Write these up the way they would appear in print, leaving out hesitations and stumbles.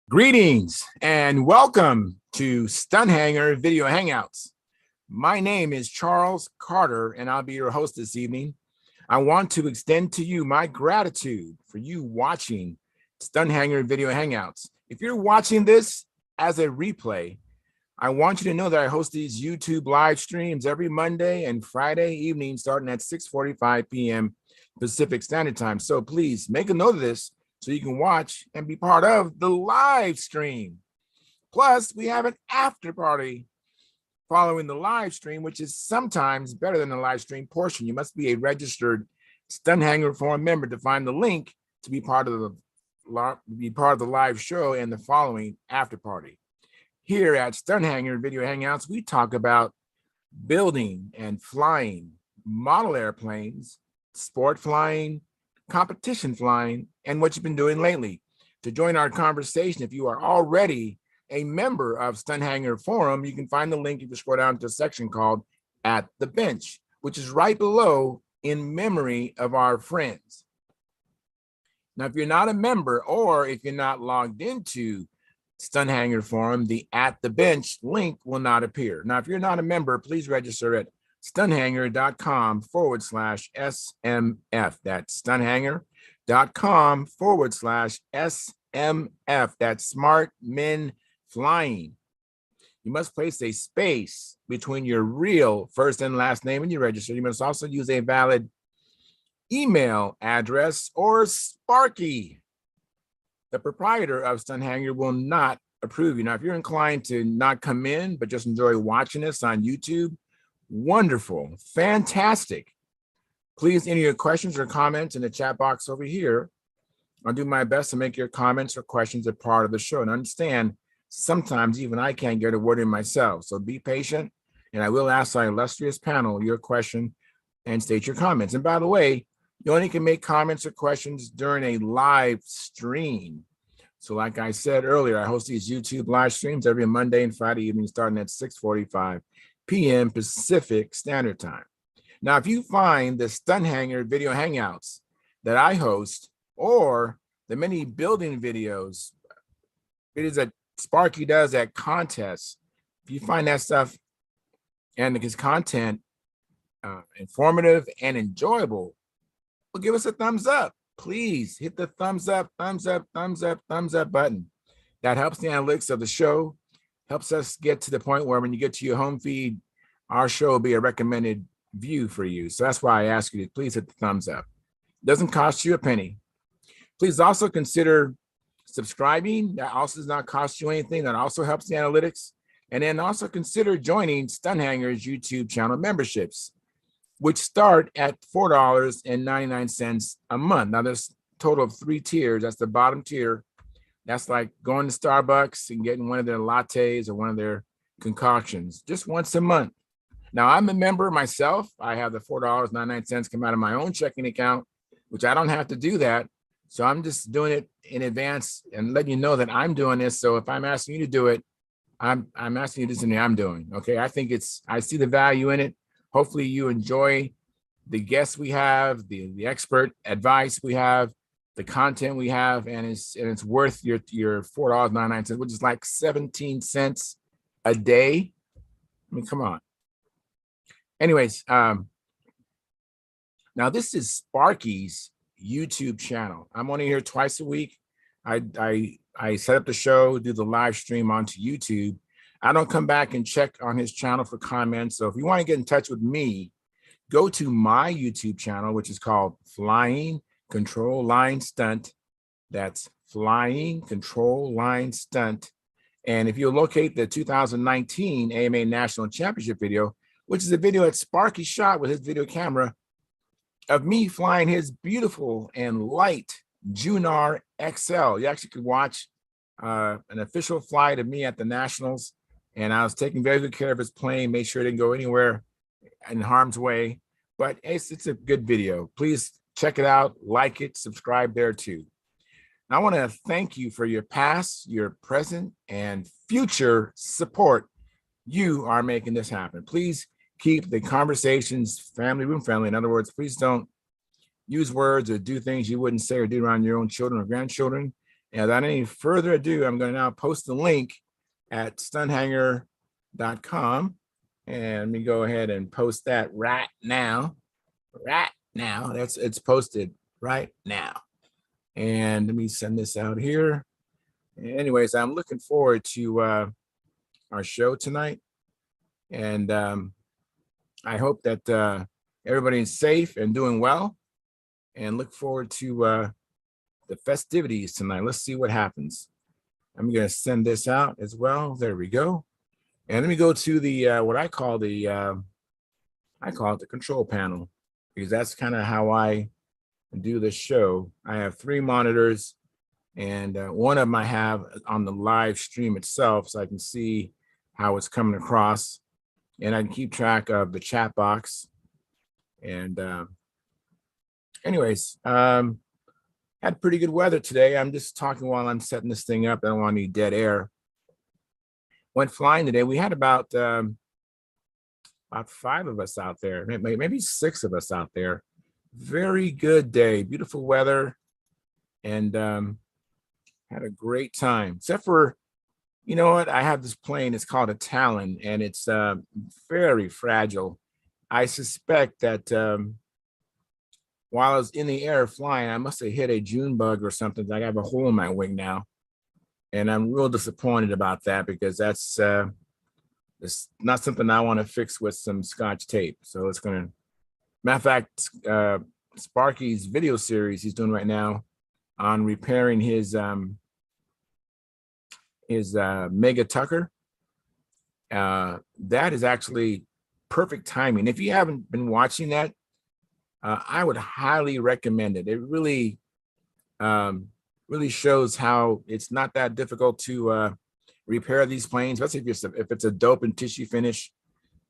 Greetings and welcome to Stunthangar Video Hangouts. My name is Charles Carter and I'll be your host this evening. I want to extend to you my gratitude for you watching Stunthangar Video Hangouts. If you're watching this as a replay, I want you to know that I host these YouTube live streams every Monday and Friday evening starting at 6:45 p.m. Pacific Standard Time. So please make a note of this so you can watch and be part of the live stream. Plus, we have an after party following the live stream, which is sometimes better than the live stream portion. You must be a registered Stunthangar Forum member to find the link to be part of the live show and the following after party. Here at Stunthangar Video Hangouts, we talk about building and flying model airplanes, sport flying, competition flying, and what you've been doing lately. To join our conversation, if you are already a member of Stunthangar Forum, you can find the link if you scroll down to a section called At the Bench, which is right below in memory of our friends. Now, if you're not a member or if you're not logged into Stunthangar Forum, the At the Bench link will not appear. Now, if you're not a member, please register at stunthangar.com/SMF. That's stunthangar.com/SMF. That's Smart Men Flying. You must place a space between your real first and last name when you register. You must also use a valid email address or Sparky. The proprietor of Stunthangar will not approve you. Now, if you're inclined to not come in, but just enjoy watching us on YouTube, wonderful, fantastic. Please enter your questions or comments in the chat box over here. I'll do my best to make your comments or questions a part of the show. And understand, sometimes even I can't get a word in myself. So be patient, and I will ask our illustrious panel your question and state your comments. And by the way, you only can make comments or questions during a live stream. So like I said earlier, I host these YouTube live streams every Monday and Friday evening starting at 6:45 p.m. Pacific Standard Time. Now, if you find the Stunthangar Video Hangouts that I host or the many building videos that Sparky does at contests, if you find that stuff and his content informative and enjoyable, well, give us a thumbs up. Please hit the thumbs up button. That helps the analytics of the show, helps us get to the point where when you get to your home feed, our show will be a recommended view for you. So that's why I ask you to please hit the thumbs up. It doesn't cost you a penny. Please also consider subscribing. That also does not cost you anything. That also helps the analytics. And then also consider joining Stunthangar's YouTube channel memberships, which start at $4.99 a month. Now, there's a total of 3 tiers. That's the bottom tier. That's like going to Starbucks and getting one of their lattes or one of their concoctions just once a month. Now, I'm a member myself. I have the $4.99 come out of my own checking account, which I don't have to do that. So I'm just doing it in advance and letting you know that I'm doing this. So if I'm asking you to do it, I'm asking you to do something I'm doing. Okay. I see the value in it. Hopefully you enjoy the guests we have, the expert advice we have, the content we have, and it's worth your $4.99, which is like 17 cents a day. I mean, come on. Anyways, now this is Sparky's YouTube channel. I'm only here twice a week. I set up the show, do the live stream onto YouTube. I don't come back and check on his channel for comments. So if you want to get in touch with me, go to my YouTube channel, which is called Flying Control Line Stunt. That's Flying Control Line Stunt. And if you locate the 2019 AMA National Championship video, which is a video that Sparky shot with his video camera of me flying his beautiful and light Junar XL. You actually could watch an official flight of me at the Nationals. And I was taking very good care of his plane, made sure it didn't go anywhere in harm's way. But it's a good video. Please check it out, like it, subscribe there too. And I want to thank you for your past, your present, and future support. You are making this happen. Please keep the conversations family room friendly. In other words, please don't use words or do things you wouldn't say or do around your own children or grandchildren. And without any further ado, I'm going to now post the link at stunthangar.com. And let me go ahead and post that right now. Right now. It's posted right now. And let me send this out here. Anyways, I'm looking forward to our show tonight. And I hope that everybody's safe and doing well. And look forward to the festivities tonight. Let's see what happens. I'm going to send this out as well. There we go. And let me go to the what I call it the control panel, because that's kind of how I do this show. I have 3 monitors, and one of them I have on the live stream itself, so I can see how it's coming across, and I can keep track of the chat box. And anyways, had pretty good weather today. I'm just talking while I'm setting this thing up. I don't want any dead air. Went flying today. We had about 5 of us out there, maybe 6 of us out there. Very good day, beautiful weather, and had a great time. Except for, you know what? I have this plane. It's called a Talon, and it's very fragile. I suspect that while I was in the air flying, I must have hit a June bug or something. I have a hole in my wing now, and I'm real disappointed about that, because that's it's not something I want to fix with some Scotch tape. So it's gonna. Matter of fact, Sparky's video series he's doing right now on repairing his Mega Tucker. That is actually perfect timing. If you haven't been watching that, I would highly recommend it. It really shows how it's not that difficult to repair these planes, especially if it's a dope and tissue finish.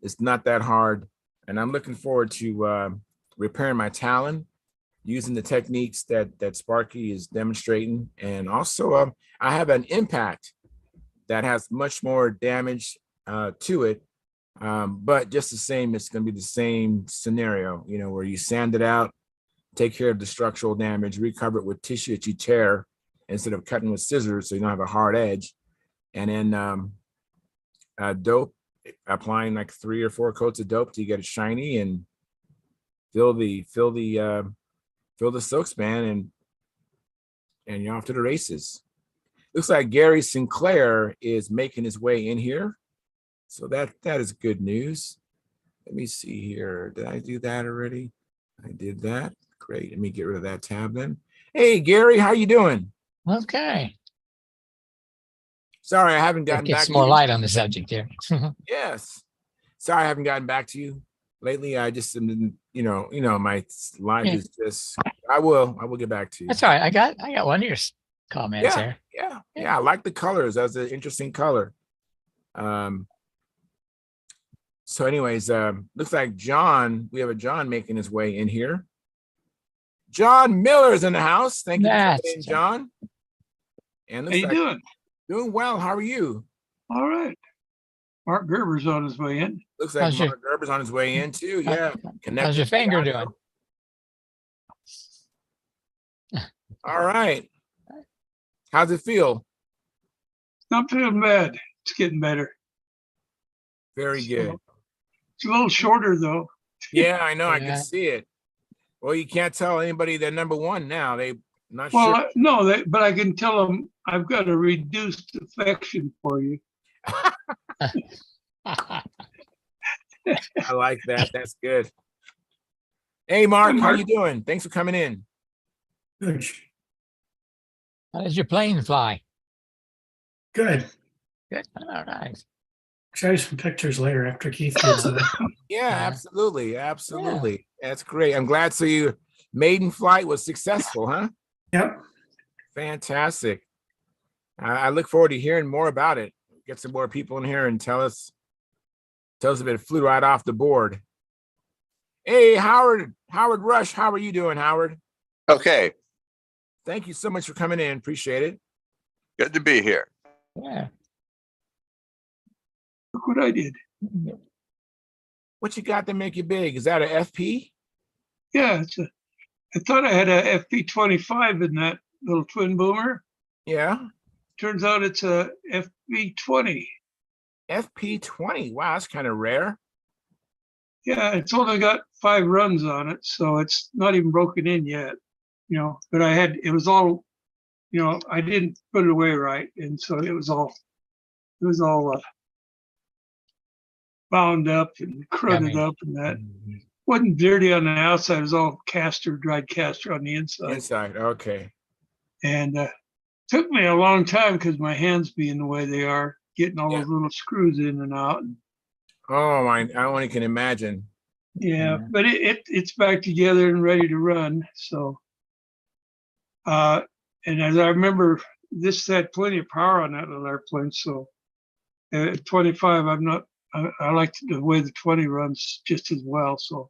It's not that hard. And I'm looking forward to repairing my Talon using the techniques that Sparky is demonstrating. And also, I have an Impact that has much more damage to it. But just the same, it's going to be the same scenario, you know, where you sand it out, take care of the structural damage, recover it with tissue that you tear instead of cutting with scissors, so you don't have a hard edge. And then dope, applying like 3 or 4 coats of dope till you get it shiny, and fill the silk span, and you're off to the races. Looks like Gary Sinclair is making his way in here, so that is good news. Let me see here. Did I do that already? I did that. Great. Let me get rid of that tab then. Hey, Gary, how you doing? Okay. Sorry, I haven't gotten back to you. Get some more light on the subject here. Yes. Sorry, I haven't gotten back to you lately. I just, you know, my life is just. I will get back to you. That's all right. I got one of your comments there. Yeah. I like the colors. That's an interesting color. So, anyways, looks like John. We have a John making his way in here. John Miller's in the house. Thank you for coming in, John. And how you doing? Doing well. How are you? All right. Mark Gerber's on his way in. Looks like Mark Gerber's on his way in too. Yeah. How's your finger doing? All right. How's it feel? Not feeling bad. It's getting better. Very good. It's a little shorter though. Yeah, I know. I can see it. Well, you can't tell anybody they're number 1 now. They not sure. No, but I can tell them I've got a reduced affection for you. I like that. That's good. Hey, Mark, how you doing? Thanks for coming in. Good. How does your plane fly? Good. Good. All right. Show you some pictures later after Keith gets it. Yeah, absolutely. Yeah. That's great. I'm glad. So your maiden flight was successful, huh? Yep. Fantastic. I look forward to hearing more about it. Get some more people in here and tell us if it flew right off the board. Hey, Howard Rush, how are you doing, Howard? Okay. Thank you so much for coming in. Appreciate it. Good to be here. Yeah. Look what I did. What you got to make you big? Is that a FP? Yeah, I thought I had a FP25 in that little twin boomer. Yeah. Turns out it's a FB20. FP20. Wow, that's kind of rare. Yeah, it's only got 5 runs on it, so it's not even broken in yet. But it was all, I didn't put it away right, and so it was all bound up and crudted Yummy. up, and that wasn't dirty on the outside. It was all dried castor on the inside. Inside. Okay. And took me a long time because my hands being the way they are, getting all Yeah. those little screws in and out. Oh my! I only can imagine. Yeah, Yeah. but it's back together and ready to run. So, and as I remember, this had plenty of power on that little airplane. So, at 25, I like the way the 20 runs just as well. So,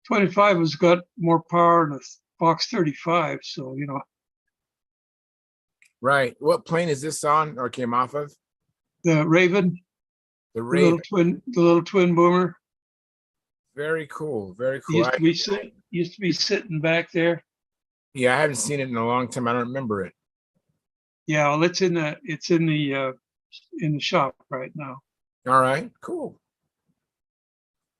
25 has got more power than a Fox 35. So, Right. What plane is this on or came off of? the Raven, The the Raven. little twin boomer. Very cool. Very cool. Used to be sitting back there. Yeah, I haven't seen it in a long time. I don't remember it. Yeah, well, it's in the shop right now. All right. Cool.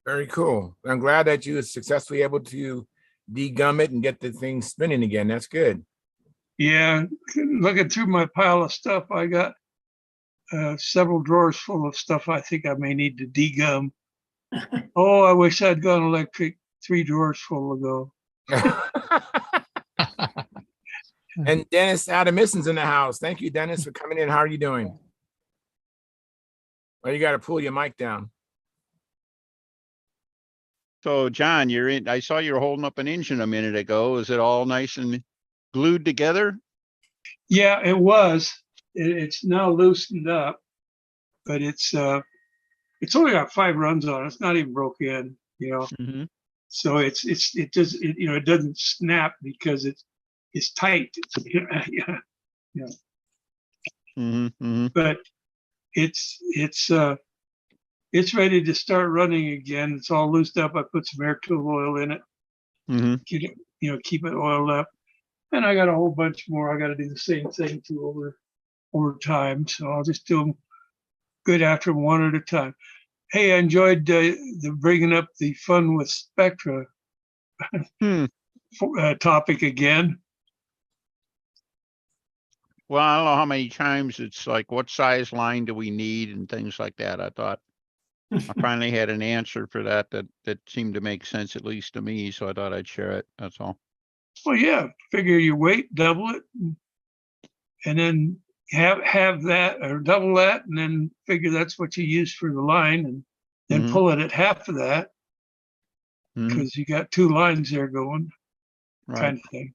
Very cool. I'm glad that you were successfully able to degum it and get the thing spinning again. That's good. Yeah, looking through my pile of stuff, I got several drawers full of stuff I think I may need to degum. Oh, I wish I'd gone electric 3 drawers full ago. And Dennis Adamison's in the house. Thank you, Dennis, for coming in. How are you doing? Well, you got to pull your mic down. So John, you're in, I saw you were holding up an engine a minute ago. Is it all nice and glued together? Yeah, it was. It's now loosened up, but it's only got 5 runs on it. It's not even broke in, Mm-hmm. So it doesn't snap because it's tight. Yeah. Mm-hmm. Mm-hmm. But it's ready to start running again. It's all loosed up. I put some air tool oil in it. Mm-hmm. Keep it oiled up. And I got a whole bunch more. I got to do the same thing too over time. So I'll just do them good after one at a time. Hey, I enjoyed the bringing up the fun with Spectra topic again. Well, I don't know how many times it's like, what size line do we need and things like that. I thought I finally had an answer for that seemed to make sense, at least to me. So I thought I'd share it. That's all. Well, yeah, figure your weight, double it, and then have that or double that, and then figure that's what you use for the line, and then Mhm. pull it at half of that Mhm. because you got 2 lines there going, Right. kind of thing.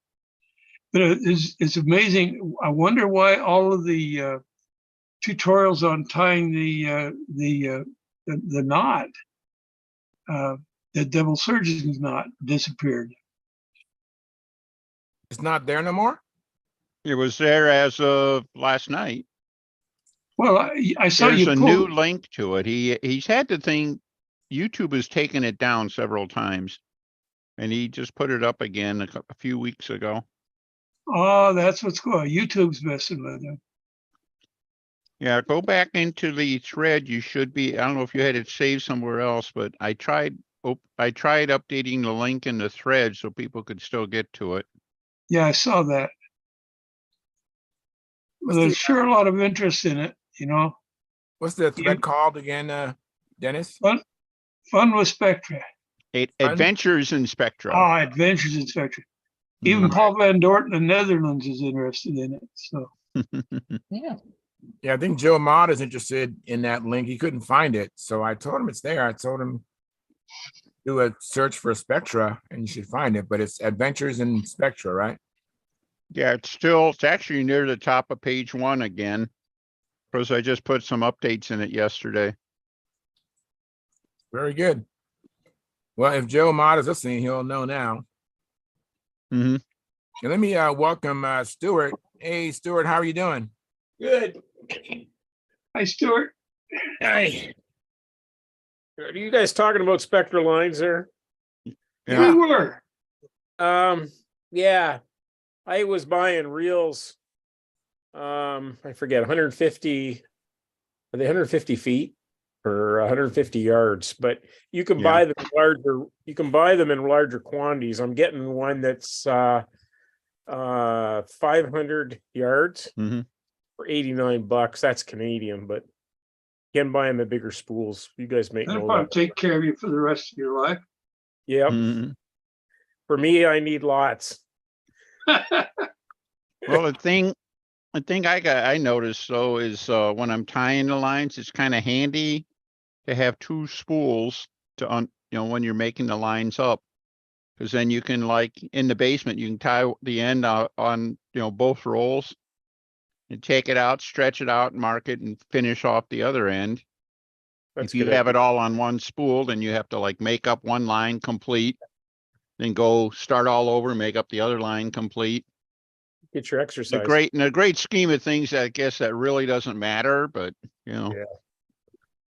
But it's amazing. I wonder why all of the tutorials on tying the knot, the double surgeon's knot, disappeared. It's not there no more? It was there as of last night. Well, I saw There's you a pull. new link to it. He's had the thing. YouTube has taken it down several times, and he just put it up again a few weeks ago. Oh, that's what's going on. YouTube's messing with him. Yeah, go back into the thread. You should be. I don't know if you had it saved somewhere else, but I tried updating the link in the thread so people could still get to it. Yeah, I saw that. Well, there's sure a lot of interest in it, What's the thread called again, Dennis? Fun with Spectra. Adventures in Spectra. Oh, Adventures in Spectra. Even Paul Van Dort in the Netherlands is interested in it. So Yeah. Yeah, I think Joe Mott is interested in that link. He couldn't find it. So I told him it's there. I told him do a search for Spectra and you should find it, but it's Adventures in Spectra, right? Yeah, it's actually near the top of page 1 again, because I just put some updates in it yesterday. Very good. Well, if Joe Mott is listening, he'll know now. Mm-hmm. And let me welcome Stuart. Hey, Stuart, how are you doing? Good. hi, Stuart. Hi. Are you guys talking about Spectra lines there? We were. Yeah. I was buying reels I forget, 150, are they 150 feet or 150 yards? But you can Yeah. buy them in larger, you can buy them in larger quantities. I'm getting one that's 500 yards Mhm. for $89. That's Canadian, but you can buy them at bigger spools. You guys may That'll know probably that. take care of you for the rest of your life. Yep. Mhm. For me, I need lots. Well, the thing I noticed though is when I'm tying the lines, it's kind of handy to have two spools to when you're making the lines up, because then you can, like in the basement, you can tie the end on both rolls and take it out, stretch it out, mark it, and finish off the other end. That's If you good. have it all on one spool, then you have to like make up one line complete, then go start all over, make up the other line complete. Get your In exercise. a great scheme of things, I guess that really doesn't matter, but Yeah.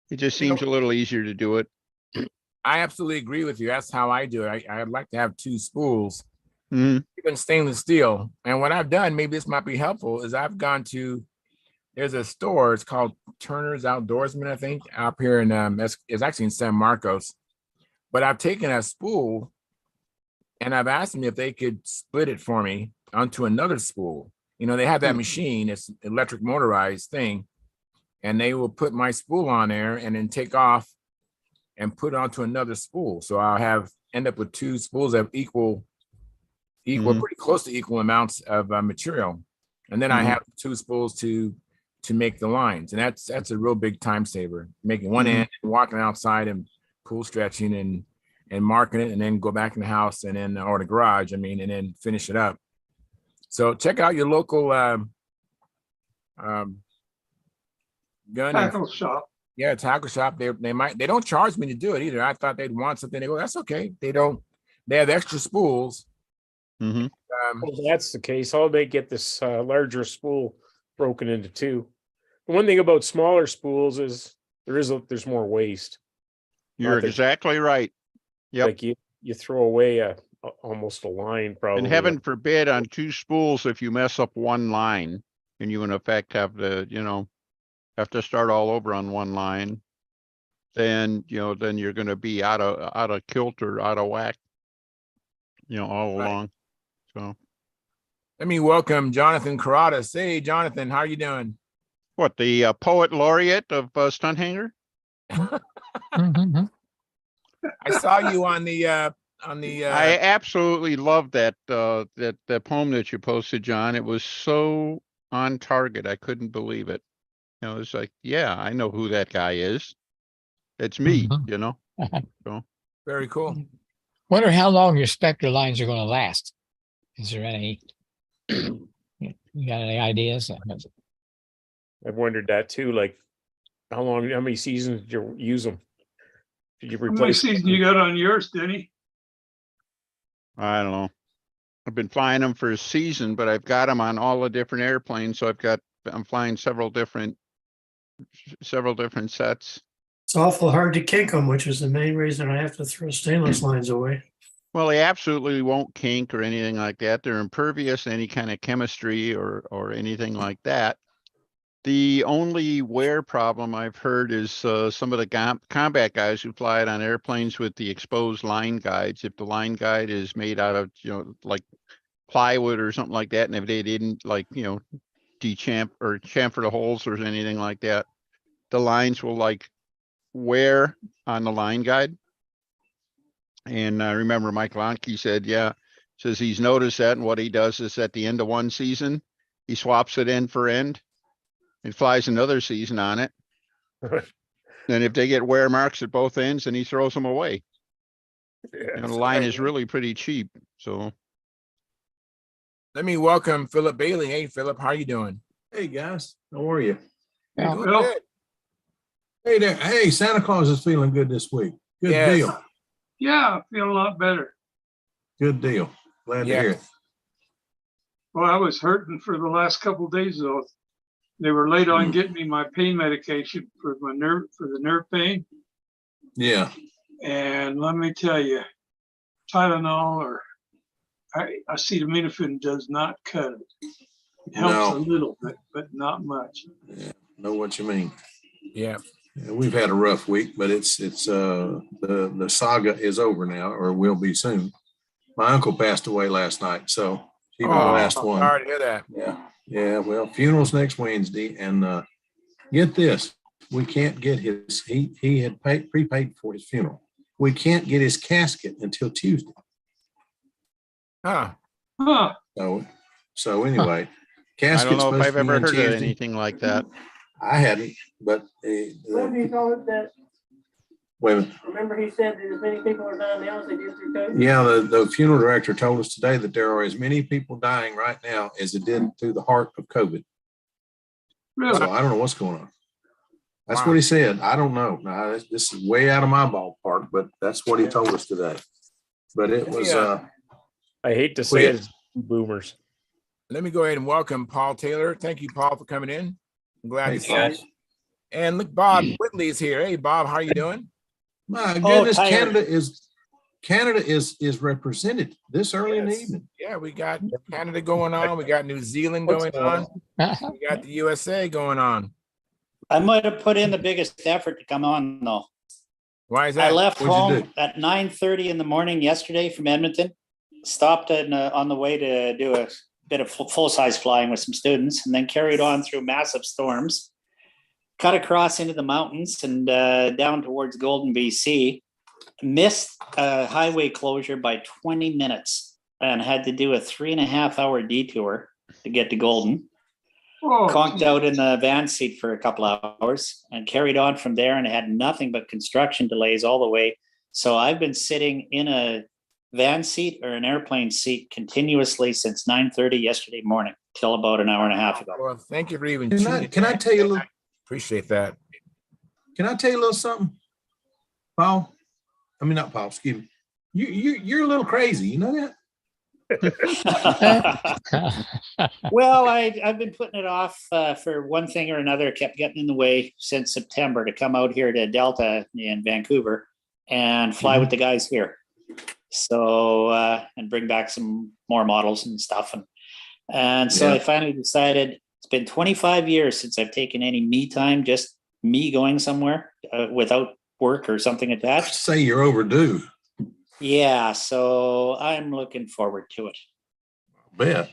it just You know- seems a little easier to do it. I absolutely agree with you. That's how I do it. I'd like to have two spools, Mhm. even stainless steel. And what I've done, maybe this might be helpful, is I've gone to, there's a store, it's called Turner's Outdoorsman, I think, up here in it's actually in San Marcos. But I've taken a spool and I've asked them if they could split it for me onto another spool. They have that machine, it's electric motorized thing, and they will put my spool on there and then take off and put it onto another spool. So I'll end up with two spools of equal, Mhm. pretty close to equal amounts of material. And then I Mhm. have two spools to make the lines. And that's a real big time saver, making one Mhm. end and walking outside and pool stretching and marking it, and then go back in the house and then, or the garage, and then finish it up. So check out your local gun and Tackle shop. tackle shop. They don't charge me to do it either. I thought they'd want something. They go, that's okay. They don't. They have extra spools. Mhm. Well, if that's the case, how they get this larger spool broken into two? The one thing about smaller spools is there's more waste. You're Not that- exactly right. Yep. Like you throw away almost a line probably. And heaven forbid on two spools, if you mess up one line and you in effect have to start all over on one line, then then you're going to be out of kilter, out of whack, all Right. along. So Let me welcome Jonathan Carrata. Hey, Jonathan, how are you doing? what, the poet laureate of Stunthangar? Mhm. I saw you on the I absolutely love that poem that you posted, John. It was so on target. I couldn't believe it. It's like, yeah, I know who that guy is. It's me, Mhm. So very cool. Wonder how long your Spectra lines are going to last. Is there any? You got any ideas? I've wondered that too. Like how many seasons did you use them? Did you How many replace seasons you got on yours, Denny? I don't know. I've been flying them for a season, but I've got them on all the different airplanes. So I'm flying several different sets. It's awful hard to kink them, which is the main reason I have to throw stainless lines away. Well, they absolutely won't kink or anything like that. They're impervious to any kind of chemistry or anything like that. The only wear problem I've heard is some of the combat guys who fly it on airplanes with the exposed line guides. If the line guide is made out of, like plywood or something like that, and if they didn't dechamp or chamfer the holes or anything like that, the lines will wear on the line guide. And I remember Mike Lonke says he's noticed that, and what he does is at the end of one season, he swaps it end for end and flies another season on it. And if they get wear marks at both ends, then he throws them away. The line is really pretty cheap. So Let me welcome Philip Bailey. Hey, Philip, how are you doing? Hey guys, how are you? Yeah. Doing Phil? good. Hey there. Hey, Santa Claus is feeling good this week. Good Yes. deal. Yeah, I feel a lot better. Good deal. Glad to hear it. Well, I was hurting for the last couple of days though. They were late on getting me my pain medication for the nerve pain. Yeah. And let me tell you, Tylenol or acetaminophen does not cut it. helps a No. little bit, but not much. Know what you mean. Yeah. Yeah, we've had a rough week, but it's the saga is over now, or will be soon. My uncle passed away last night, so he was the last one. Sorry to hear that. Yeah. Well, funeral's next Wednesday, and get this, we can't get his. He had prepaid for his funeral. We can't get his casket until Tuesday. Huh. Huh. So anyway, I casket's don't know if supposed I've to be ever on heard of Tuesday. anything like that. I hadn't, but What did he call it that? wait a minute. Remember he said that as many people are dying now as they did through COVID? Yeah, the funeral director told us today that there are as many people dying right now as it did through the heart of COVID. Really? So I don't know what's going on. That's Wow. what he said. I don't know. Now, this is way out of my ballpark, but that's what he told us today. But it was, Yeah. I hate to say it's boomers. Let me go ahead and welcome Paul Taylor. Thank you, Paul, for coming in. I'm glad Hey, to see you. And look, Bob Whitley is here. Hey, Bob, how are you doing? my goodness, tired. Canada is represented this early in the Yes. evening. Yeah, we got Canada going on. We got New Zealand going on. We got the USA going on. I might have put in the biggest effort to come on though. Why is I that? left What'd you home at 9:30 in the morning yesterday from Edmonton. Stopped on the way to do a bit of full-size flying with some students, and then carried on through massive storms. Cut across into the mountains and down towards Golden, BC. Missed a highway closure by 20 minutes and had to do a 3.5-hour detour to get to Golden. Oh, Conked out in the van seat for a couple hours and carried on from there, and had nothing but construction delays all the way. So I've been sitting in a van seat or an airplane seat continuously since 9:30 yesterday morning till about an hour and a half ago. Well, thank you for even Can I tell you a little? Appreciate that. Can I tell you a little something, Paul? I mean, not Paul. Excuse me. You're a little crazy. You know that? Well, I've been putting it off for one thing or another. Kept getting in the way since September to come out here to Delta in Vancouver and fly with the guys here. So and bring back some more models and stuff. And so Yeah. I finally decided it's been 25 years since I've taken any me time, just me going somewhere without work or something I attached. say you're overdue. Yeah, so I'm looking forward to it. Bet.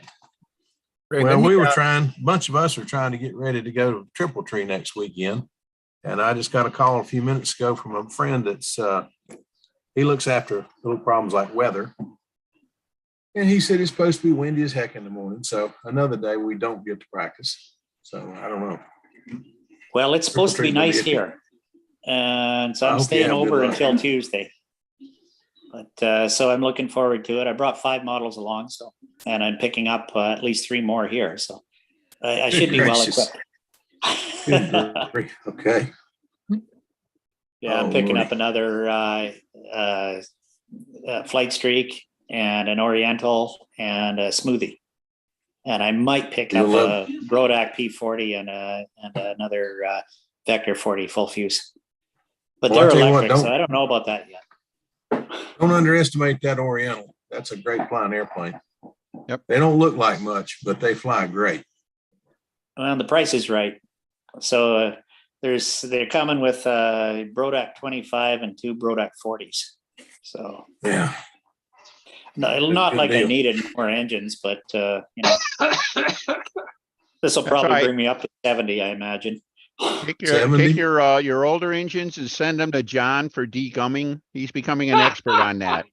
Great. Well, Let me, we were trying, a bunch of us are trying to get ready to go to Triple Tree next weekend. And I just got a call a few minutes ago from a friend that's, he looks after little problems like weather. And he said it's supposed to be windy as heck in the morning. So another day we don't get to practice. So I don't know. Well, it's supposed to be Triple Tree's nice gonna be here. And so I I'm hope you staying have good over luck. until Tuesday. But so I'm looking forward to it. I brought 5 models along, so, and I'm picking up at least 3 more here. So I should be well gracious. equipped. Good grief. Okay. Yeah, I'm Oh, picking Lordy. up another Flight Streak and an Oriental and a Smoothie. And I might pick up You'll a Brodak P40 and another Vector 40 full fuse. But Well, I'll they're tell you what, electric, so I don't know about that yet. Don't underestimate that Oriental. That's a great flying airplane. Yep. They don't look like much, but they fly great. Well, the price is right. So they're coming with Brodak 25 and 2 Brodak 40s. So Yeah. no, not Good like I deal. needed more engines, but you know, this will That's probably right. bring me up to 70, I imagine. Take 70? your older engines and send them to John for degumming. He's becoming an expert on that.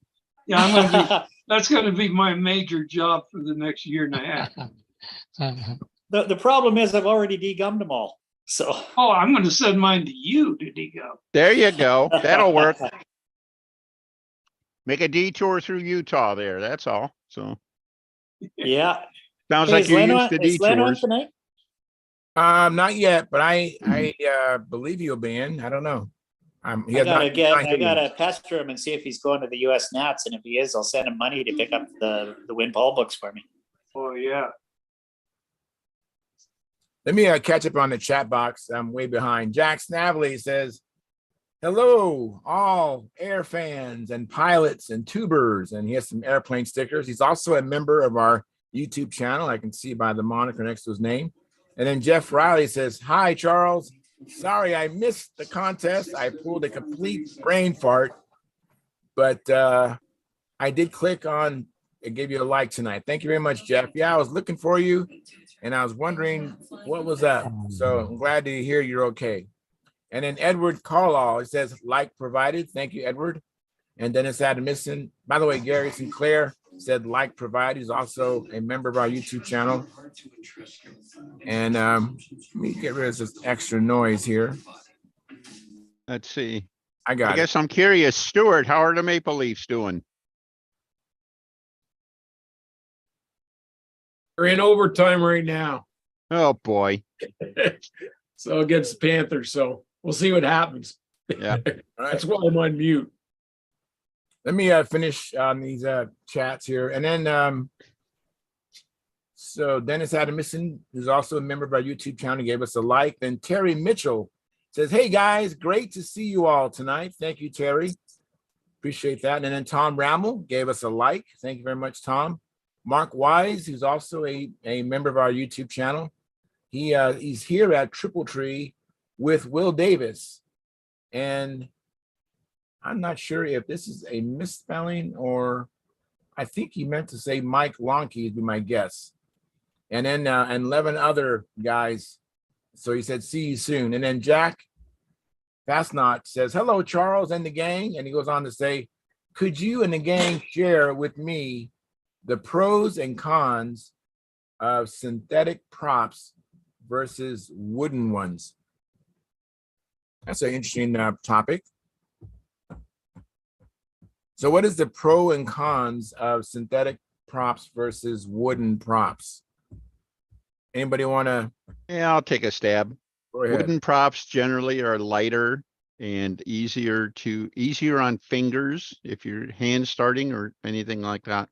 yeah, that's going to be my major job for the next year and a half. The problem is I've already degummed them all. So Oh, I'm going to send mine to you to dig up. There you go. That'll work. Make a detour through Utah there. That's all. So yeah. sounds Hey, like is you're Len used on- to is Len on detours. tonight? not yet, but I believe he'll be in. I don't know. He I has not- I gotta pester him and see if he's going to the US Nats, and if he is, I'll send him money to pick up the Win Paul books for me. Oh, yeah. Let me catch up on the chat box. I'm way behind. Jack Snavely says, hello, all air fans and pilots and tubers. And he has some airplane stickers. He's also a member of our YouTube channel. I can see by the moniker next to his name. And then Jeff Riley says, "Hi, Charles. Sorry, I missed the contest. I pulled a complete brain fart, but I did click on and gave you a like tonight. Thank you very much, Jeff. Yeah, I was looking for you, and I was wondering what was up. So I'm glad to hear you're okay." And then Edward Carlaw, it says, "Like provided." Thank you, Edward. And Dennis Adamson. By the way, Gary Sinclair said like provided. He's also a member of our YouTube channel. And let me get rid of this extra noise here. Let's see. I got I it. guess I'm curious, Stuart, how are the Maple Leafs doing? We're in overtime right now. Oh, boy. So against the Panthers. So we'll see what happens. Yeah. All right. That's why I'm on mute. Let me finish on these chats here. And then, so Dennis Adamson, who's also a member of our YouTube channel, gave us a like. Then Terry Mitchell says, "Hey guys, great to see you all tonight." Thank you, Terry. Appreciate that. And then Tom Rammel gave us a like. Thank you very much, Tom. Mark Wise, who's also a member of our YouTube channel. He's here at Triple Tree with Will Davis. And I'm not sure if this is a misspelling or I think he meant to say Mike Lonke would be my guess. And then and 11 other guys. So he said, "See you soon." And then Jack Fastnot says, "Hello, Charles and the gang." And he goes on to say, "Could you and the gang share with me the pros and cons of synthetic props versus wooden ones?" That's an interesting topic. So what is the pro and cons of synthetic props versus wooden props? Anybody want to Yeah, I'll take a stab. go ahead? Wooden props generally are lighter and easier on fingers if you're hand starting or anything like that.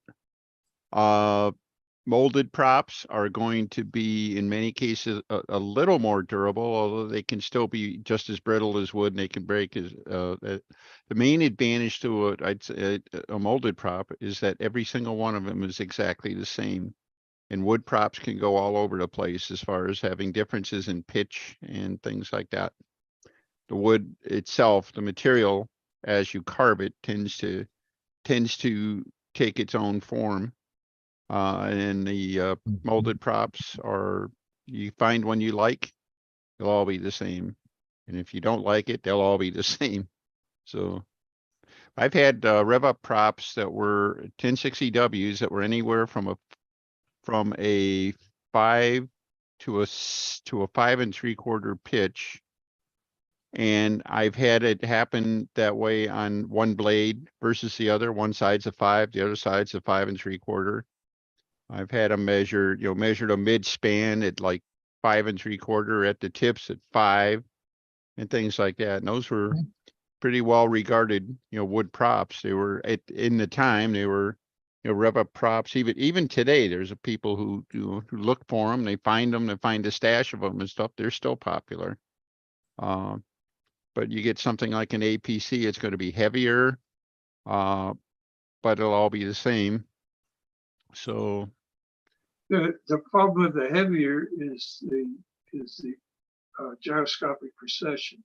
Molded props are going to be, in many cases, a little more durable, although they can still be just as brittle as wood and they can break. The main advantage to I'd say a molded prop is that every single one of them is exactly the same. And wood props can go all over the place as far as having differences in pitch and things like that. The wood itself, the material, as you carve it, tends to take its own form. And the molded props are, you find one you like, they'll all be the same. And if you don't like it, they'll all be the same. So I've had rev up props that were 1060Ws that were anywhere from a 5 to a 5 3/4 pitch. And I've had it happen that way on one blade versus the other. One side's a 5, the other side's a 5 3/4. I've had them measured a mid span at like 5 3/4, at the tips at 5, and things like that. And those were pretty well regarded, wood props. They were in the time they were, rev up props. Even today, there's people who look for them. They find a stash of them and stuff. They're still popular. But you get something like an APC, it's going to be heavier, but it'll all be the same. So The problem with the heavier is the gyroscopic precession.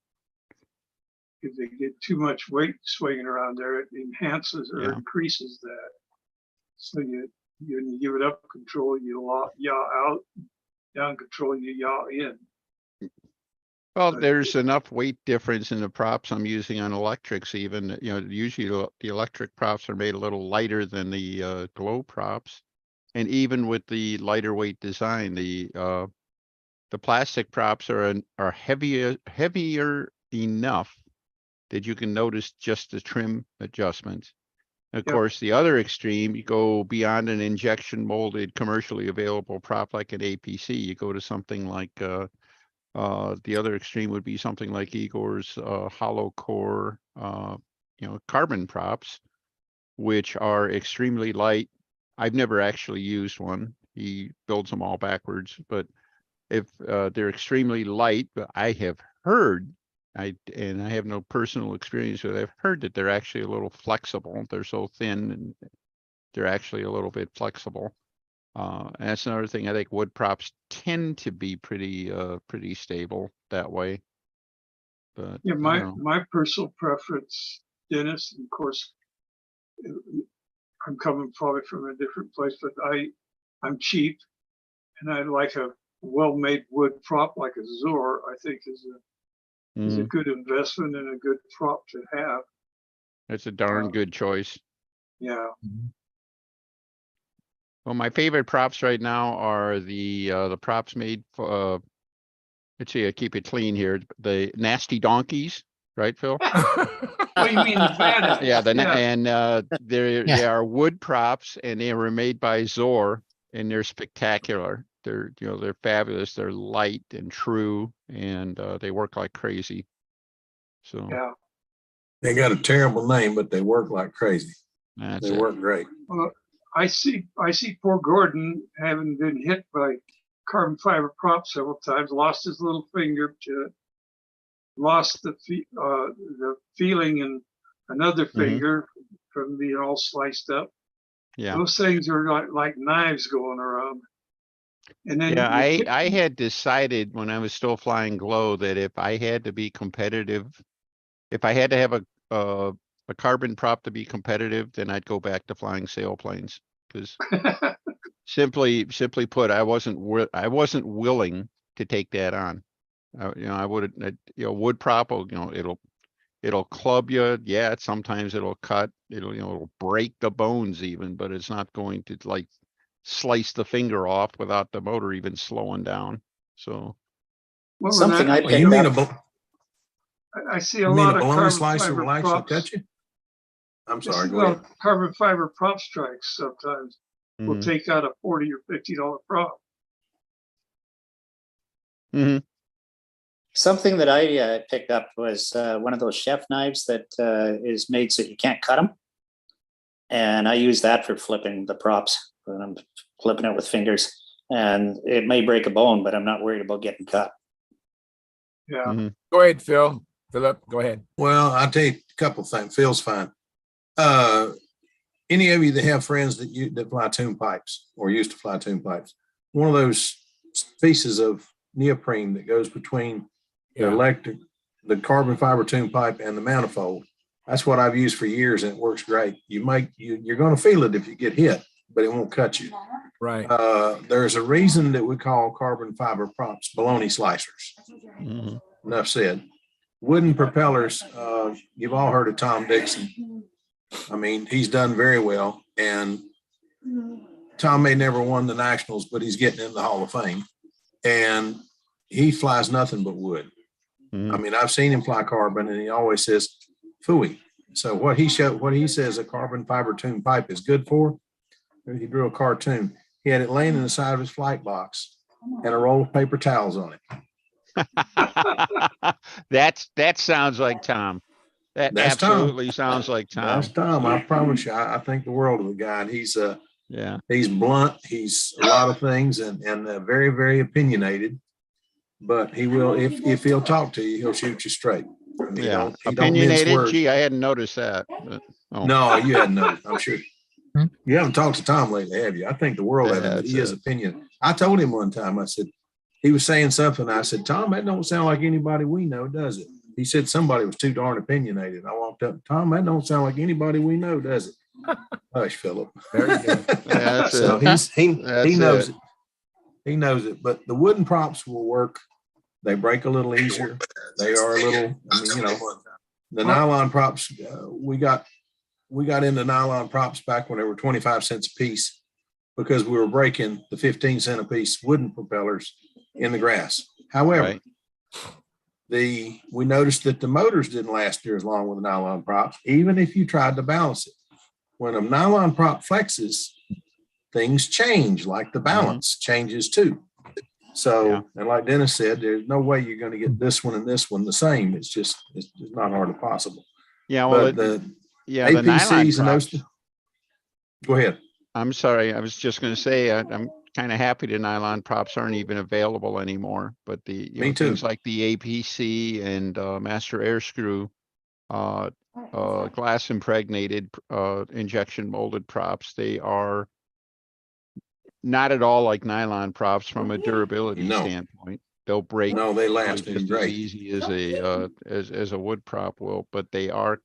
If they get too much weight swinging around there, it enhances or increases that. So you give it up control, you yaw out, down control, you yaw in. Well, there's enough weight difference in the props I'm using on electrics even, usually the electric props are made a little lighter than the glow props. And even with the lighter weight design, the plastic props are heavier enough that you can notice just the trim adjustments. Of course, the other extreme, you go beyond an injection molded commercially available prop like an APC, you go to something like the other extreme would be something like Igor's hollow core, carbon props, which are extremely light. I've never actually used one. He builds them all backwards, but if they're extremely light, but I have heard, and I have no personal experience with it, I've heard that they're actually a little flexible. They're so thin and they're actually a little bit flexible. And that's another thing. I think wood props tend to be pretty stable that way. But Yeah, I my, don't know. my personal preference, Dennis, and of course, I'm coming probably from a different place, but I'm cheap and I like a well-made wood prop like a Zor, I think is a Mhm. good investment and a good prop to have. It's a darn good choice. Yeah. Well, my favorite props right now are the props made for, let's see, I keep it clean here. The nasty donkeys, right, Phil? Oh, you mean the Vanna? Yeah, Yeah. and they Yeah. are wood props and they were made by Zor and they're spectacular. They're, you know, they're fabulous. They're light and true and they work like crazy. So Yeah. They got a terrible name, but they work like crazy. that's They it. work great. Well, I see poor Gordon having been hit by carbon fiber prop several times, lost his little finger to it, lost the feeling in another finger from being all sliced up. Yeah. Those things are like knives going around. And then Yeah, you I had decided when I was still flying Glow that if I had to be competitive, if I had to have a carbon prop to be competitive, then I'd go back to flying sailplanes. Because simply put, I wasn't willing to take that on. You know, I would, you know, wood prop, you know, it'll club you. Yeah, sometimes it'll cut. It'll, you know, it'll break the bones even, but it's not going to like slice the finger off without the motor even slowing down. So well, Something I Well, picked you mean up. I see a you mean lot a of baloney carbon slicer fiber will actually props. cut you? I'm I sorry, see a go lot ahead. of carbon fiber prop strikes sometimes. Will mhm. take out a $40 or $50 prop. Something that I picked up was one of those chef knives that is made so you can't cut them. And I use that for flipping the props when I'm flipping it with fingers. And it may break a bone, but I'm not worried about getting cut. Yeah. Go ahead, Phil. Philip, go ahead. Well, I'll tell you a couple of things. Phil's fine. Any of you that have friends that fly tune pipes or used to fly tune pipes, one of those pieces of neoprene that goes between the carbon fiber tune pipe and the manifold. That's what I've used for years and it works great. You're going to feel it if you get hit, but it won't cut you. Right. There's a reason that we call carbon fiber props baloney slicers. Enough said. Wooden propellers, you've all heard of Tom Dixon. I mean, he's done very well. And Tom may never won the Nationals, but he's getting in the Hall of Fame. And he flies nothing but wood. I mean, I've seen him fly carbon and he always says, phooey. So what he says a carbon fiber tune pipe is good for, he drew a cartoon. He had it laying in the side of his flight box and a roll of paper towels on it. That sounds like Tom. That That's absolutely Tom. sounds like Tom. That's Tom. I promise you, I think the world of the guy. And he's blunt. He's a lot of things and very, very opinionated. But he will, if he'll talk to you, he'll shoot you straight. He don't mince Opinionated. words. Gee, I hadn't noticed that. But, No, you hadn't noticed. I'm sure. You haven't talked to Tom lately, have you? I think the world of him, but he is opinion. I told him one time, I said, he was saying something. I said, Tom, that don't sound like anybody we know, does it? He said somebody was too darn opinionated. I walked up, Tom, that don't sound like anybody we know, does it? Hush, Philip. Very good. That's So it. he knows it. He knows it. But the wooden props will work. They break a little easier. They are a little, I mean, you know, the nylon props, we got into nylon props back when they were 25 cents a piece because we were breaking the 15 cent a piece wooden propellers in the grass. However, we noticed that the motors didn't last near as long with the nylon props, even if you tried to balance it. When a nylon prop flexes, things change, like the balance changes too. So, and like Dennis said, there's no way you're going to get this one and this one the same. It's just not hardly possible. Yeah, well, the APCs and those. Go ahead. I'm sorry. I was just going to say I'm kind of happy the nylon props aren't even available anymore. But things like the APC and Master Air Screw, glass impregnated injection molded props, they are not at all like nylon props from a durability No. standpoint. They'll break No, they last just as great. easy as a as a wood prop will, but they are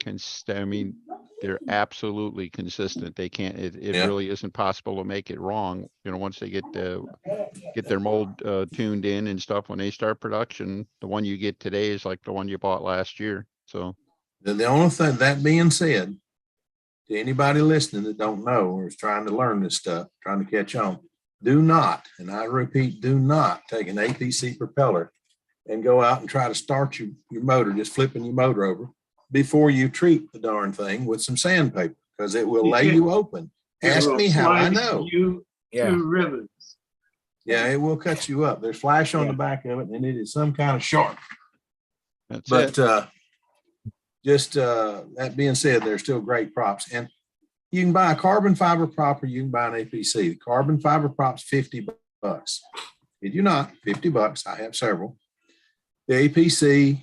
I mean, they're absolutely consistent. They can't. It Yeah. really isn't possible to make it wrong. You know, once they get their mold tuned in and stuff. When they start production, the one you get today is like the one you bought last year. So The only thing, that being said, to anybody listening that don't know or is trying to learn this stuff, trying to catch on, do not, and I repeat, do not take an APC propeller and go out and try to start your motor, just flipping your motor over before you treat the darn thing with some sandpaper, because it will lay you open. Ask me how I know. Yeah. Two ribbons. Yeah, it will cut you up. There's flash on the back of it, and it is some kind of sharp. that's But it. just that being said, they're still great props. And you can buy a carbon fiber prop or you can buy an APC. The carbon fiber prop's $50. Did you not? $50. I have several. The APC,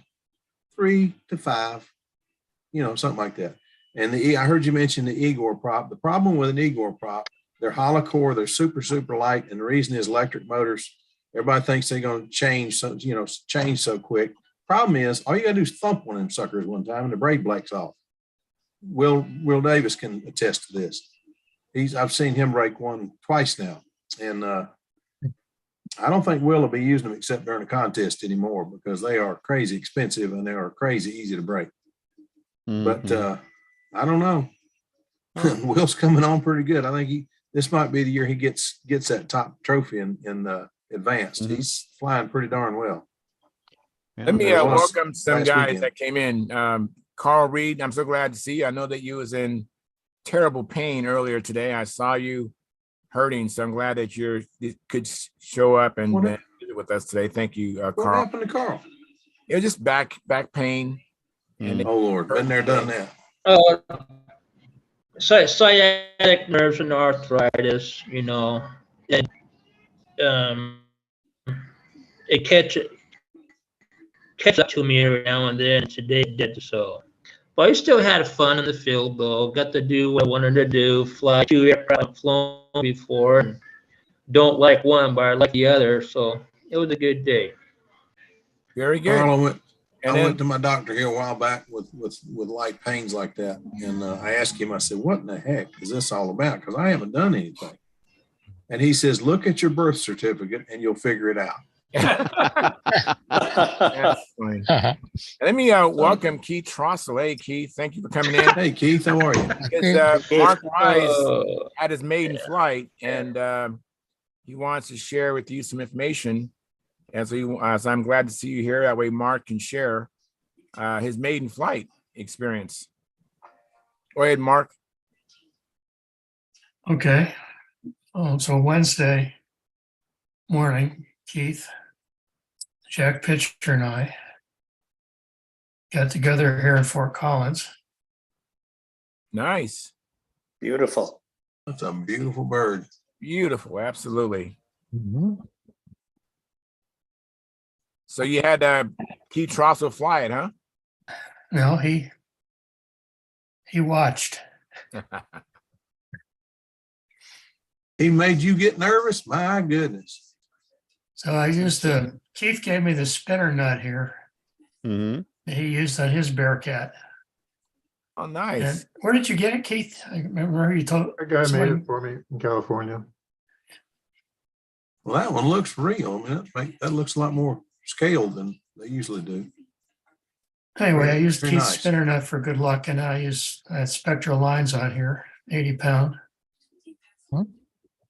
3 to 5, something like that. And I heard you mention the Igor prop. The problem with an Igor prop, they're hollow core, they're super, super light. And the reason is electric motors, everybody thinks they're going to change so quick. Problem is, all you gotta do is thump one of them suckers one time and the brake breaks off. Will Davis can attest to this. I've seen him break one twice now. And I don't think Will be using them except during a contest anymore, because they are crazy expensive and they are crazy easy to break. But I don't know. Will's coming on pretty good. I think this might be the year he gets that top trophy in advanced. He's flying pretty darn well. Let me welcome some last guys weekend. that came in. Carl Reed, I'm so glad to see you. I know that you was in terrible pain earlier today. I saw you hurting, so I'm glad that you could show up and visit with us today. Thank you, Carl. What happened to Carl? It was just back pain. And Oh Lord, been there, done that. Sciatic nerves and arthritis, and it catches up to me every now and then. Today it did so. But I still had fun in the field, though. Got to do what I wanted to do, fly 2 aircraft I've flown before. And don't like one, but I like the other. So it was a good day. Very good. Carl, I went to my doctor here a while back with light pains like that. And I asked him, I said, what in the heck is this all about? Because I haven't done anything. And he says, look at your birth certificate and you'll figure it out. That's fine. Let me welcome Keith Trossel. Hey, Keith, thank you for coming in. Hey, Keith, how are you? Because Mark Wise had his maiden flight, and he wants to share with you some information. And so I'm glad to see you here. That way Mark can share his maiden flight experience. Go ahead, Mark. Okay. So Wednesday morning, Keith, Jack Pitcher, and I got together here in Fort Collins. Nice. Beautiful. That's a beautiful bird. Beautiful. Absolutely. So you had Keith Trossel fly it, huh? No, he watched. He made you get nervous? My goodness. So I used Keith gave me the spinner nut here. Mm-hmm. That he used on his Bearcat. Oh, nice. And where did you get it, Keith? I remember you told A guy somebody- made it for me in California. Well, that one looks real. I mean, that looks a lot more scaled than they usually do. Anyway, I used Very Keith's nice. spinner nut for good luck, and I use Spectra lines on here, 80 pound.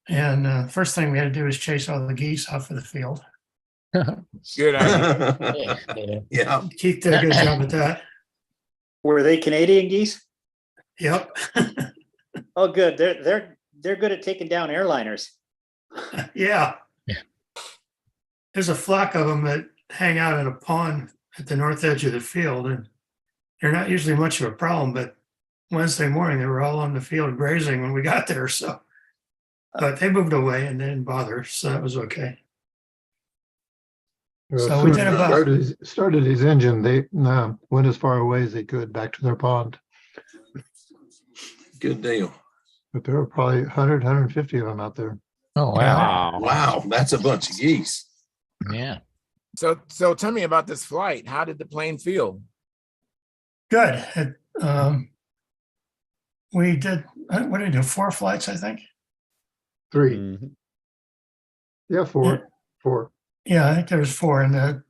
And first thing we had to do was chase all the geese off of the field. Good idea. Yeah. Keith did a good job at that. Were they Canadian geese? Yep. Oh, good. They're good at taking down airliners. Yeah. There's a flock of them that hang out in a pond at the north edge of the field, and they're not usually much of a problem, but Wednesday morning they were all on the field grazing when we got there. So, but they moved away and they didn't bother, so that was okay. Well, So as we soon did as about- he started his engine, they went as far away as they could back to their pond. Good deal. But there were probably 100, 150 of them out there. Oh, wow. Wow, that's a bunch of geese. Yeah. So tell me about this flight. How did the plane feel? Good. We did, what did we do? 4 flights, I think. 3. Mhm. Yeah, 4. 4. Yeah, I think there was 4, and the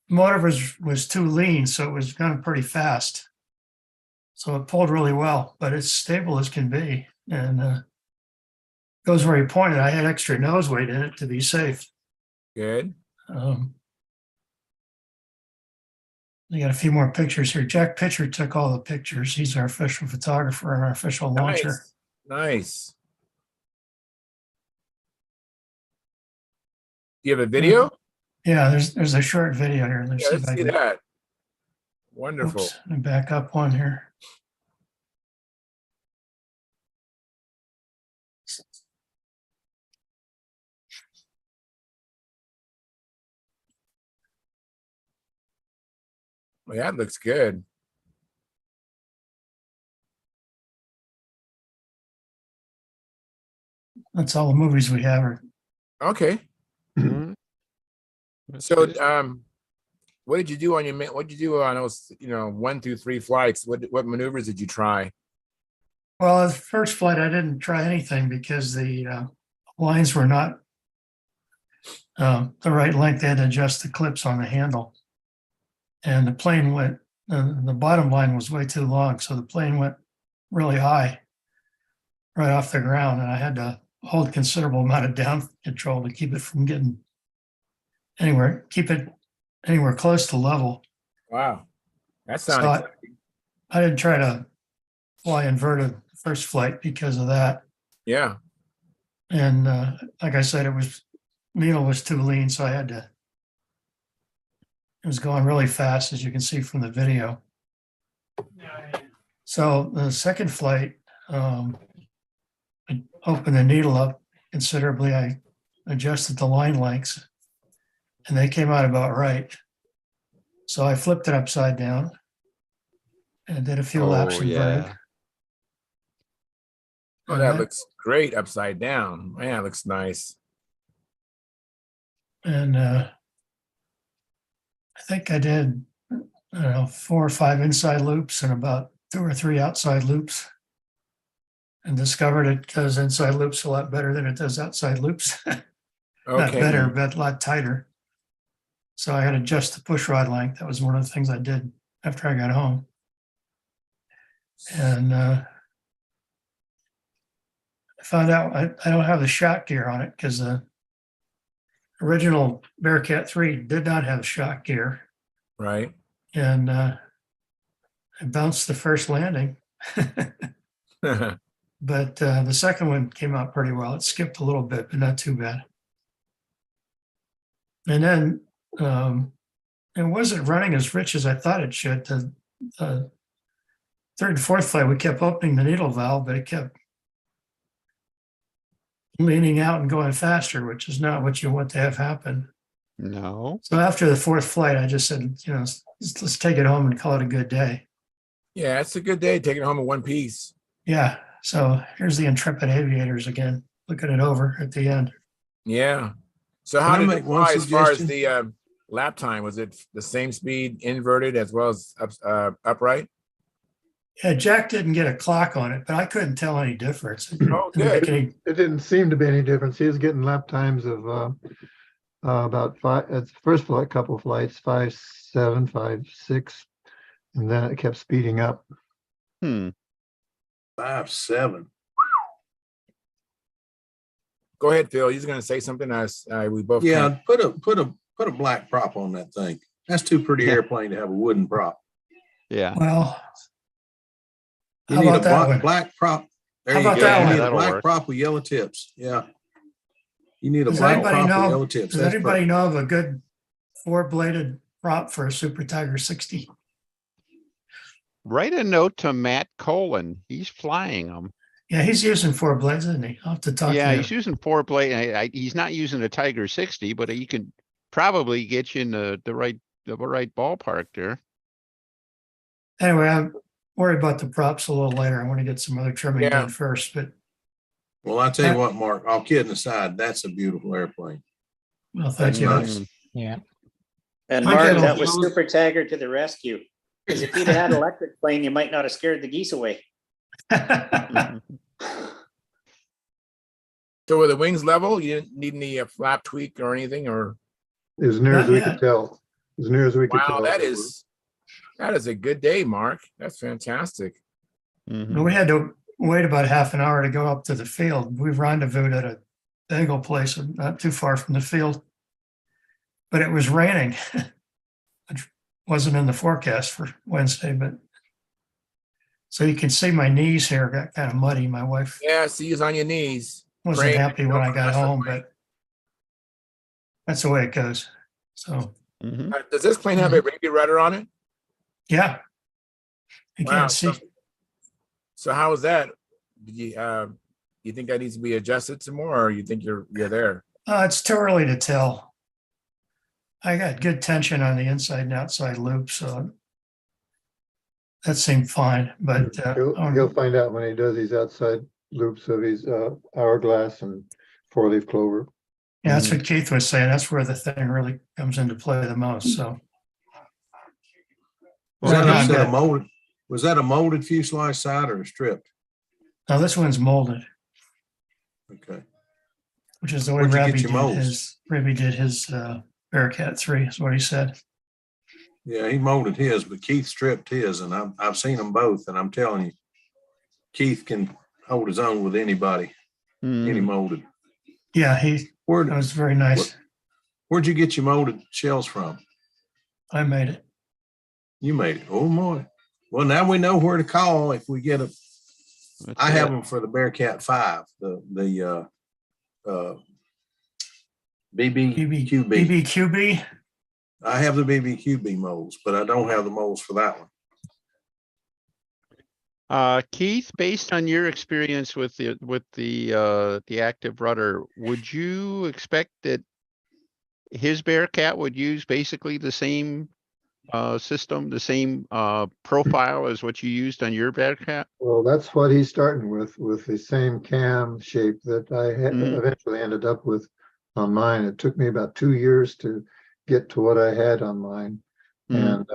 motor was too lean, so it was going pretty fast. So it pulled really well, but it's stable as can be, and goes where he pointed. I had extra nose weight in it to be safe. Good. I got a few more pictures here. Jack Pitcher took all the pictures. He's our official photographer and our official launcher. Nice. Do you have a video? Yeah, there's a short video here. Yeah, let's see that. Wonderful. Oops, let me back up one here. Well, that looks good. That's all the movies we have. Okay. Mhm. So, what did you do on what did you do on those, 1 through 3 flights? What maneuvers did you try? Well, the first flight, I didn't try anything because the lines were not the right length. They had to adjust the clips on the handle. And the plane went, the bottom line was way too long. So the plane went really high right off the ground. And I had to hold considerable amount of down control to keep it from getting keep it anywhere close to level. Wow. That So sounds I didn't try to fly inverted first flight because of that. yeah. And like I said, needle was too lean, so it was going really fast, as you can see from the video. So the second flight, I opened the needle up considerably. I adjusted the line lengths, and they came out about right. So I flipped it upside down and did a few laps Oh, inverted. yeah. Oh, that looks great upside down. Man, that looks nice. And I think I did, I don't know, 4 or 5 inside loops and about 2 or 3 outside loops, and discovered it does inside loops a lot better than it does outside loops. Not Okay. better, but a lot tighter. So I had to adjust the push rod length. That was one of the things I did after I got home. And I found out I don't have the shock gear on it because the original Bearcat 3 did not have shock gear. Right. And I bounced the first landing. But the second one came out pretty well. It skipped a little bit, but not too bad. And then it wasn't running as rich as I thought it should. The third and fourth flight, we kept opening the needle valve, but it kept leaning out and going faster, which is not what you want to have happen. No. So after the fourth flight, I just said, let's take it home and call it a good day. Yeah, it's a good day taking it home in one piece. Yeah. So here's the Intrepid Aviators again, looking it over at the end. Yeah. So Can how I did make it one fly as far as suggestion? the lap time? Was it the same speed inverted as well as upright? Yeah, Jack didn't get a clock on it, but I couldn't tell any difference. Oh, good. It didn't seem to be any difference. He was getting lap times of about 5 at the first flight, couple of flights, 5.7, 5.6, and then it kept speeding up. 5.7. Go ahead, Phil. He's going to say something. We both. Yeah, put a black prop on that thing. That's too pretty airplane to have a wooden prop. Yeah. Well, You how need a about that one? black prop. There How you about go. that You one? need a That'll black work. prop with yellow tips. Yeah. You need a Does black anybody prop with know? yellow tips. Does That's anybody perfect. know of a good 4-bladed prop for a Super Tiger 60? Write a note to Matt Colin. He's flying them. Yeah, he's using 4 blades, isn't he? I'll have to talk Yeah, to he's him. using 4 blade. He's not using a Tiger 60, but he can probably get you in the right ballpark there. Anyway, I'm worried about the props a little later. I want to get some other trimming Yeah. done first, but Well, I tell you what, Mark, all kidding aside, that's a beautiful airplane. Well, thank That's you. nice. Yeah. And I Mark, get that all was those- Super Tagger to the rescue. Because if he'd have had electric plane, you might not have scared the geese away. So were the wings level? You didn't need any flap tweak or anything, or As near as Not we yet. could tell. As near as we could wow, tell. that they were. is a good day, Mark. That's fantastic. Mhm. We had to wait about half an hour to go up to the field. We rendezvoused at a bagel place not too far from the field. But it was raining. Which wasn't in the forecast for Wednesday, but so you can see my knees here got kind of muddy. My wife Yeah, see you on your knees. wasn't praying happy you when don't I got mess up home, my- but that's the way it goes. So Mhm. Does this plane have a Raby rudder on it? yeah, you Wow, can't see. So how is that? Did you think that needs to be adjusted some more, or you think you're there? It's too early to tell. I got good tension on the inside and outside loop, so that seemed fine. But He'll find out when he does these outside loops of his hourglass and four-leaf clover. yeah, that's what Keith was saying. That's where the thing really comes into play the most. So Was Right that, now, a I've set of got- molded? Was that a molded fuselage side or a stripped? now this one's molded, Okay. which is the way Where'd you get your Rabby did his Bearcat 3, is what he said. Yeah, he molded his, but Keith stripped his, and I've seen them both, and I'm telling you, Keith can hold his own with anybody, any Mhm. molded. Yeah, that Where, was very nice. where'd you get your molded shells from? I made it. You made it. Oh, boy. Well, now we know where to call if we get a. That's I have it. them for the Bearcat 5, the BBQB. BBQB. I have the BBQB molds, but I don't have the molds for that one. Keith, based on your experience with the active rudder, would you expect that his Bearcat would use basically the same system, the same profile as what you used on your Bearcat? Well, that's what he's starting with the same cam shape that I eventually ended up with on mine. It took me about 2 years to get to what I had on mine. And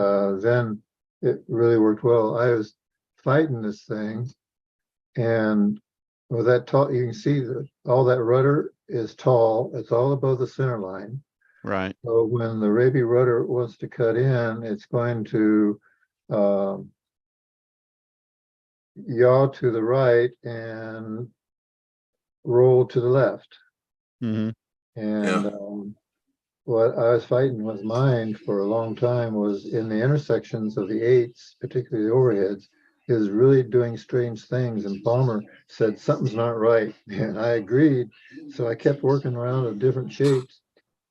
then it really worked well. I was fighting this thing, and with that tall, you can see that all that rudder is tall. It's all above the center line. Right. So when the Raby rudder wants to cut in, it's going to yaw to the right and roll to the left. Mhm. And what I was fighting with mine for a long time was in the intersections of the eights, particularly the overheads, is really doing strange things. And Palmer said something's not right, and I agreed. So I kept working around at different shapes,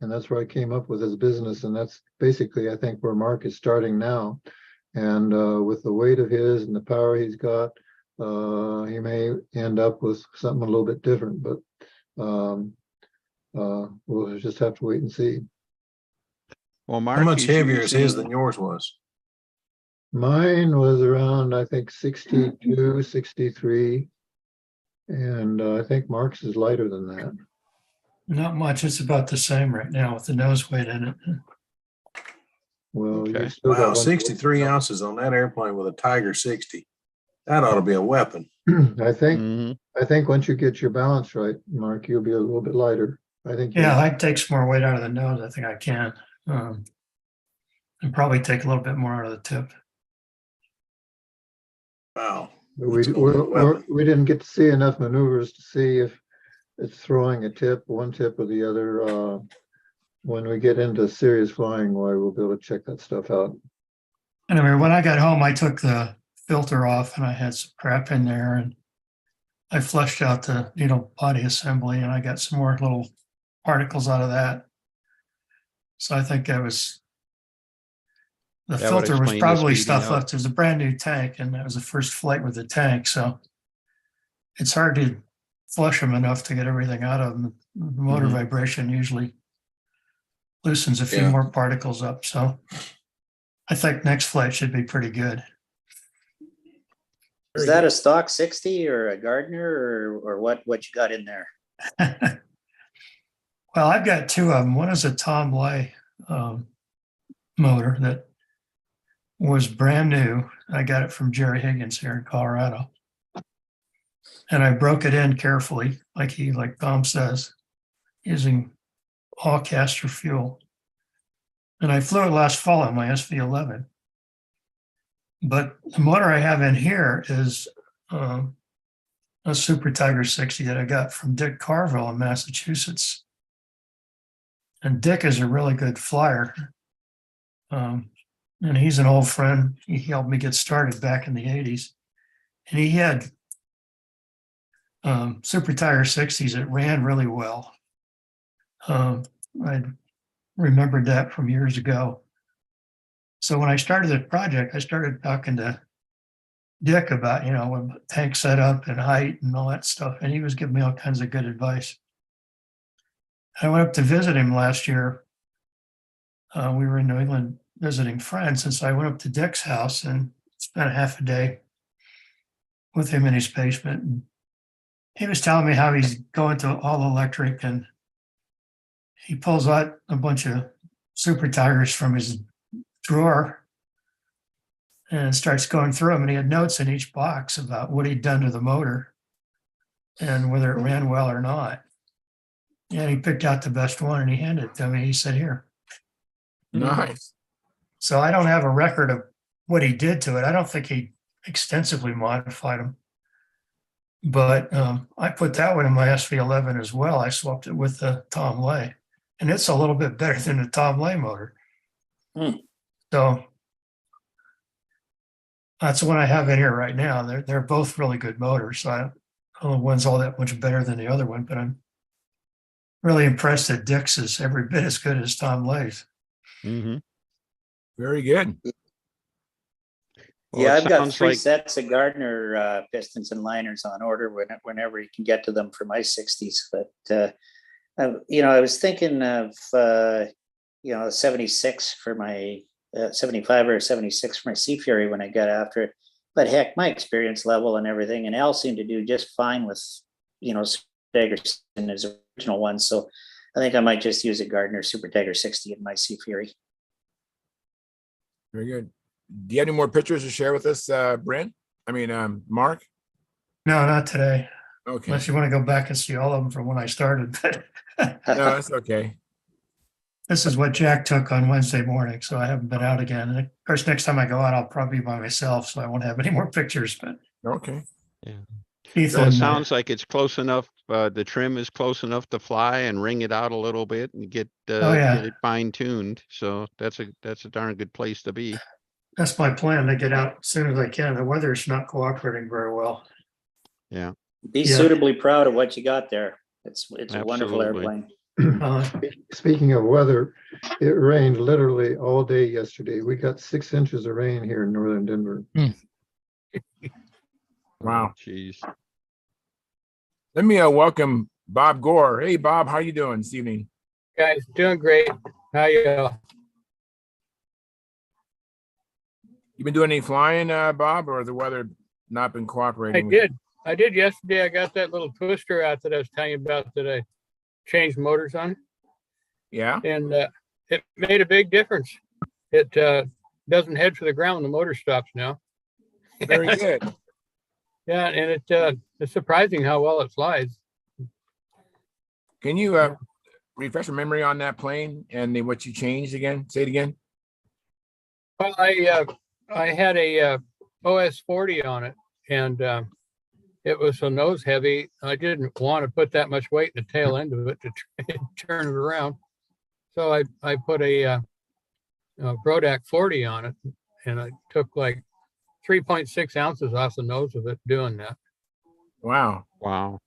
and that's where I came up with this business. And that's basically, I think, where Mark is starting now. And with the weight of his and the power he's got, he may end up with something a little bit different, but we'll just have to wait and see. Well, Mark, How much he's heavier is his using- than yours was? Mine was around, I think, 62, 63. And I think Mark's is lighter than that. Not much. It's about the same right now with the nose weight in it. Well, you Okay. still got Wow, one- 63 ounces on that airplane with a Tiger 60. That ought to be a weapon. I think Mhm. once you get your balance right, Mark, you'll be a little bit lighter. I think. Yeah, I take some more weight out of the nose. I think I can. And probably take a little bit more out of the tip. Wow. We That's gonna be a weapon. we didn't get to see enough maneuvers to see if it's throwing a tip, one tip or the other. When we get into serious flying, why we'll be able to check that stuff out. Anyway, when I got home, I took the filter off and I had some crap in there, and I flushed out the needle body assembly, and I got some more little particles out of that. So I think that was the That would filter was explain the probably speeding stuff up. left. It was a brand new tank, and that was the first flight with the tank. So it's hard to flush them enough to get everything out of them. The motor Mhm. vibration usually loosens a few Yeah. more particles up. So I think next flight should be pretty good. Is that a stock 60 or a Gardner or what you got in there? Well, I've got two of them. One is a Tom Lay motor that was brand new. I got it from Jerry Higgins here in Colorado. And I broke it in carefully, like Tom says, using all caster fuel. And I flew it last fall on my SV11. But the motor I have in here is a Super Tiger 60 that I got from Dick Carville in Massachusetts. And Dick is a really good flyer. And he's an old friend. He helped me get started back in the 80s. And he had Super Tiger 60s that ran really well. I remembered that from years ago. So when I started the project, I started talking to Dick about, tank setup and height and all that stuff. And he was giving me all kinds of good advice. I went up to visit him last year. We were in New England visiting friends. And so I went up to Dick's house and spent half a day with him in his basement. And he was telling me how he's going to all electric, and he pulls out a bunch of Super Tigers from his drawer and starts going through them. And he had notes in each box about what he'd done to the motor and whether it ran well or not. And he picked out the best one and he handed it to me. He said, "Here." Nice. So I don't have a record of what he did to it. I don't think he extensively modified them. But I put that one in my SV11 as well. I swapped it with the Tom Lay. And it's a little bit better than the Tom Lay motor. So that's the one I have in here right now. They're both really good motors. So I don't know one's all that much better than the other one, but I'm really impressed that Dick's is every bit as good as Tom Lay's. Mm-hmm. Very good. Well, Yeah, it I've got sounds three like- sets of Gardner pistons and liners on order whenever you can get to them for my 60s. But I was thinking of 76 for my 75 or 76 for my Sea Fury when I got after it. But heck, my experience level and everything, and Al seemed to do just fine with Tiger in his original one. So I think I might just use a Gardner Super Tiger 60 in my Sea Fury. Very good. Do you have any more pictures to share with us, Brent? Mark? No, not today. Okay. Unless you want to go back and see all of them from when I started. But No, that's okay. this is what Jack took on Wednesday morning, so I haven't been out again. And of course, next time I go out, I'll probably be by myself, so I won't have any more pictures. But Okay. Keith So it and, sounds like it's close enough, the trim is close enough to fly and wring it out a little bit and get it fine tuned. So that's a darn good place to be. that's my plan, to get out as soon as I can. The weather's not cooperating very well. Yeah. Be suitably proud of what you got there. It's a wonderful Absolutely. airplane. Speaking of weather, it rained literally all day yesterday. We got 6 inches of rain here in northern Denver. Wow. Jeez. Let me welcome Bob Gore. Hey, Bob, how you doing this evening? Guys, doing great. How you? You been doing any flying, Bob, or the weather not been cooperating? I did yesterday. I got that little twister out that I was telling you about that I changed motors on. Yeah. And it made a big difference. It doesn't head for the ground when the motor stops now. Very good. Yeah, and it's surprising how well it flies. Can you refresh your memory on that plane and what you changed again? Say it again. Well, I had a OS 40 on it, and it was so nose heavy. I didn't want to put that much weight in the tail end of it to turn it around. So I put a Brodak 40 on it, and I took like 3.6 ounces off the nose of it doing that. Wow. Wow.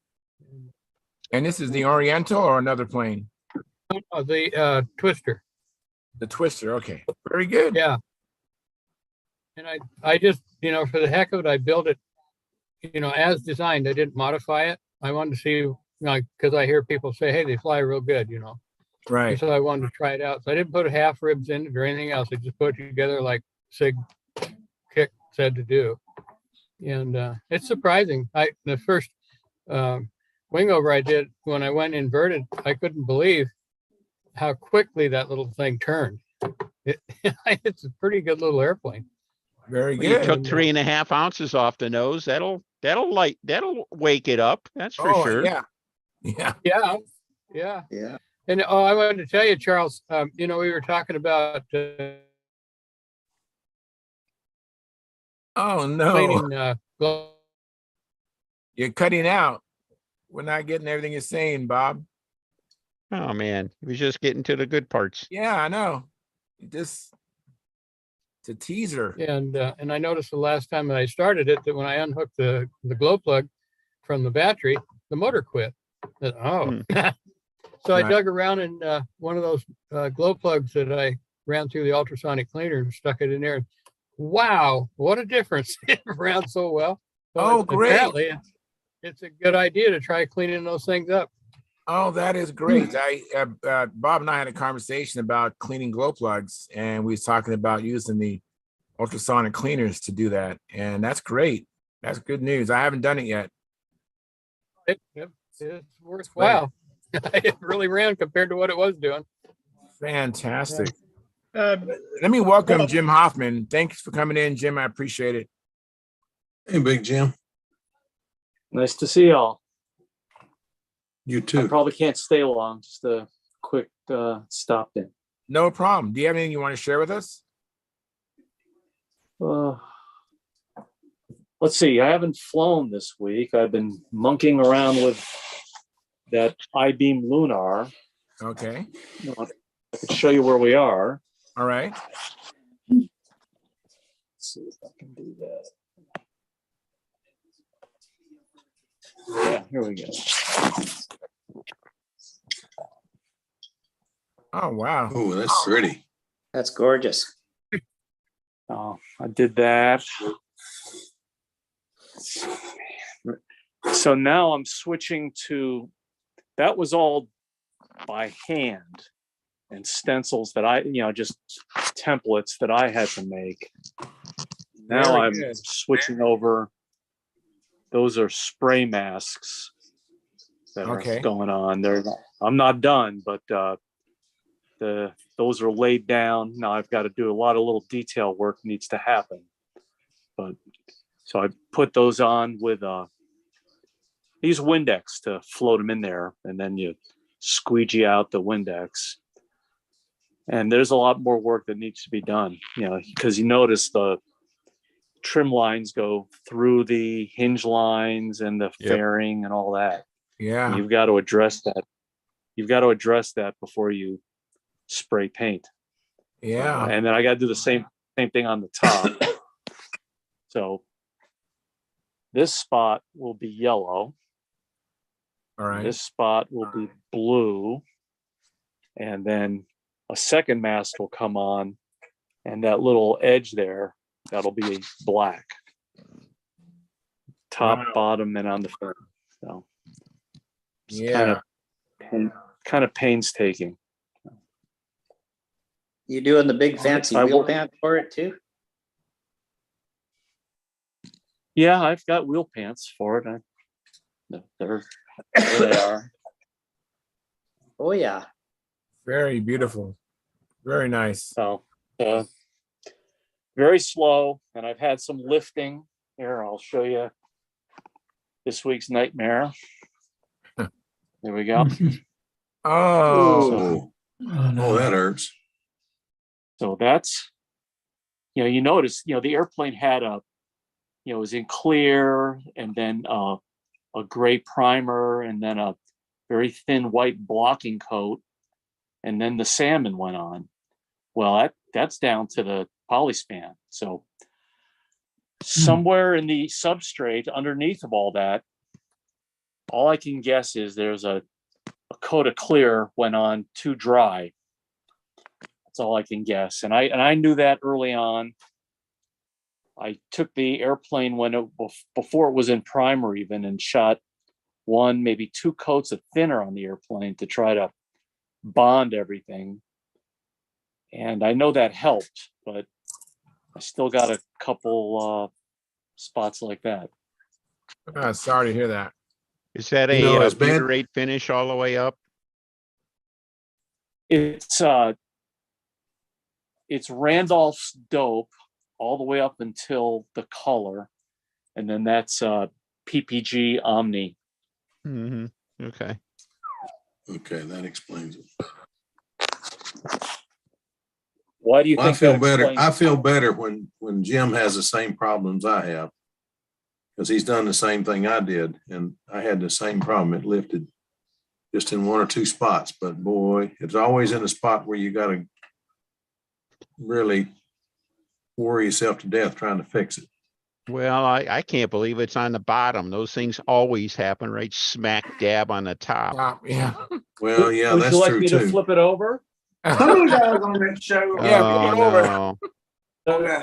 And this is the Oriental or another plane? The Twister. The Twister. Okay. Very good. Yeah. And I just, for the heck of it, I built it, as designed. I didn't modify it. I wanted to see, because I hear people say, hey, they fly real good, Right. So I wanted to try it out. So I didn't put half ribs in it or anything else. I just put it together like Sig Kick said to do. And it's surprising. The first wing over I did when I went inverted, I couldn't believe how quickly that little thing turned. It's a pretty good little airplane. Very Well, you good. took 3.5 ounces off the nose. That'll wake it up. That's for Oh, sure. yeah. Yeah. Yeah, yeah. Yeah. And I wanted to tell you, Charles. We were talking about Oh, no. cleaning. You're cutting out. We're not getting everything you're saying, Bob. Oh man, he was just getting to the good parts. Yeah, I know. It's a teaser. And I noticed the last time that I started it that when I unhooked the glow plug from the battery, the motor quit. So I Right. dug around in one of those glow plugs that I ran through the ultrasonic cleaner and stuck it in there. Wow, what a difference! It ran so well. So Oh, great. Apparently, it's a good idea to try cleaning those things up. Oh, that is great. Bob and I had a conversation about cleaning glow plugs, and we was talking about using the ultrasonic cleaners to do that. And that's great. That's good news. I haven't done it yet. It's worthwhile. It really ran compared to what it was doing. Fantastic. Let me welcome Jim Hoffman. Thanks for coming in, Jim. I appreciate it. Hey, Big Jim. Nice to see y'all. You I too. probably can't stay long. Just a quick stop in. No problem. Do you have anything you want to share with us? Let's see. I haven't flown this week. I've been monkeying around with that I-beam Lunar. Okay. I could show you where we are. All right. Let's see if I can do that. Yeah, here we go. Oh, wow. Oh, that's pretty. That's gorgeous. Oh, I did that. So now I'm switching to, that was all by hand and stencils that I, just templates that I had to make. Now Very I'm good. switching over. Those are spray masks that Okay. are going on. I'm not done, but those are laid down. Now I've got to do a lot of little detail work needs to happen. But so I put those on with use Windex to float them in there, and then you squeegee out the Windex. And there's a lot more work that needs to be done, because you notice the trim lines go through the hinge lines and the fairing and all that. Yeah. And you've got to address that. You've got to address that before you spray paint. Yeah. And then I got to do the same thing on the top. So this spot will be yellow. All right. This spot will be blue. And then a second mask will come on, and that little edge there, that'll be black. Top, Wow. bottom, and on the front. So it's Yeah. kind of painstaking. You doing the big fancy I wheel will- pant for it too? Yeah, I've got wheel pants for it. There they are. Oh yeah. Very beautiful. Very nice. So very slow, and I've had some lifting. Here, I'll show you this week's nightmare. There we go. Oh. Oh, that hurts. So that's, you notice, the airplane had it was in clear, and then a gray primer, and then a very thin white blocking coat, and then the salmon went on. Well, that's down to the polyspan. So somewhere in the substrate underneath of all that, all I can guess is there's a coat of clear went on too dry. That's all I can guess. And I knew that early on. I took the airplane before it was in primer even, and shot one, maybe two coats of thinner on the airplane to try to bond everything. And I know that helped, but I still got a couple spots like that. Sorry to hear that. Is that You know, a it's bad- butyrate finish all the way up? It's Randolph's dope all the way up until the color, and then that's PPG Omni. Mm-hmm. Okay. Okay, that explains it. Why do you I think feel that better. explains I it? feel better when Jim has the same problems I have. Because he's done the same thing I did, and I had the same problem. It lifted just in one or two spots, but boy, it's always in a spot where you got to really worry yourself to death trying to fix it. Well, I can't believe it's on the bottom. Those things always happen right smack dab on the top. Yeah. Well, yeah, Would that's you like true me to too. flip it over? Some of the guys on that show. Yeah, Oh, flip it over. no.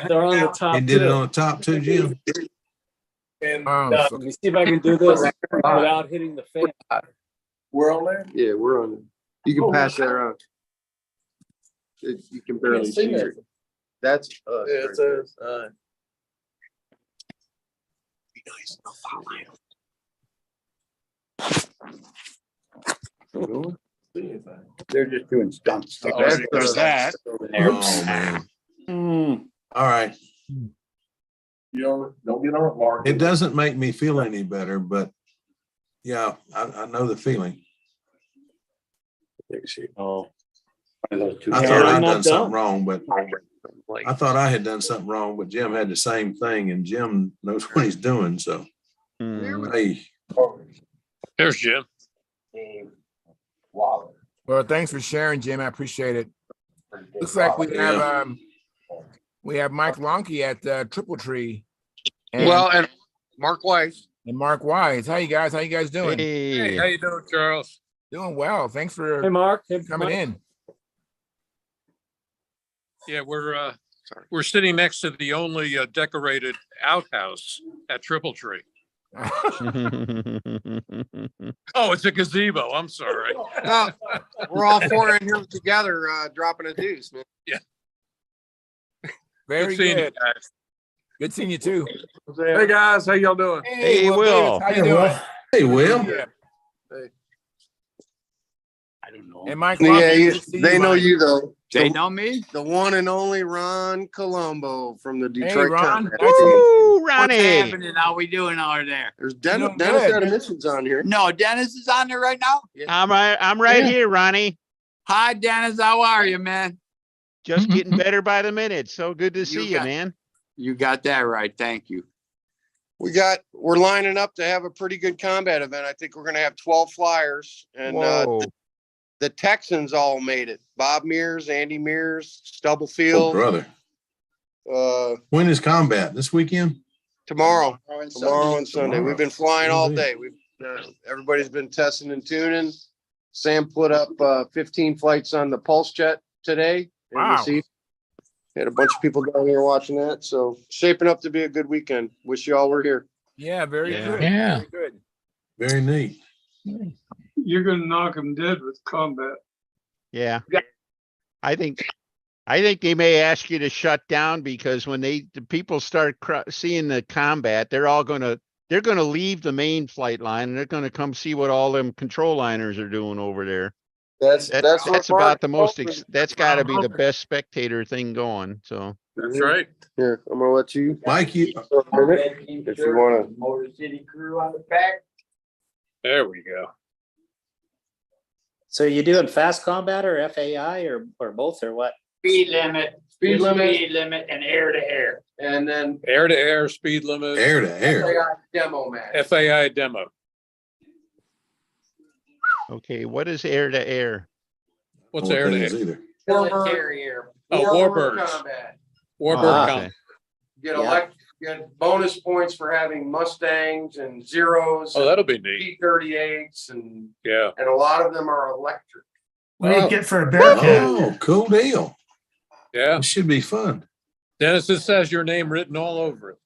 They're on the top He did it too. on the top too, Jim. And Oh, Let me see if I can do this without hitting the fan. we're on there. Yeah, we're on it. You can pass that around. You can barely see it. That's us. Yeah, it right says, They're just doing stunts. Oh, That's that. over there. Oh man. Hmm. All right. you don't get on it, Mark. It doesn't make me feel any better, but yeah, I know the feeling. Oh, I Yeah, thought I'm I'd not done something done. wrong, but I thought I had done something wrong, but Jim had the same thing, and Jim knows what he's doing. So, Hmm. hey, There's Jim. Wow. well, thanks for sharing, Jim. I appreciate it. Looks like we have Mike Lonke at Triple Tree. And, And Mark Weiss. and Mark Wise. How you guys? How you guys doing? Hey, How you doing, Charles? Doing well. Thanks for hey, Mark. Hey, coming Mike. in. Yeah, we're sitting next to the only decorated outhouse at Triple Tree. Oh, it's a gazebo. I'm sorry. We're all four in here together, dropping a deuce, man. Very seeing you good. guys. Good seeing you too. Hey guys, how y'all doing? Hey, Will Will. Davis, how you Hey, doing? Will. hey, Will. Yeah. I don't know. And Mike Yeah, Lonke, good to see they know Mike. you though. They know me? The one and only Ron Colombo from the Hey, Detroit Ron. Combat Nice to Team. meet you. Woo, Ronnie. What's happening? How we doing over there? There's Doing Dennis good. Admissions on here. No, Dennis is on there right now? I'm right Yeah. here, Ronnie. Hi, Dennis. How are you, man? Just getting better by the minute. So good to see you, got- man. You got that right. Thank you. We're lining up to have a pretty good combat event. I think we're gonna have 12 flyers, and Whoa. the Texans all made it. Bob Mears, Andy Mears, Oh, Stubblefield. brother. When is combat? This weekend? Tomorrow and Sunday. We've been flying all Sweet. day. We've everybody's been testing and tuning. Sam put up 15 flights on the Pulse Jet today. And Wow. had a bunch of people down here watching that. So shaping up to be a good weekend. Wish you all were here. Yeah, very Yeah. good. Yeah. Very good. Very neat. You're gonna knock them dead with combat. Yeah. I think they may ask you to shut down because when the people start seeing the combat, they're gonna leave the main flight line and they're gonna come see what all them control liners are doing over there. That's That's what about the Mark- most. That's got to be the best spectator thing going. So That's right. Here, I'm gonna let you. Mike, you, If you wanna. Motor City crew on the back. There we go. So you doing fast combat or FAI or both or what? Speed limit. Speed limit. Speed limit and air to air. And then Air to air, speed limit, air to air. FAI demo match. FAI demo. okay, what is air to air? What's I don't air think to it's air? either. Military air. Oh, Warbird Warbirds. combat. Warbird Oh, combat. okay. Get bonus points for having Mustangs and Zeros. Oh, that'll be neat. P-38s and Yeah. a lot of them are electric. What do you get for a Bearcat? Oh, cool deal. Yeah. This should be fun. Dennis, this has your name written all over it.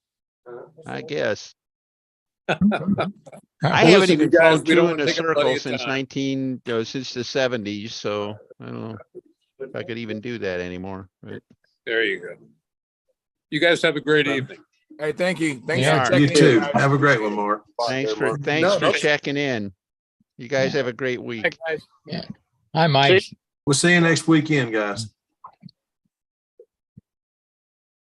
I guess. I Well, haven't listen, even you guys, flown we don't two in wanna a take up plenty circle of since time. since the 70s. So I don't know if I could even do that anymore. But There you go. You guys have a great evening. Hey, thank you. Thanks Yeah. for You checking in. too. guys. Have a great one, Mark. Thanks for checking in. You guys have a great week. Hi, guys. Yeah. Hi, Mike. We'll see you next weekend, guys.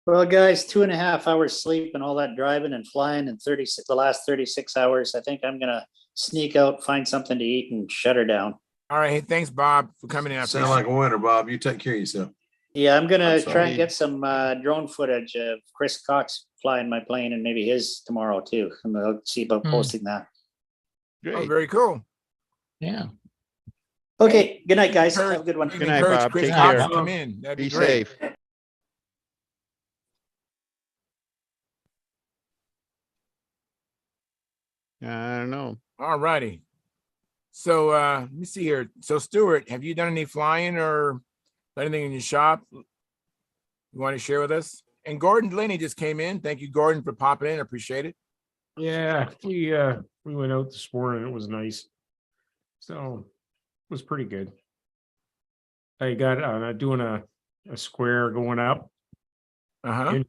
Well, guys, 2.5 hours sleep and all that driving and flying and the last 36 hours. I think I'm gonna sneak out, find something to eat and shut her down. All right. Hey, thanks, Bob, for coming in. I Sound appreciate like a winner, Bob. You take care of yourself. Yeah, I'm gonna I'm try sorry. and get some drone footage of Chris Cox flying my plane and maybe his tomorrow too. And I'll see about posting that. it. Oh, Great. very cool. Yeah. Okay, good night, guys. Have a good one. You Good can night, encourage Bob. Chris Take Cox care. to come in. That'd be Be great. safe. I don't know. All righty. So let me see here. So Stuart, have you done any flying or anything in your shop you want to share with us? And Gordon Delaney just came in. Thank you, Gordon, for popping in. Appreciate it. Yeah, we went out this morning. It was nice. So it was pretty good. I got doing a square going up. Uh-huh. And-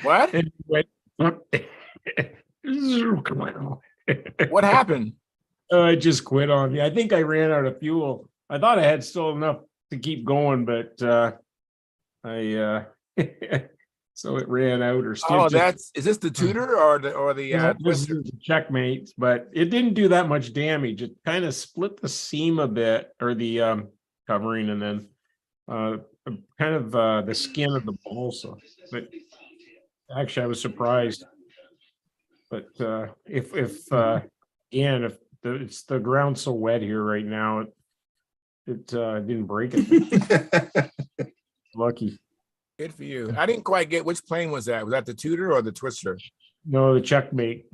What? and went- What happened? It just quit on me. I think I ran out of fuel. I thought I had still enough to keep going, but I so it ran out or still. Oh, is this the tutor or the Yeah, this is twister? the checkmate, but it didn't do that much damage. It kind of split the seam a bit, or the covering, and then kind of the skin of the balsa. But actually, I was surprised. But if again, if it's the ground so wet here right now, it didn't break it. Lucky. Good for you. I didn't quite get which plane was that. Was that the tutor or the twister? No, the checkmate.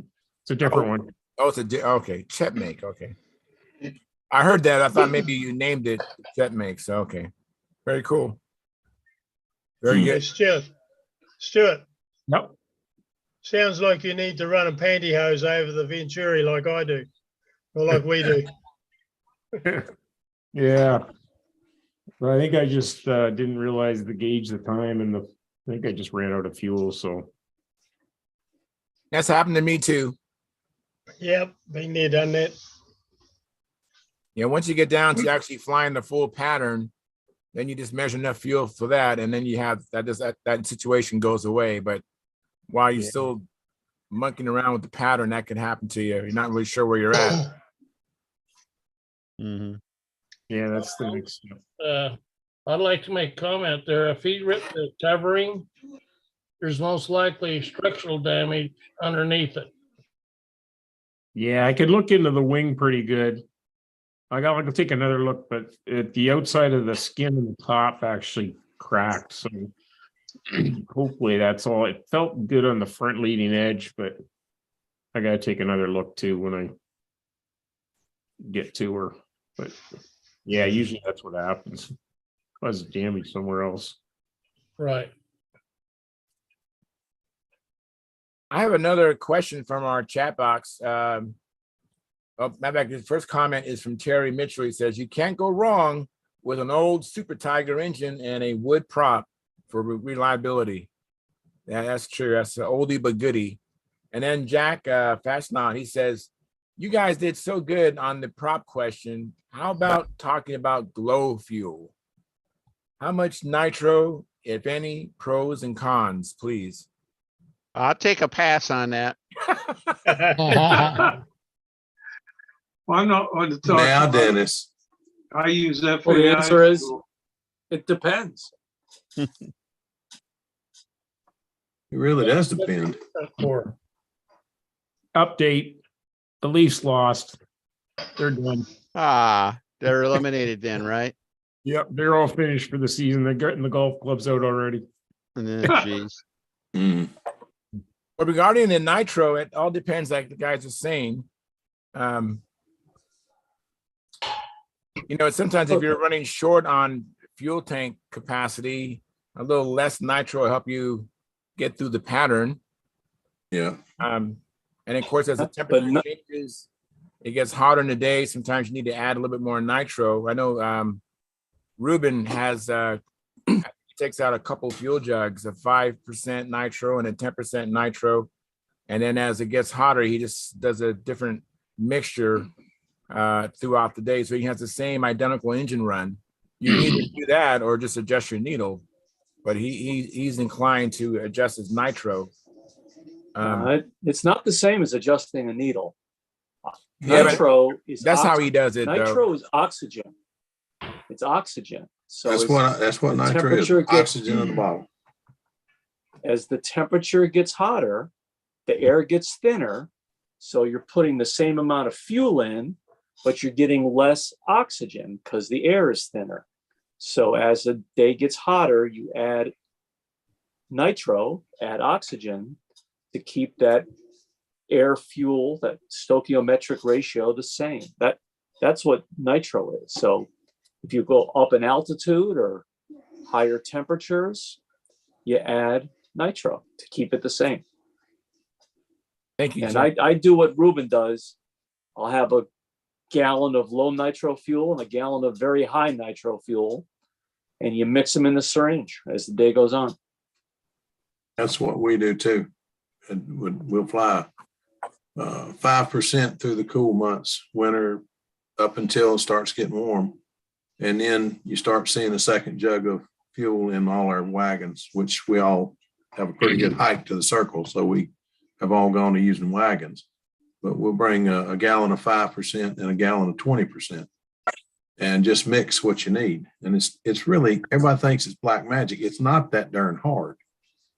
It's a different one. Oh, it's okay. Checkmate. Okay. I heard that. I thought maybe you named it Checkmate. So okay. Very cool. Very Hey, good. Stuart, Yep. sounds like you need to run a pantyhose over the Venturi like I do, or like we do. Yeah. Well, I think I just didn't realize the gauge the time, and I think I just ran out of fuel. So That's happened to me too. Yep, been there, done that. Yeah, once you get down to actually flying the full pattern, then you just measure enough fuel for that, and then you have that situation goes away. But while you're still monkeying around with the pattern, that could happen to you. You're not really sure where you're at. Mm-hmm. yeah, that's the next step. I'd like to make a comment there. If he ripped the covering, there's most likely structural damage underneath it. Yeah, I could look into the wing pretty good. I'll take another look, but at the outside of the skin and the top actually cracked. So hopefully that's all. It felt good on the front leading edge, but I gotta take another look too when I get to her. But yeah, usually that's what happens. Causes damage somewhere else. Right. I have another question from our chat box. Matter of fact, his first comment is from Terry Mitchell. He says, "You can't go wrong with an old Super Tiger engine and a wood prop for reliability." Yeah, that's true. That's an oldie but goodie. And then Jack Fastnaw, he says, "You guys did so good on the prop question. How about talking about glow fuel? How much nitro, if any, pros and cons, please?" I'll take a pass on that. Well, I'm not on the top. Now, Dennis. I use that. Well, the answer is, it depends. It really does depend. Update. The Leafs lost. They're done. They're eliminated then, right? Yep, they're all finished for the season. They're getting the golf clubs out already. Jeez. But regarding the nitro, it all depends, like the guys are saying. Sometimes if you're running short on fuel tank capacity, a little less nitro will help you get through the pattern. Yeah. And of course, as the temperature changes, it gets hotter in the day. Sometimes you need to add a little bit more nitro. I know Ruben has take takes out a couple fuel jugs of 5% nitro and a 10% nitro. And then as it gets hotter, he just does a different mixture throughout the day. So he has the same identical engine run. You can either do that or just adjust your needle, but he's inclined to adjust his nitro. It's not the same as adjusting a needle. Yeah, Nitro is that's how he does it. Nitro though. is oxygen. It's oxygen. So That's what the nitro is. temperature gets- Oxygen in the bottle. As the temperature gets hotter, the air gets thinner. So you're putting the same amount of fuel in, but you're getting less oxygen because the air is thinner. So as the day gets hotter, you add nitro, add oxygen to keep that air fuel, that stoichiometric ratio the same. That's what nitro is. So if you go up in altitude or higher temperatures, you add nitro to keep it the same. Thank you. And I do what Ruben does. I'll have a gallon of low nitro fuel and a gallon of very high nitro fuel, and you mix them in the syringe as the day goes on. That's what we do too. And we'll fly 5% through the cool months, winter up until it starts getting warm. And then you start seeing a second jug of fuel in all our wagons, which we all have a pretty good hike to the circle. So we have all gone to using wagons, but we'll bring a gallon of 5% and a gallon of 20% and just mix what you need. And it's really, everybody thinks it's black magic. It's not that darn hard.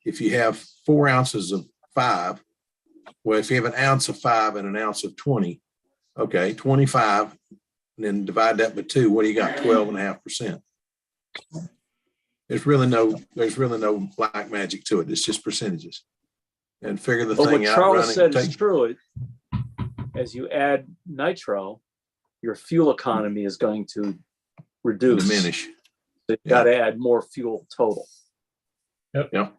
If you have 4 ounces of 5, well, if you have an ounce of 5 and an ounce of 20, okay, 25, and then divide that by 2, what do you got? 12.5%. There's really no black magic to it. It's just percentages. And figure the But thing what out. Charles run it, said is take- true. As you add nitro, your fuel economy is going to reduce. diminish. So you got to add more fuel total. Yep.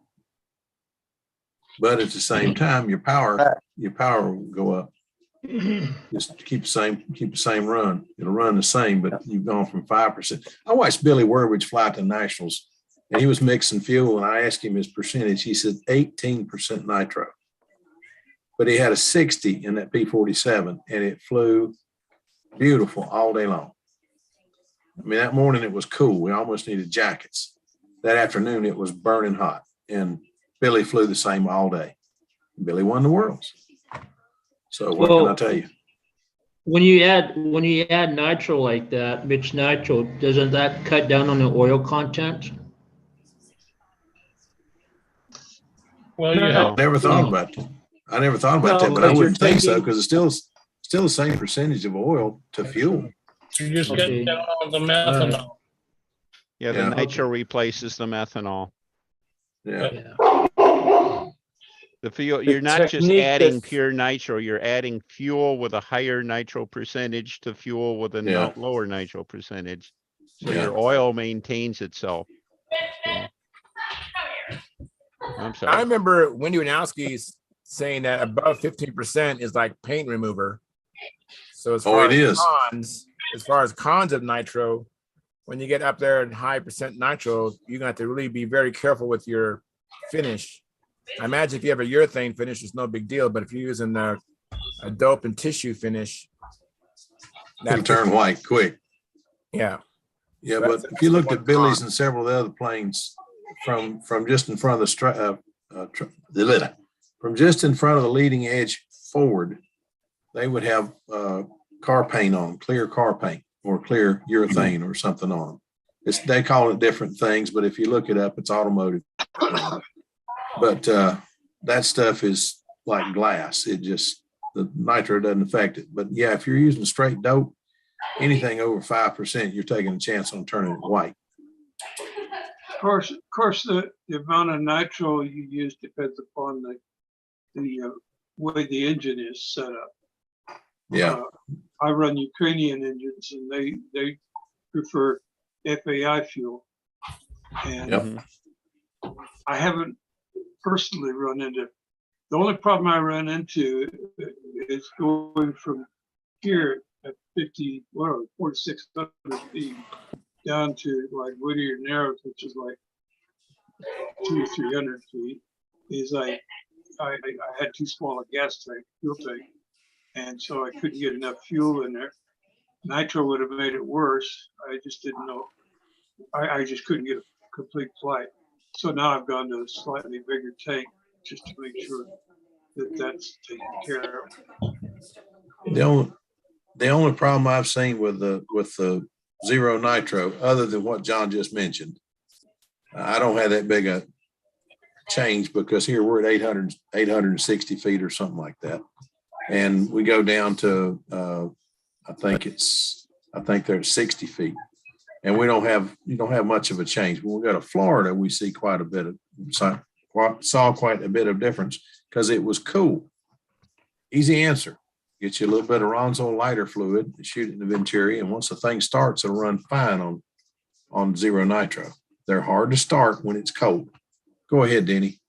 But at the same time, your power will go up. Just keep the same run. It'll run the same, but you've gone from 5%. I watched Billy Werwich fly to nationals, and he was mixing fuel, and I asked him his percentage. He said 18% nitro, but he had a 60 in that P-47, and it flew beautiful all day long. I mean, that morning it was cool. We almost needed jackets. That afternoon it was burning hot, and Billy flew the same all day. Billy won the Worlds. So what can I tell you? When you add nitro like that, mixed nitro, doesn't that cut down on the oil content? Well, I never thought about that. I never thought about that, but I wouldn't think so because it's still the same percentage of oil to fuel. You're just getting down on the methanol. Yeah, the nitro replaces the methanol. Yeah. The fuel, you're not just technique adding that's- pure nitro, you're adding fuel with a higher nitro percentage to fuel with a lower nitro percentage. So your oil maintains itself. So. I'm sorry. I remember Wendy Wanowski's saying that above 15% is like paint remover. So as far as cons of nitro, when you get up there in high percent nitro, you're gonna have to really be very careful with your finish. I imagine if you have a urethane finish, it's no big deal, but if you're using a dope and tissue finish, It'll turn white quick. Yeah. Yeah, but if you looked at Billy's and several of the other planes from just in front of from just in front of the leading edge forward, they would have car paint on, clear car paint or clear urethane or something on. They call it different things, but if you look it up, it's automotive. But that stuff is like glass. The nitro doesn't affect it. But yeah, if you're using straight dope, anything over 5%, you're taking a chance on turning it white. Of course, the amount of nitro you use depends upon the way the engine is set up. Yeah. I run Ukrainian engines, and they prefer FAI fuel, and I haven't personally run into. The only problem I ran into is going from here at 4,600 feet down to like Whittier Narrows, which is like 300 feet, is I had too small a gas tank, fuel tank, and so I couldn't get enough fuel in there. Nitro would have made it worse. I just didn't know. I just couldn't get a complete flight. So now I've gone to a slightly bigger tank just to make sure that that's taken care of. The only problem I've seen with the zero nitro, other than what John just mentioned, I don't have that big a change because here we're at 860 feet or something like that. And we go down to, I think they're at 60 feet, and you don't have much of a change. When we go to Florida, we see saw quite a bit of difference because it was cool. Easy answer. Get you a little bit of Ronzo lighter fluid, shoot it in the Venturi, and once the thing starts, it'll run fine on zero nitro. They're hard to start when it's cold. Go ahead, Denny.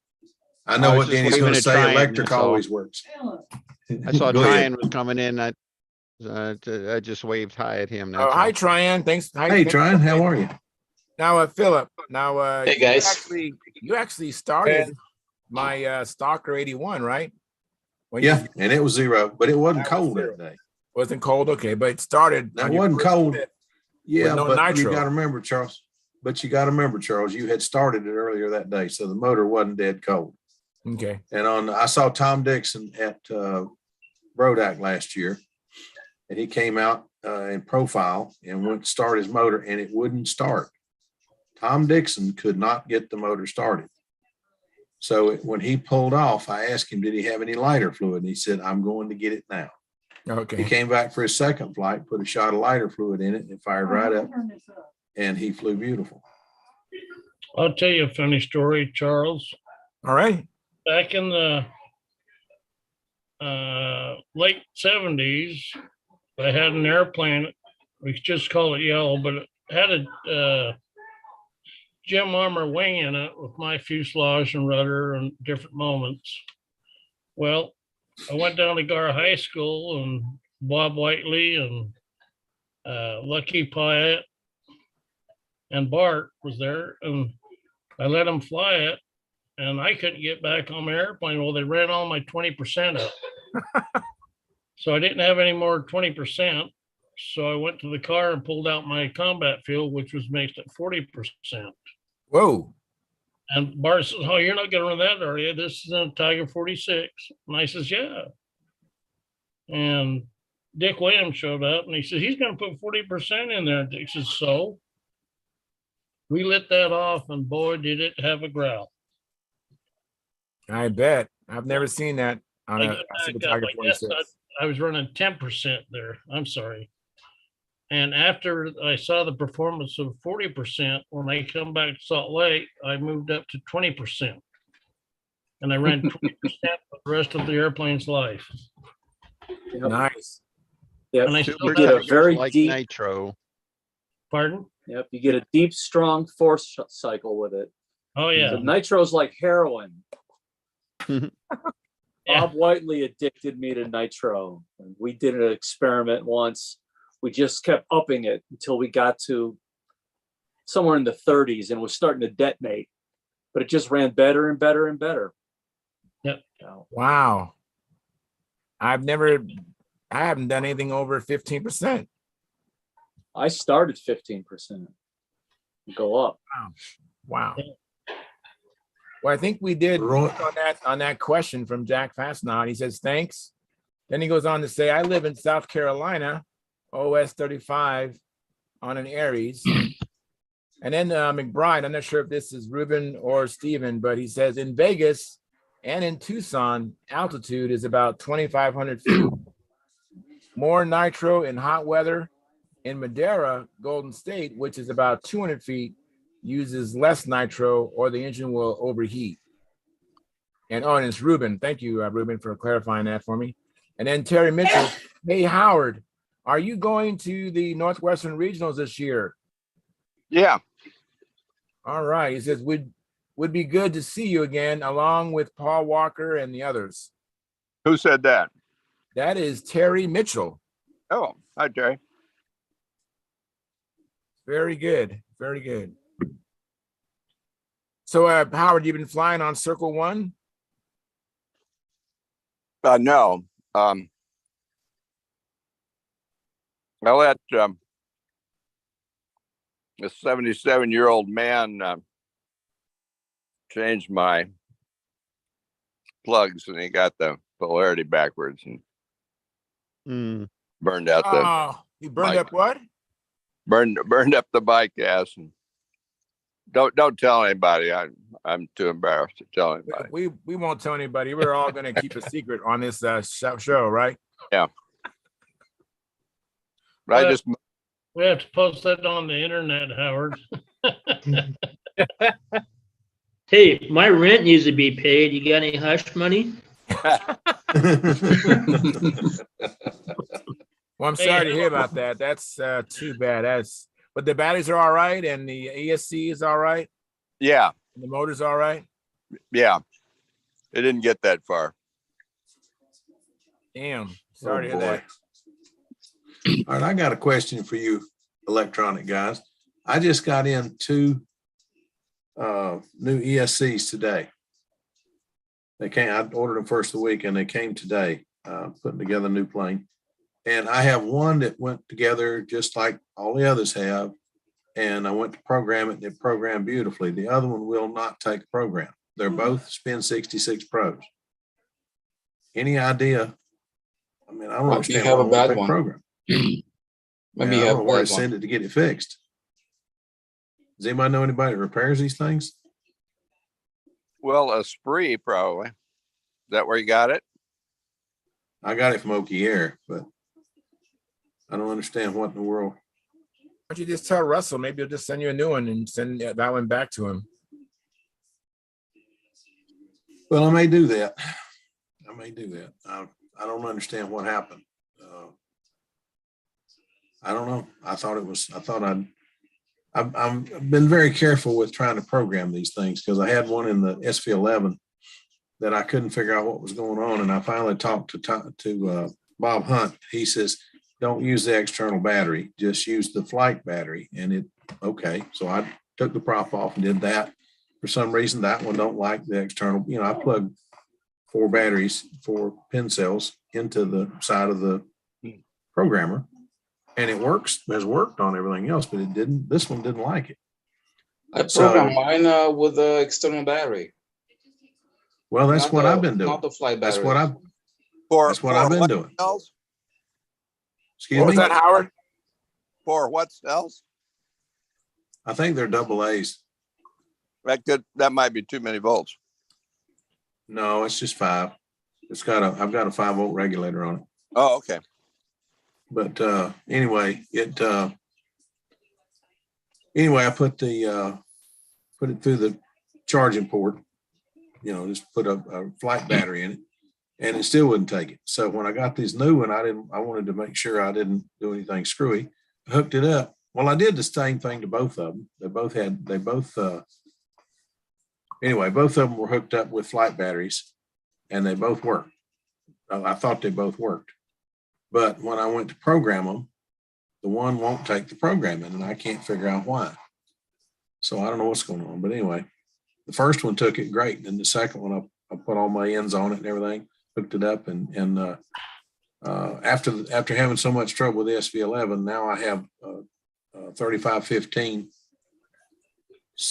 I know what Denny's going to say. Electric always works. I saw Go ahead. Tryon was coming in. I just waved hi at him. Oh, hi, Tryon. Thanks. Hey, Tryon, how are you? Now, Philip. Now, Hey, guys. You actually started my Stalker 81, right? Yeah, and it was zero, but it wasn't cold that day. Wasn't cold, okay, but it started. That wasn't cold. Yeah, no but nitro. you got to remember, Charles. You had started it earlier that day, so the motor wasn't dead cold. Okay. And I saw Tom Dixon at Brodak last year, and he came out in profile and went to start his motor, and it wouldn't start. Tom Dixon could not get the motor started. So when he pulled off, I asked him, did he have any lighter fluid? And he said, I'm going to get it now. Okay. He came back for his second flight, put a shot of lighter fluid in it, and it fired right up. And he flew beautiful. I'll tell you a funny story, Charles. All right. Back in the late 70s, I had an airplane. We just call it yellow, but it had a Jim Armour wing in it with my fuselage and rudder and different moments. Well, I went down to Gar High School, and Bob Whiteley and Lucky Pyatt and Bart was there, and I let them fly it, and I couldn't get back on my airplane. Well, they ran all my 20% up. So I didn't have any more 20%. So I went to the car and pulled out my combat fuel, which was mixed at 40%. Whoa. And Bart says, oh, you're not going to run that, are you? This is a Tiger 46. And I says, yeah. And Dick Williams showed up, and he said, he's going to put 40% in there. And Dick says, so we lit that off, and boy, did it have a growl. I bet. I've never seen that on a Super Tiger 46. I was running 10% there. I'm sorry. And after I saw the performance of 40%, when I come back to Salt Lake, I moved up to 20%. And I ran 20% for the rest of the airplane's life. Nice. Yeah, And I you still get a got- very like deep nitro. Pardon? Yep, you get a deep, strong force cycle with it. Oh, yeah. The nitro's like heroin. Yeah. Bob Whiteley addicted me to nitro. And we did an experiment once. We just kept upping it until we got to somewhere in the 30s and was starting to detonate. But it just ran better and better and better. Yep. Wow. I haven't done anything over 15%. I started 15%. Go up. Wow. Well, I think we did on that question from Jack Fastnaw. He says, thanks. Then he goes on to say, I live in South Carolina, OS 35 on an Aries. And then McBride, I'm not sure if this is Ruben or Steven, but he says in Vegas and in Tucson, altitude is about 2,500 feet. More nitro in hot weather. In Madera, Golden State, which is about 200 feet, uses less nitro or the engine will overheat. And it's Ruben. Thank you, Ruben, for clarifying that for me. And then Terry Mitchell, hey, Howard, are you going to the Northwestern Regionals this year? Yeah. All right. He says, would be good to see you again, along with Paul Walker and the others. Who said that? That is Terry Mitchell. Oh, hi, Terry. Very good. Very good. So, Howard, you've been flying on Circle One? No. I let a 77-year-old man change my plugs, and he got the polarity backwards and burned out the. Oh, you burned bike. up what? Burned up the bike gas. And don't tell anybody. I'm too embarrassed to tell anybody. We won't tell anybody. We're all going to keep a secret on this show, right? Yeah. I just We have to post that on the internet, Howard. Hey, my rent needs to be paid. You got any hush money? Well, I'm sorry to hear about that. That's too bad. But the batteries are all right, and the ESC is all right. Yeah. And the motor's all right. Yeah. It didn't get that far. Damn. Sorry to hear that. All right, I got a question for you, electronic guys. I just got in 2 new ESCs today. They came. I ordered them first of the week, and they came today. Putting together a new plane, and I have one that went together just like all the others have. And I went to program it, and it programmed beautifully. The other one will not take a program. They're both Spin 66 Pros. Any idea? I mean, I don't understand. You have a bad one. Program. Maybe you I have don't a know where bad to send it to get it fixed. Does anybody know anybody that repairs these things? Well, a spree probably. Is that where you got it? I got it from Okie Air, but I don't understand what in the world. Why don't you just tell Russell? Maybe he'll just send you a new one and send that one back to him. Well, I may do that. I don't understand what happened. I don't know. I've been very careful with trying to program these things because I had one in the SV11 that I couldn't figure out what was going on. And I finally talked to Bob Hunt. He says, don't use the external battery, just use the flight battery. And okay. So I took the prop off and did that. For some reason, that one don't like the external. I plugged 4 pin cells into the side of the programmer, and it has worked on everything else, but this one didn't like it. I programmed mine with the external battery. Well, that's what I've been doing. Not the flight battery. That's what I've been doing. Cells? Excuse me? Was that, Howard? For what cells? I think they're AA's. That might be too many volts. No, it's just 5. I've got a 5-volt regulator on it. Oh, okay. But anyway, I put it through the charging port, just put a flight battery in it, and it still wouldn't take it. So when I got this new one, I wanted to make sure I didn't do anything screwy. I hooked it up. Well, I did the same thing to both of them. Both of them were hooked up with flight batteries, and they both worked. I thought they both worked. But when I went to program them, the one won't take the programming, and I can't figure out why. So I don't know what's going on. But anyway, the first one took it great. And the second one, I put all my ends on it and everything, hooked it up. And after having so much trouble with the SV11, now I have 3515.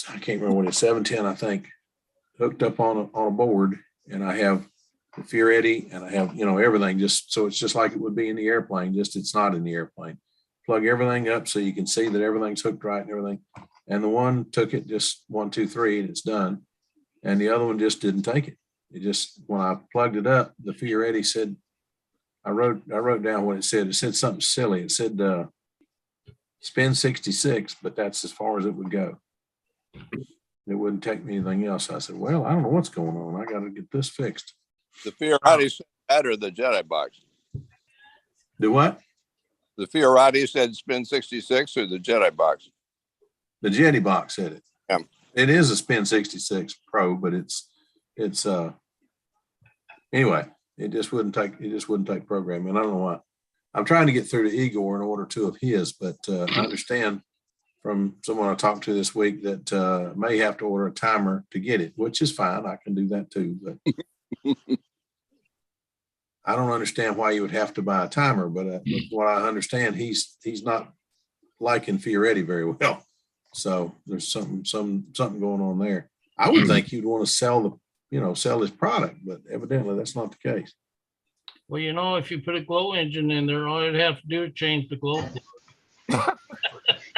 I can't remember what it's, 710, I think, hooked up on a board. And I have the Fioretti, and I have, everything just, so it's just like it would be in the airplane, just it's not in the airplane. Plug everything up so you can see that everything's hooked right and everything. And the one took it just 1, 2, 3, and it's done. And the other one just didn't take it. It just, when I plugged it up, the Fioretti said, I wrote down what it said. It said something silly. It said spin 66, but that's as far as it would go. It wouldn't take me anything else. I said, well, I don't know what's going on. I got to get this fixed. The Fioretti said that, or the Jedi box? Do what? The Fioretti said spin 66 or the Jedi box? The Jedi box said it. Yeah. It is a spin 66 Pro, but it's anyway, it just wouldn't take programming. I don't know why. I'm trying to get through to Igor and order 2 of his, but I understand from someone I talked to this week that may have to order a timer to get it, which is fine. I can do that too. But I don't understand why you would have to buy a timer. But what I understand, he's not liking Fioretti very well. So there's something going on there. I would think you'd want to sell his product, but evidently that's not the case. Well, you know, if you put a glow engine in there, all you'd have to do is change the glow.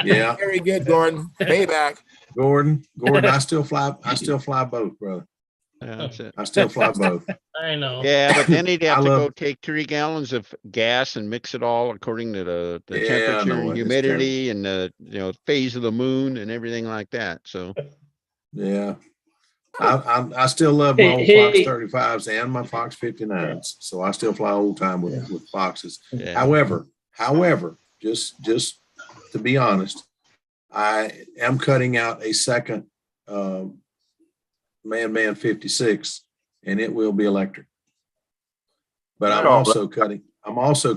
Yeah. Very good, Gordon. Payback. Gordon, I still fly both, brother. Yeah, that's it. I still fly both. I know. Yeah, but then he'd have I to love- go take 3 gallons of gas and mix it all according to the Yeah, I temperature know and it. It's humidity and the phase of the moon and everything like that. So Yeah. I still love my old Fox 35s and my Fox 59s. So I still fly old time with Foxes. yeah. However, just to be honest, I am cutting out a second Man 56, and it will be electric. But I'm also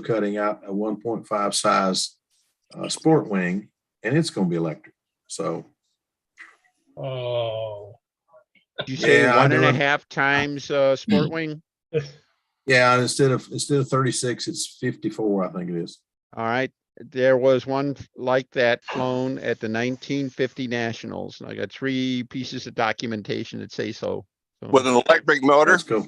cutting out a 1.5 size sport wing, and it's going to be electric. So, Oh, Did you say Yeah, one I and a do. half times sport wing? yeah, instead of 36, it's 54, I think it is. All right. There was one like that flown at the 1950 Nationals. And I got 3 pieces of documentation that say so. With an electric motor. Let's go.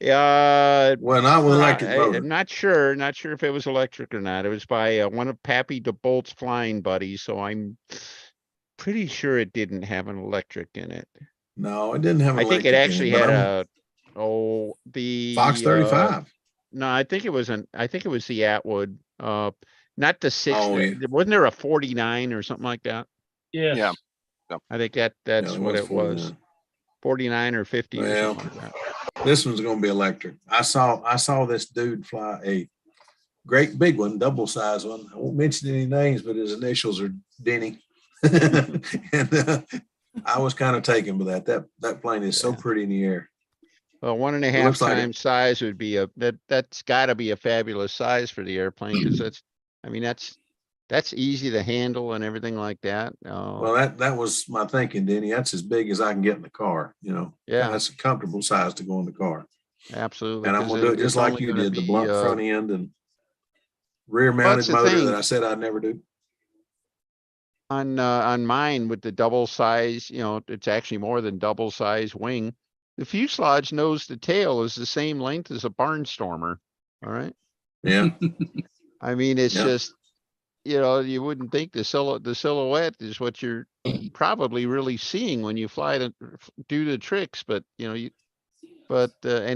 Yeah. Well, not with electric motor. I'm not sure if it was electric or not. It was by one of Pappy DeBolt's flying buddies. So I'm pretty sure it didn't have an electric in it. No, it didn't have an I think it electric actually in it, but had I'm- the Fox 35. No, I think it was the Atwood, not the 6. Oh, yeah. Wasn't there a 49 or something like that? yes. Yeah. I think that's Yeah, what it was. 49. 49 or 50 or Well, something like that. this one's going to be electric. I saw this dude fly a great big one, double size one. I won't mention any names, but his initials are Denny. And I was kind of taken with that. That plane is so pretty in the air. Well, 1.5 looks like it. times size would be that's gotta be a fabulous size for the airplane. Cause that's easy to handle and everything like that. Well, that was my thinking, Denny. That's as big as I can get in the car. Yeah. That's a comfortable size to go in the car. Absolutely. And I'm 'cause going to do it it's just like only you gonna did, the be, blunt front end and rear that's mounted the motor thing. that I said I'd never do. On mine with the double size, it's actually more than double size wing. The fuselage nose to tail is the same length as a barnstormer. All right. Yeah. I mean, it's Yeah. just, you wouldn't think the silhouette is what you're probably really seeing when you do the tricks, but and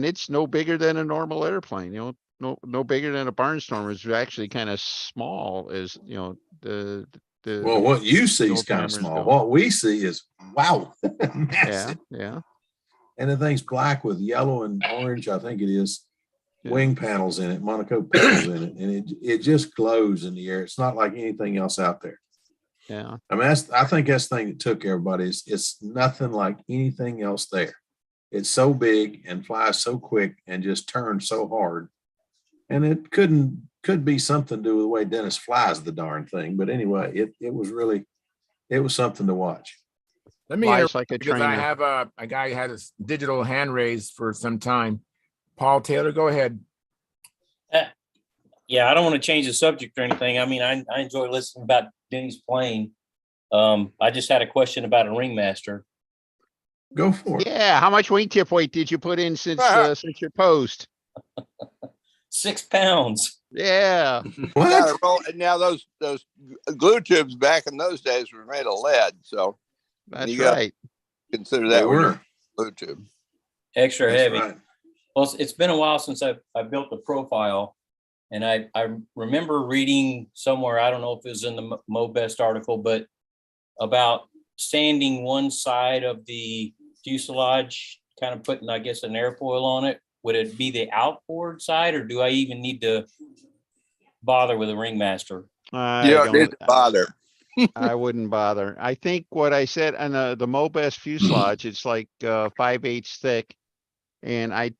it's no bigger than a normal airplane, no bigger than a barnstormer. It's actually kind of small as, Well, what you see is kind of cameras small. go. What we see is, wow, Yeah. massive. Yeah. And the thing's black with yellow and orange, I think it is, Yeah. wing panels in it, Monaco panels in it. And it just glows in the air. It's not like anything else out there. Yeah. I mean, I think that's the thing that took everybody is it's nothing like anything else there. It's so big and flies so quick and just turns so hard. And it could be something to do with the way Dennis flies the darn thing. But anyway, it was something to watch. Let me Flies interrupt like a because I trainer. have a guy who had a digital hand raised for some time. Paul Taylor, go ahead. Yeah, I don't want to change the subject or anything. I mean, I enjoy listening about Denny's plane. I just had a question about a ringmaster. Go for it. Yeah. How much wingtip weight did you put in since your post? 6 pounds. Yeah. What? Now those glue tubes back in those days were made of lead, so That's you gotta right. consider They that when were. you're glue tube. Extra That's heavy. right. Well, it's been a while since I built the profile, and I remember reading somewhere, I don't know if it was in the MoBest article, but about sanding one side of the fuselage, kind of putting, I guess, an airfoil on it. Would it be the outboard side, or do I even need to bother with a ringmaster? You don't need to bother. I wouldn't bother. I think what I said on the MoBest fuselage, it's like 5/8 thick, and I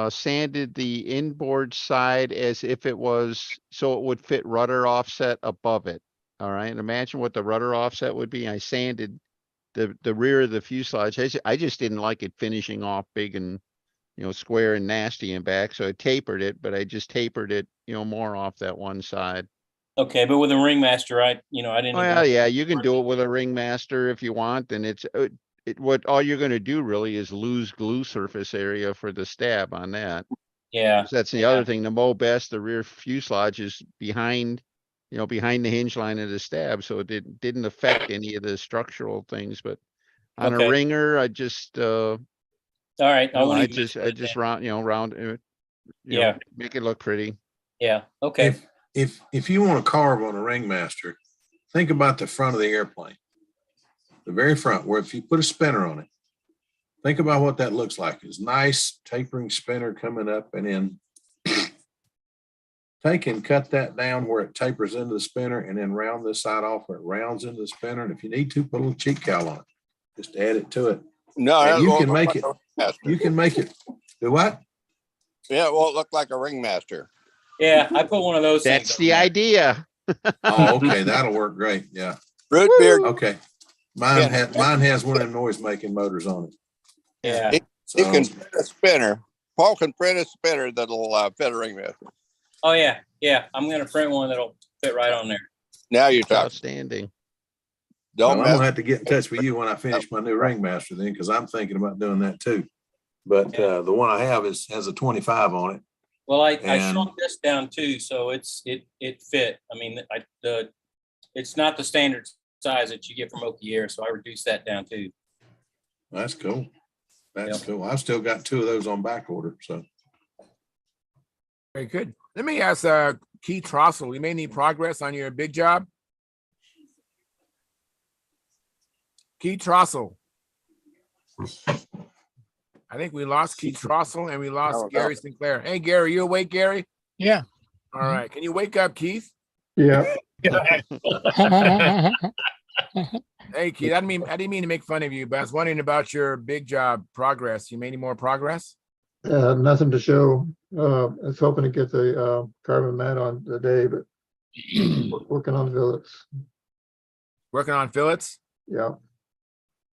sanded the inboard side as if it was so it would fit rudder offset above it. All right, and imagine what the rudder offset would be. I sanded the rear of the fuselage. I just didn't like it finishing off big and, square and nasty and back. So I tapered it, but I just tapered it, more off that one side. Okay, but with a ringmaster, I didn't. Well, yeah, you can do it with a ringmaster if you want, and what all you're gonna do really is lose glue surface area for the stab on that. Yeah. 'Cause that's the other thing, the Mo-Best, the rear fuselage is behind, behind the hinge line of the stab, so it didn't affect any of the structural things, but on a Okay. ringer, I just, All right. I won't I even mess just, with I it just then. round, Yeah. make it look pretty. Yeah. Okay. If you want to carve on a ringmaster, think about the front of the airplane, the very front, where if you put a spinner on it, think about what that looks like. It's nice tapering spinner coming up, and then take and cut that down where it tapers into the spinner, and then round this side off where it rounds into the spinner. And if you need to, put a little cheek cowl on it, just add it to it. No, And that you won't can look make like it. a ringmaster. You can make it. Do what? Yeah, it won't look like a ringmaster. Yeah, I put one of those things. That's the idea. Oh, okay, that'll work great. Yeah. Root beer. Okay. Mine has one of them noise making motors on it. Yeah. He can print a spinner. Paul can print a spinner that'll fit a ringmaster. Oh yeah, yeah. I'm gonna print one that'll fit right on there. Now you're talking. Outstanding. Well, I'm gonna have to get in touch with you when I finish my new ringmaster then, because I'm thinking about doing that too. But the one I have has a 25 on it. Well, I And- shrunk this down too, so it fit. I mean, it's not the standard size that you get from Okier, so I reduced that down too. That's cool. That's cool. I've still got 2 of those on back order. So Very good. Let me ask Keith Trossel, you may need progress on your big job. Keith Trossel. I think we lost Keith Trossel and we lost Gary Sinclair. Hey, Gary, you awake, Gary? Yeah. All right. Can you wake up, Keith? Yeah. Hey, Keith, I didn't mean to make fun of you, but I was wondering about your big job progress. You made any more progress? Nothing to show. I was hoping to get the carbon mat on today, but working on fillets. Working on fillets? Yeah.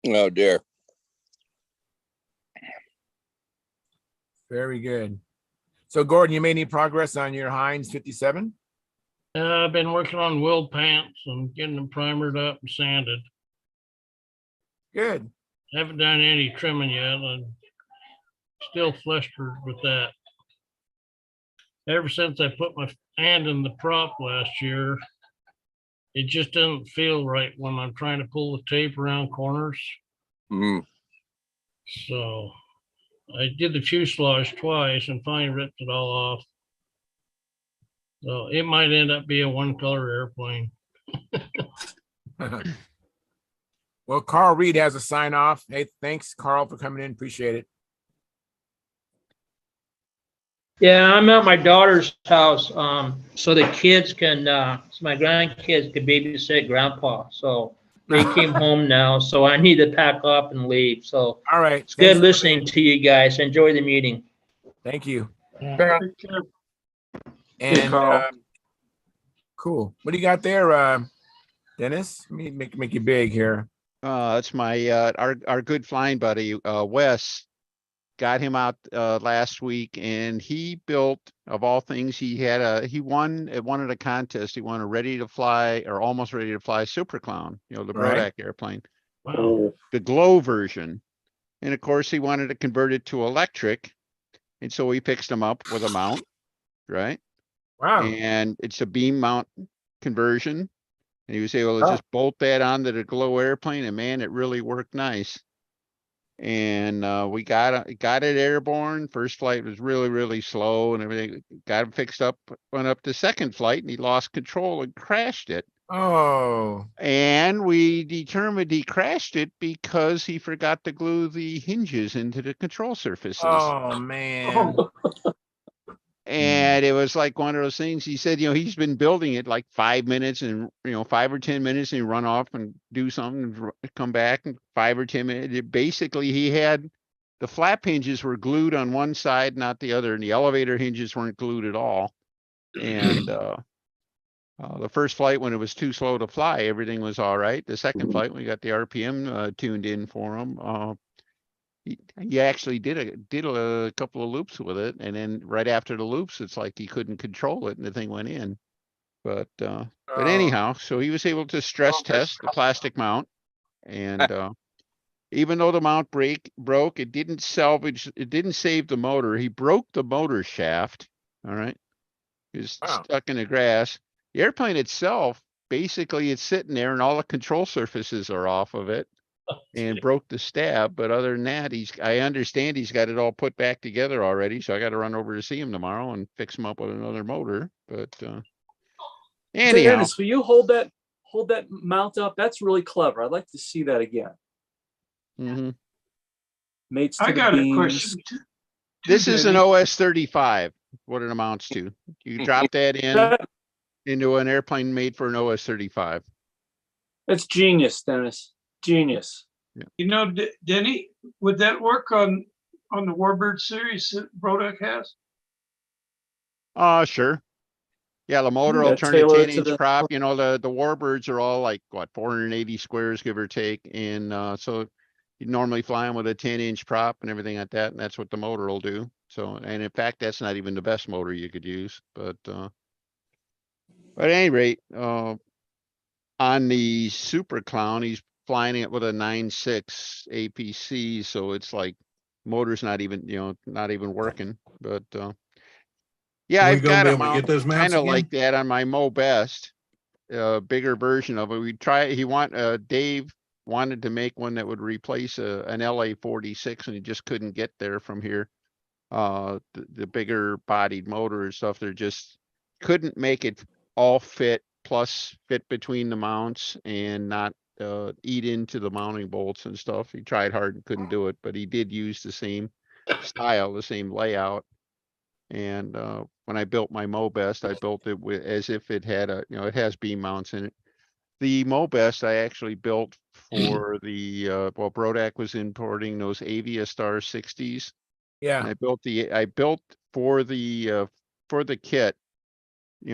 Oh dear. Very good. So, Gordon, you made any progress on your Heinz 57? I've been working on wheel pants and getting them primered up and sanded. Good. Haven't done any trimming yet. I'm still flustered with that. Ever since I put my hand in the prop last year, it just doesn't feel right when I'm trying to pull the tape around corners. Mm. So I did the fuselage twice and finally ripped it all off. So it might end up being a one-color airplane. Well, Carl Reed has a sign off. Hey, thanks, Carl, for coming in. Appreciate it. Yeah, I'm at my daughter's house, so the kids can, so my grandkids can babysit grandpa. So they came home now, so I need to pack up and leave. So all right, it's good listening to you guys. Enjoy the meeting. Thank you. Yeah. And cool. What do you got there, Dennis? Let me make you big here. It's my, our good flying buddy, Wes. Got him out last week, and he built, of all things, he won at one of the contests. He won a ready to fly or almost ready to fly Super Clown, the Right. Brodak airplane, Wow. the glow version. And of course, he wanted to convert it to electric, and so we fixed him up with a mount, right? Wow. And it's a beam mount conversion, and he was able to just bolt that onto the glow airplane, and man, it really worked nice. And we got it airborne. First flight was really slow and everything. Got him fixed up, went up to second flight, and he lost control and crashed it. Oh. And we determined he crashed it because he forgot to glue the hinges into the control surfaces. Oh man. And it was like one of those things. He said, he's been building it like 5 minutes and, 5 or 10 minutes, and he run off and do something and come back in 5 or 10 minutes. Basically, he had the flap hinges were glued on one side, not the other, and the elevator hinges weren't glued at all. And The first flight, when it was too slow to fly, everything was all right. The second flight, we got the RPM tuned in for him. He actually did a couple of loops with it, and then right after the loops, it's like he couldn't control it, and the thing went in. But anyhow, so he was able to stress test the plastic mount, and even though the mount broke, it didn't save the motor. He broke the motor shaft. All right, he was stuck in the grass. The airplane itself, basically, it's sitting there, and all the control surfaces are off of it. And broke the stab, but other than that, I understand he's got it all put back together already, so I got to run over to see him tomorrow and fix him up with another motor. But anyhow, Dennis, will you hold that mount up? That's really clever. I'd like to see that again. Mm-hmm. Mates to I the got a beams. question. This is an Denny. OS 35, what it amounts to. You drop that into an airplane made for an OS 35. That's genius, Dennis. Genius. You know, Denny, would that work on the Warbird series that Brodak has? Sure. Yeah, the motor will turn a 10-inch prop. You know, the Warbirds are all like, what, 480 squares, give or take. And so you normally fly them with a 10-inch prop and everything like that. And that's what the motor will do. So, and in fact, that's not even the best motor you could use. But at any rate, on the Super Clown, he's flying it with a 9.6 APC. So it's like motor's not even working. But yeah, Are we I've gonna got be a able to get mount those mounts kind of again? like that on my Mo Best, bigger version of it. Dave wanted to make one that would replace an LA 46, and he just couldn't get there from here. The bigger bodied motor and stuff, they're just couldn't make it all fit, plus fit between the mounts and not eat into the mounting bolts and stuff. He tried hard and couldn't do it, but he did use the same style, the same layout. And when I built my Mo Best, I built it as if it had it has beam mounts in it. The Mo Best I actually built for the Brodak was importing those Aviastar 60s. Yeah. And I built for the kit,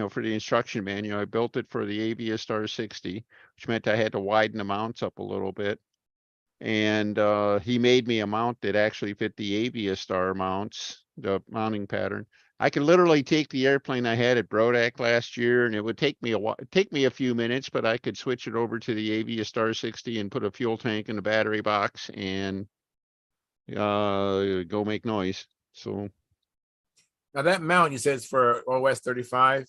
for the instruction manual, I built it for the Aviastar 60, which meant I had to widen the mounts up a little bit. And he made me a mount that actually fit the Aviastar mounts, the mounting pattern. I could literally take the airplane I had at Brodak last year, and it would take me a few minutes, but I could switch it over to the Aviastar 60 and put a fuel tank in the battery box and go make noise. So now that mount you said is for OS 35.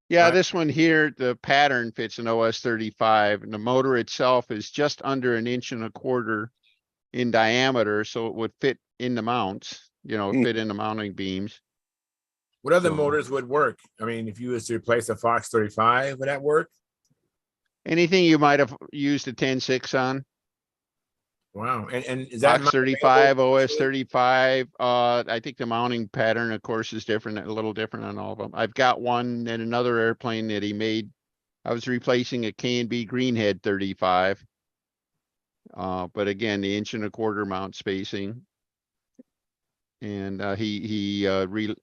yeah, right? This one here, the pattern fits an OS 35, and the motor itself is just under 1.25 inches in diameter, so it would fit in the mounts, fit in the mounting beams. What other So- motors would work? I mean, if you was to replace a Fox 35, would that work? Anything you might have used a 10.6 on. Wow. And is that Fox 35, OS 35. I think the mounting pattern, of course, is different, a little different on all of them. I've got one in another airplane that he made. I was replacing a K&B Greenhead 35. But again, the 1.25 inch mount spacing. And he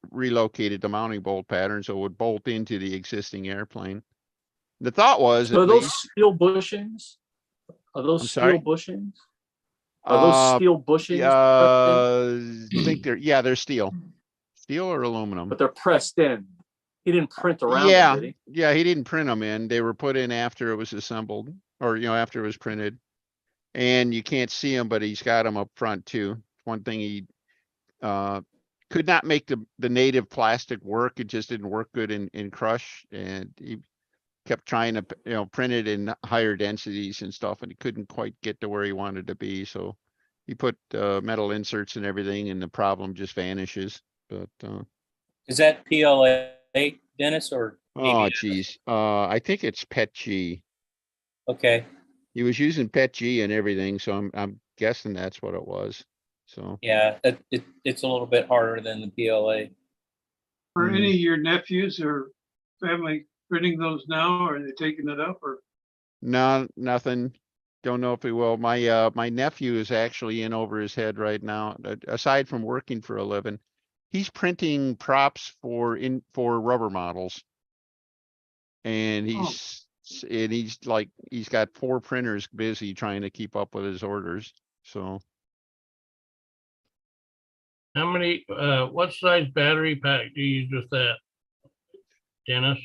relocated the mounting bolt pattern so it would bolt into the existing airplane. The thought was, So are those steel bushings? Are those I'm steel sorry? bushings? Are those steel bushings? I think they're steel. Steel or aluminum. But they're pressed in. He didn't print around Yeah, them, did he? yeah, he didn't print them in. They were put in after it was assembled, or after it was printed. And you can't see them, but he's got them up front too. One thing he could not make the native plastic work. It just didn't work good in crush, and he kept trying to print it in higher densities and stuff, and he couldn't quite get to where he wanted to be. So he put metal inserts and everything, and the problem just vanishes. But is that PLA, Dennis, or? Oh geez, I think it's PET G. Okay. He was using PET G and everything, so I'm guessing that's what it was. So yeah, it's a little bit harder than the PLA. Are any of your nephews or family printing those now? Or are they taking it up? Or no, nothing. Don't know if he will. My nephew is actually in over his head right now. Aside from working for a living, he's printing props for rubber models. And he's like, he's got 4 printers busy trying to keep up with his orders. So How many, what size battery pack do you use with that, Dennis?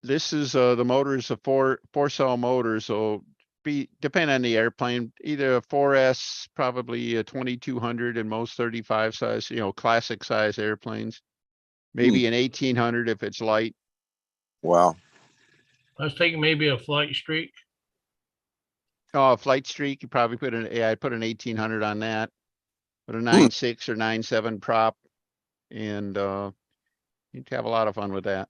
this is the motor is a 4-cell motor, so depend on the airplane, either a 4S, probably a 2200, and most 35 size, classic size airplanes. Maybe an 1800 if it's light. Wow. I was thinking maybe a flight streak. Oh, a flight streak, you probably put I'd put an 1800 on that. Put a 9.6 or 9.7 prop, and you'd have a lot of fun with that.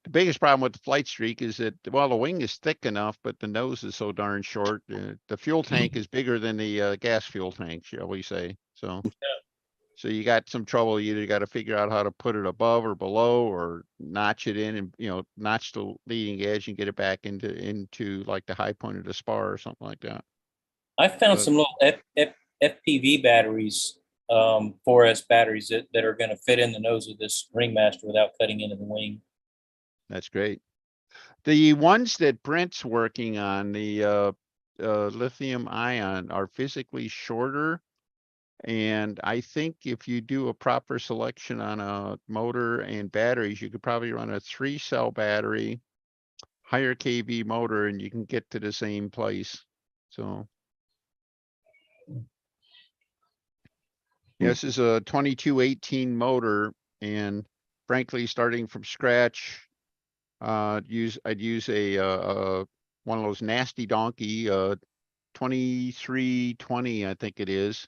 The biggest problem with the flight streak is that, well, the wing is thick enough, but the nose is so darn short. The fuel tank is bigger than the gas fuel tank, shall we say. So you got some trouble. You either got to figure out how to put it above or below, or notch it in and, notch the leading edge and get it back into like the high point of the spar or something like that. I found some little FPV batteries, 4S batteries that are going to fit in the nose of this Ringmaster without cutting into the wing. That's great. The ones that Brent's working on, the lithium ion, are physically shorter. And I think if you do a proper selection on a motor and batteries, you could probably run a 3-cell battery, higher kV motor, and you can get to the same place. So. This is a 2218 motor, and frankly, starting from scratch, I'd use a one of those nasty donkey 2320, I think it is,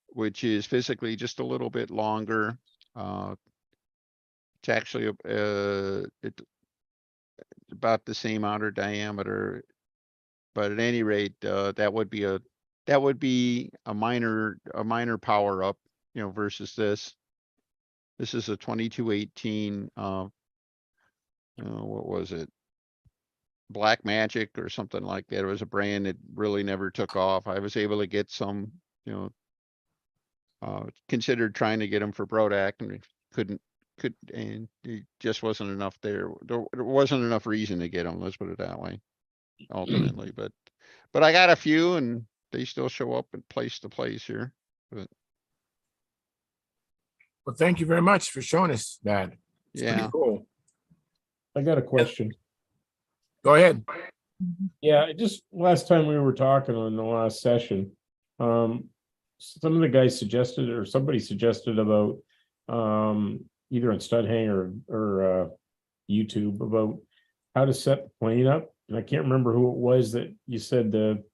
which is physically just a little bit longer. It's actually it's about the same outer diameter, but at any rate, that would be a minor power up, versus this. This is a 2218. What was it? Black Magic or something like that. It was a brand that really never took off. I was able to get some, considered trying to get them for Brodak, and and it just wasn't enough there. There wasn't enough reason to get them. Let's put it that way. Ultimately, but I got a few, and they still show up in place to place here. But well, thank you very much for showing us that. It's pretty cool. I got a question. Go ahead. Yeah, just last time we were talking on the last session, some of the guys suggested, or somebody suggested about either on Stunthangar or YouTube, about how to set the plane up. And I can't remember who it was that you said to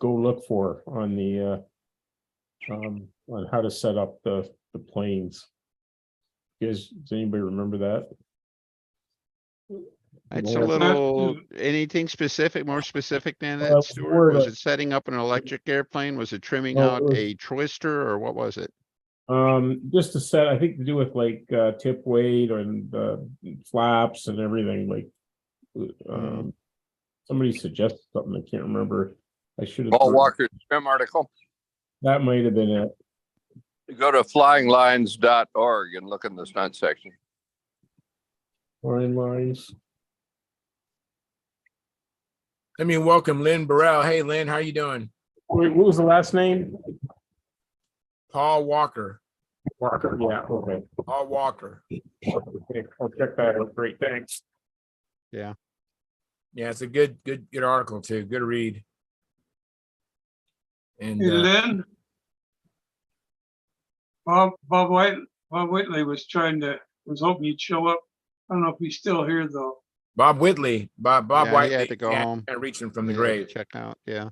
go look for on the on how to set up the planes. Does anybody remember that? It's a little, anything specific, more specific than that, Stuart? Was it setting up an electric airplane? Was it trimming out a twister, or what was it? Just to set, I think to do with like tip weight and flaps and everything. Like somebody suggested something, I can't remember. I should have. Paul Walker's trim article. That might have been it. You go to flyinglines.org and look in the stunt section. Flying lines. Let me welcome Lynn Burrell. Hey, Lynn, how you doing? Wait, what was the last name? Paul Walker. Walker, yeah, okay. Paul Walker. Okay, I'll check that out. Great, thanks. Yeah. Yeah, it's a good article too. Good read. And Hey, Lynn, Bob Whitley was hoping you'd show up. I don't know if he's still here though. Bob Whitley. Bob Yeah, Whitley. he had to go home. Can't reach him from the Yeah, grave. check out. Yeah.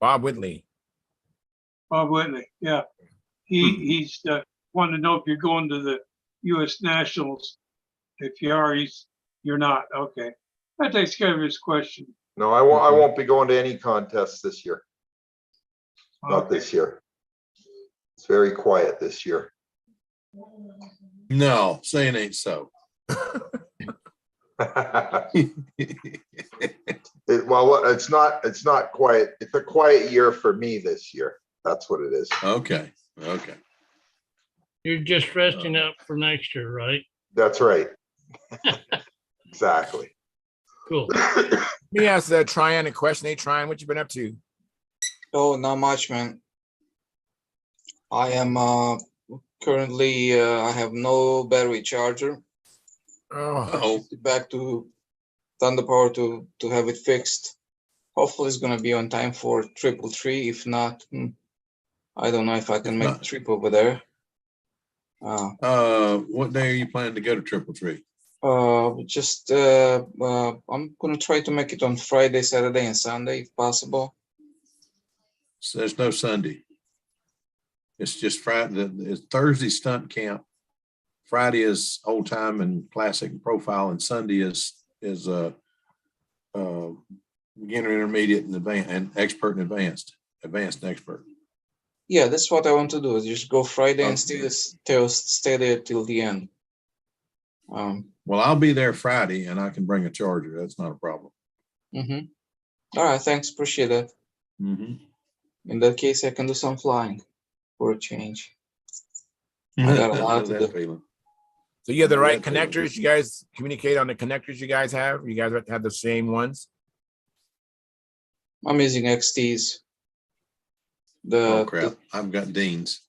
Bob Whitley. Bob Whitley, yeah. He's wanted to know if you're going to the U.S. Nationals. If you are, you're not. Okay, that takes care of his question. No, I won't be going to any contests this year. Not Okay. this year. It's very quiet this year. No, saying ain't so. Well, it's not quiet. It's a quiet year for me this year. That's what it is. Okay. Okay. You're just resting up for next year, right? That's right. Exactly. Cool. Let me ask Tryon a question. Hey, Tryon, what you been up to? Oh, not much, man. I am currently I have no battery charger. Oh, Back to Thunder Power to have it fixed. Hopefully, it's gonna be on time for 333. If not, I don't know if I can make the trip over there. What day are you planning to go to Triple Tree? I'm gonna try to make it on Friday, Saturday, and Sunday if possible. So there's no Sunday. It's just Friday. It's Thursday stunt camp. Friday is old time and classic and profile, and Sunday is beginner, intermediate, and advanced, and expert and advanced and expert. Yeah, that's what I want to do. Is just go Friday and Okay. stay there till the end. Well, I'll be there Friday, and I can bring a charger. That's not a problem. All right, thanks. Appreciate that. In that case, I can do some flying for a change. I got a lot to do. Feeling. so you have the I know right that feeling. connectors. You guys communicate on the connectors you guys have. You guys have the same ones. I'm using XTs. Oh crap! I've got Dean's.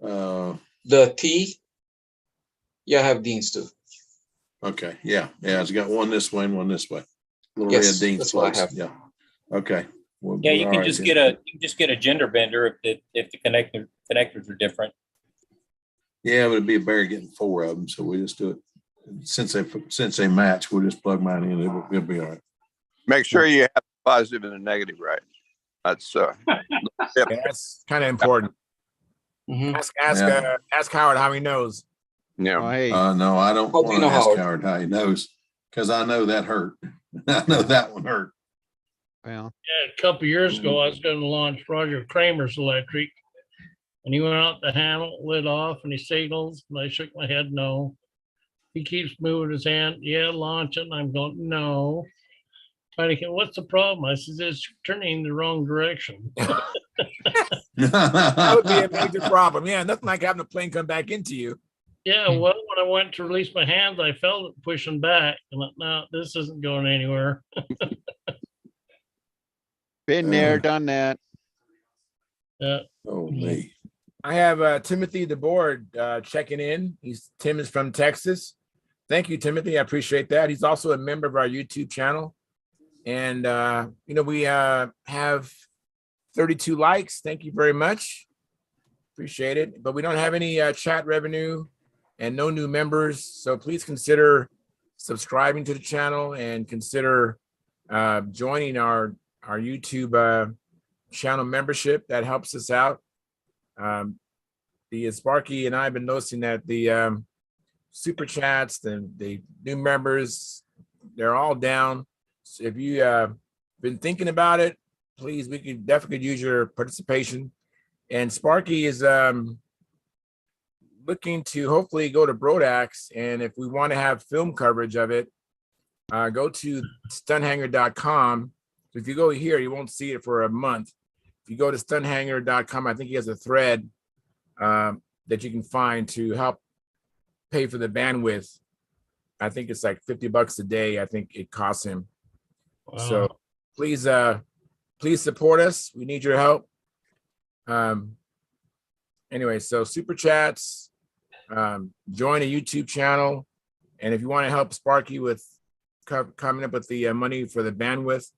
The T. Yeah, I have Dean's too. Okay, yeah. It's got one this way and one this way. Little Yes, red Dean's that's what I floats. have. Yeah. Okay. Well, Yeah, you all can right just then. get a gender bender if the connectors are different. Yeah, but it'd be a bear getting 4 of them, so we just do it. Since they match, we'll just plug mine in. It'll be all right. Make sure you have the positive and the negative right. That's Yeah, that's kind of important. Ask Howard how he knows. Yeah. Oh, hey, No, I don't How do want you to know, ask Howard? Howard how he knows, because I know that hurt. I know that one hurt. well, Yeah, a couple years ago, I was going to launch Roger Kramer's electric, and he went out the handle, lit off, and he signals, and I shook my head, no. He keeps moving his hand, yeah, launch it, and I'm going, no. Trying to get, what's the problem? I said, it's turning in the wrong direction. That would be a major problem. Yeah, nothing like having a plane come back into you. Yeah, well, when I went to release my hands, I felt it pushing back, and I thought, no, this isn't going anywhere. been there, done that. Yeah. Oh me. I have Timothy the board checking in. Tim is from Texas. Thank you, Timothy. I appreciate that. He's also a member of our YouTube channel. And we have 32 likes. Thank you very much. Appreciate it. But we don't have any chat revenue and no new members. So please consider subscribing to the channel and consider joining our YouTube channel membership. That helps us out. The Sparky and I have been noticing that the super chats, the new members, they're all down. So if you been thinking about it, please, we could definitely use your participation. And Sparky is looking to hopefully go to Brodax, and if we want to have film coverage of it, go to stunthangar.com. So if you go here, you won't see it for a month. If you go to stunthangar.com, I think he has a thread that you can find to help pay for the bandwidth. I think it's like $50 a day. I think it costs him. Wow. So please support us. We need your help. Anyway, so super chats, join a YouTube channel. And if you want to help Sparky with coming up with the money for the bandwidth,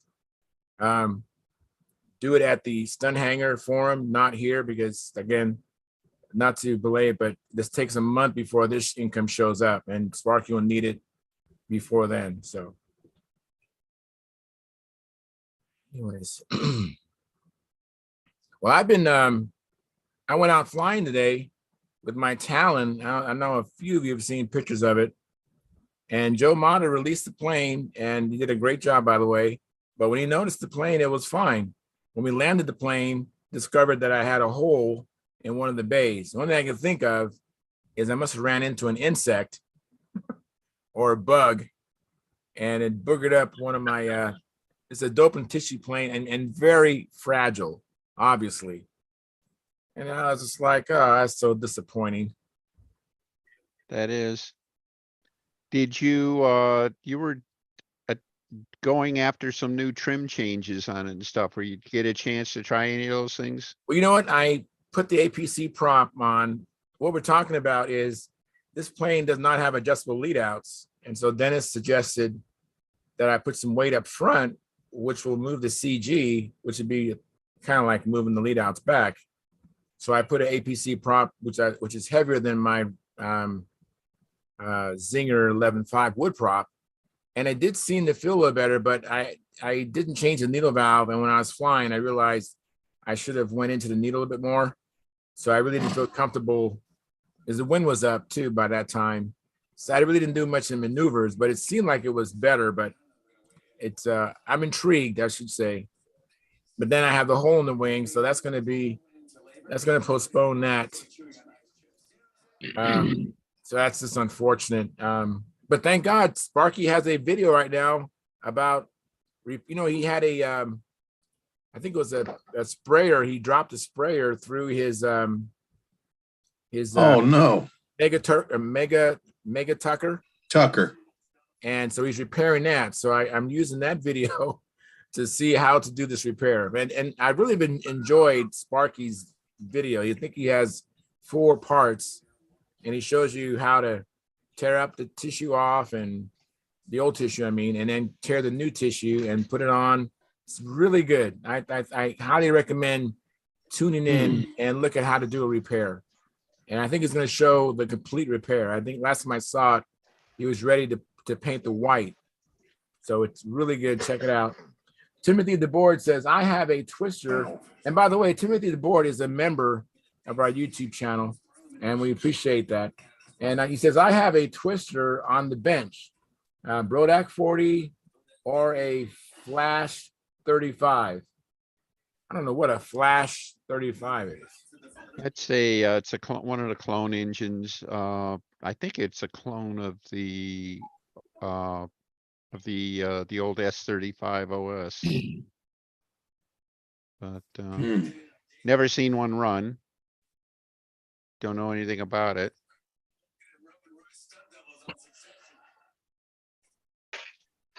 do it at the Stunthangar forum, not here, because again, not to belay it, but this takes a month before this income shows up, and Sparky will need it before then. So anyways, well, I've been, I went out flying today with my Talon. I know a few of you have seen pictures of it. And Joe Mata released the plane, and he did a great job, by the way. But when he noticed the plane, it was fine. When we landed the plane, discovered that I had a hole in one of the bays. The only thing I can think of is I must have ran into an insect or a bug, and it boogered up one of my, it's a dope and tissue plane and very fragile, obviously. And I was just like, oh, that's so disappointing. That is. Did you, you were going after some new trim changes on it and stuff, where you get a chance to try any of those things? Well, you know what? I put the APC prop on. What we're talking about is this plane does not have adjustable lead outs. And so Dennis suggested that I put some weight up front, which will move the CG, which would be kind of like moving the lead outs back. So I put an APC prop, which is heavier than my Zinger 11.5 wood prop. And it did seem to feel a little better, but I didn't change the needle valve. And when I was flying, I realized I should have went into the needle a bit more. So I really didn't feel comfortable, as the wind was up too by that time. So I really didn't do much in maneuvers, but it seemed like it was better. But it's I'm intrigued, I should say. But then I have the hole in the wing, so that's going to postpone that. So that's just unfortunate. But thank God Sparky has a video right now about, he had a, I think it was a sprayer. He dropped a sprayer through his oh no, Mega Tucker. And so he's repairing that. So I'm using that video to see how to do this repair. And I've really been enjoyed Sparky's video. You think he has 4 parts, and he shows you how to tear up the tissue off, and the old tissue, and then tear the new tissue and put it on. It's really good. I highly recommend tuning in and look at how to do a repair. And I think it's going to show the complete repair. I think last time I saw it, he was ready to paint the white. So it's really good. Check it out. Timothy DeBoard says, I have a twister. And by the way, Timothy DeBoard is a member of our YouTube channel, and we appreciate that. And he says, I have a twister on the bench, Brodak 40 or a Flash 35. I don't know what a Flash 35 is. It's one of the clone engines. I think it's a clone of the old S35 OS. But never seen one run. Don't know anything about it.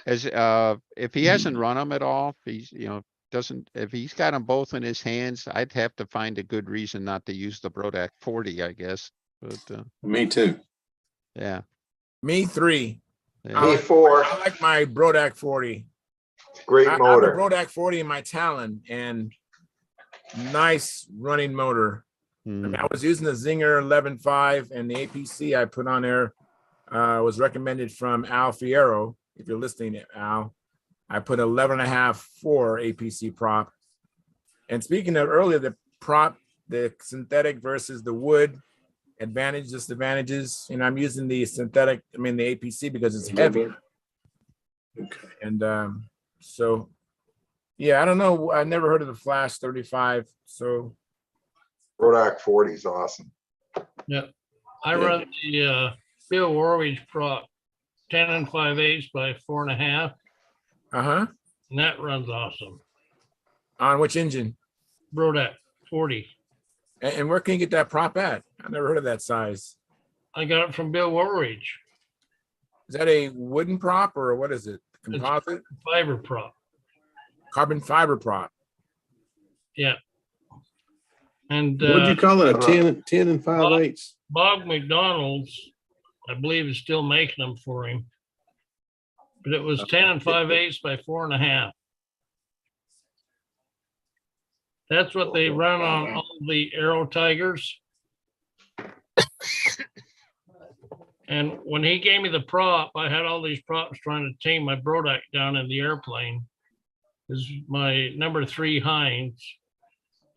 As if he hasn't run them at all, if he's if he's got them both in his hands, I'd have to find a good reason not to use the Brodak 40, I guess. But me too. Yeah. Me 3. Yeah. Me 4. I like my Brodak 40. Great motor. I have a Brodak 40 in my Talon, and nice running motor. I was using the Zinger 11.5, and the APC I put on there was recommended from Al Fierro. If you're listening, Al, I put 11.5 for APC prop. And speaking of earlier, the prop, the synthetic versus the wood, advantage, disadvantages. I'm using the synthetic, the APC, because it's heavy. Okay. And so, yeah, I don't know. I never heard of the Flash 35. So Brodak 40 is awesome. Yeah, I run the Bill Warwich prop 10 5/8 by 4.5. And that runs awesome. On which engine? Brodak 40. And where can you get that prop at? I never heard of that size. I got it from Bill Warwich. Is that a wooden prop, or what is it? Composite? Fiber prop. Carbon fiber prop. Yeah. And What'd you call it? A 10 5/8? Bob McDonald's, I believe, is still making them for him. But it was 10 5/8 by 4.5. That's what they run on all the Aero Tigers. And when he gave me the prop, I had all these props trying to tame my Brodak down in the airplane. This is my number 3 Heinz.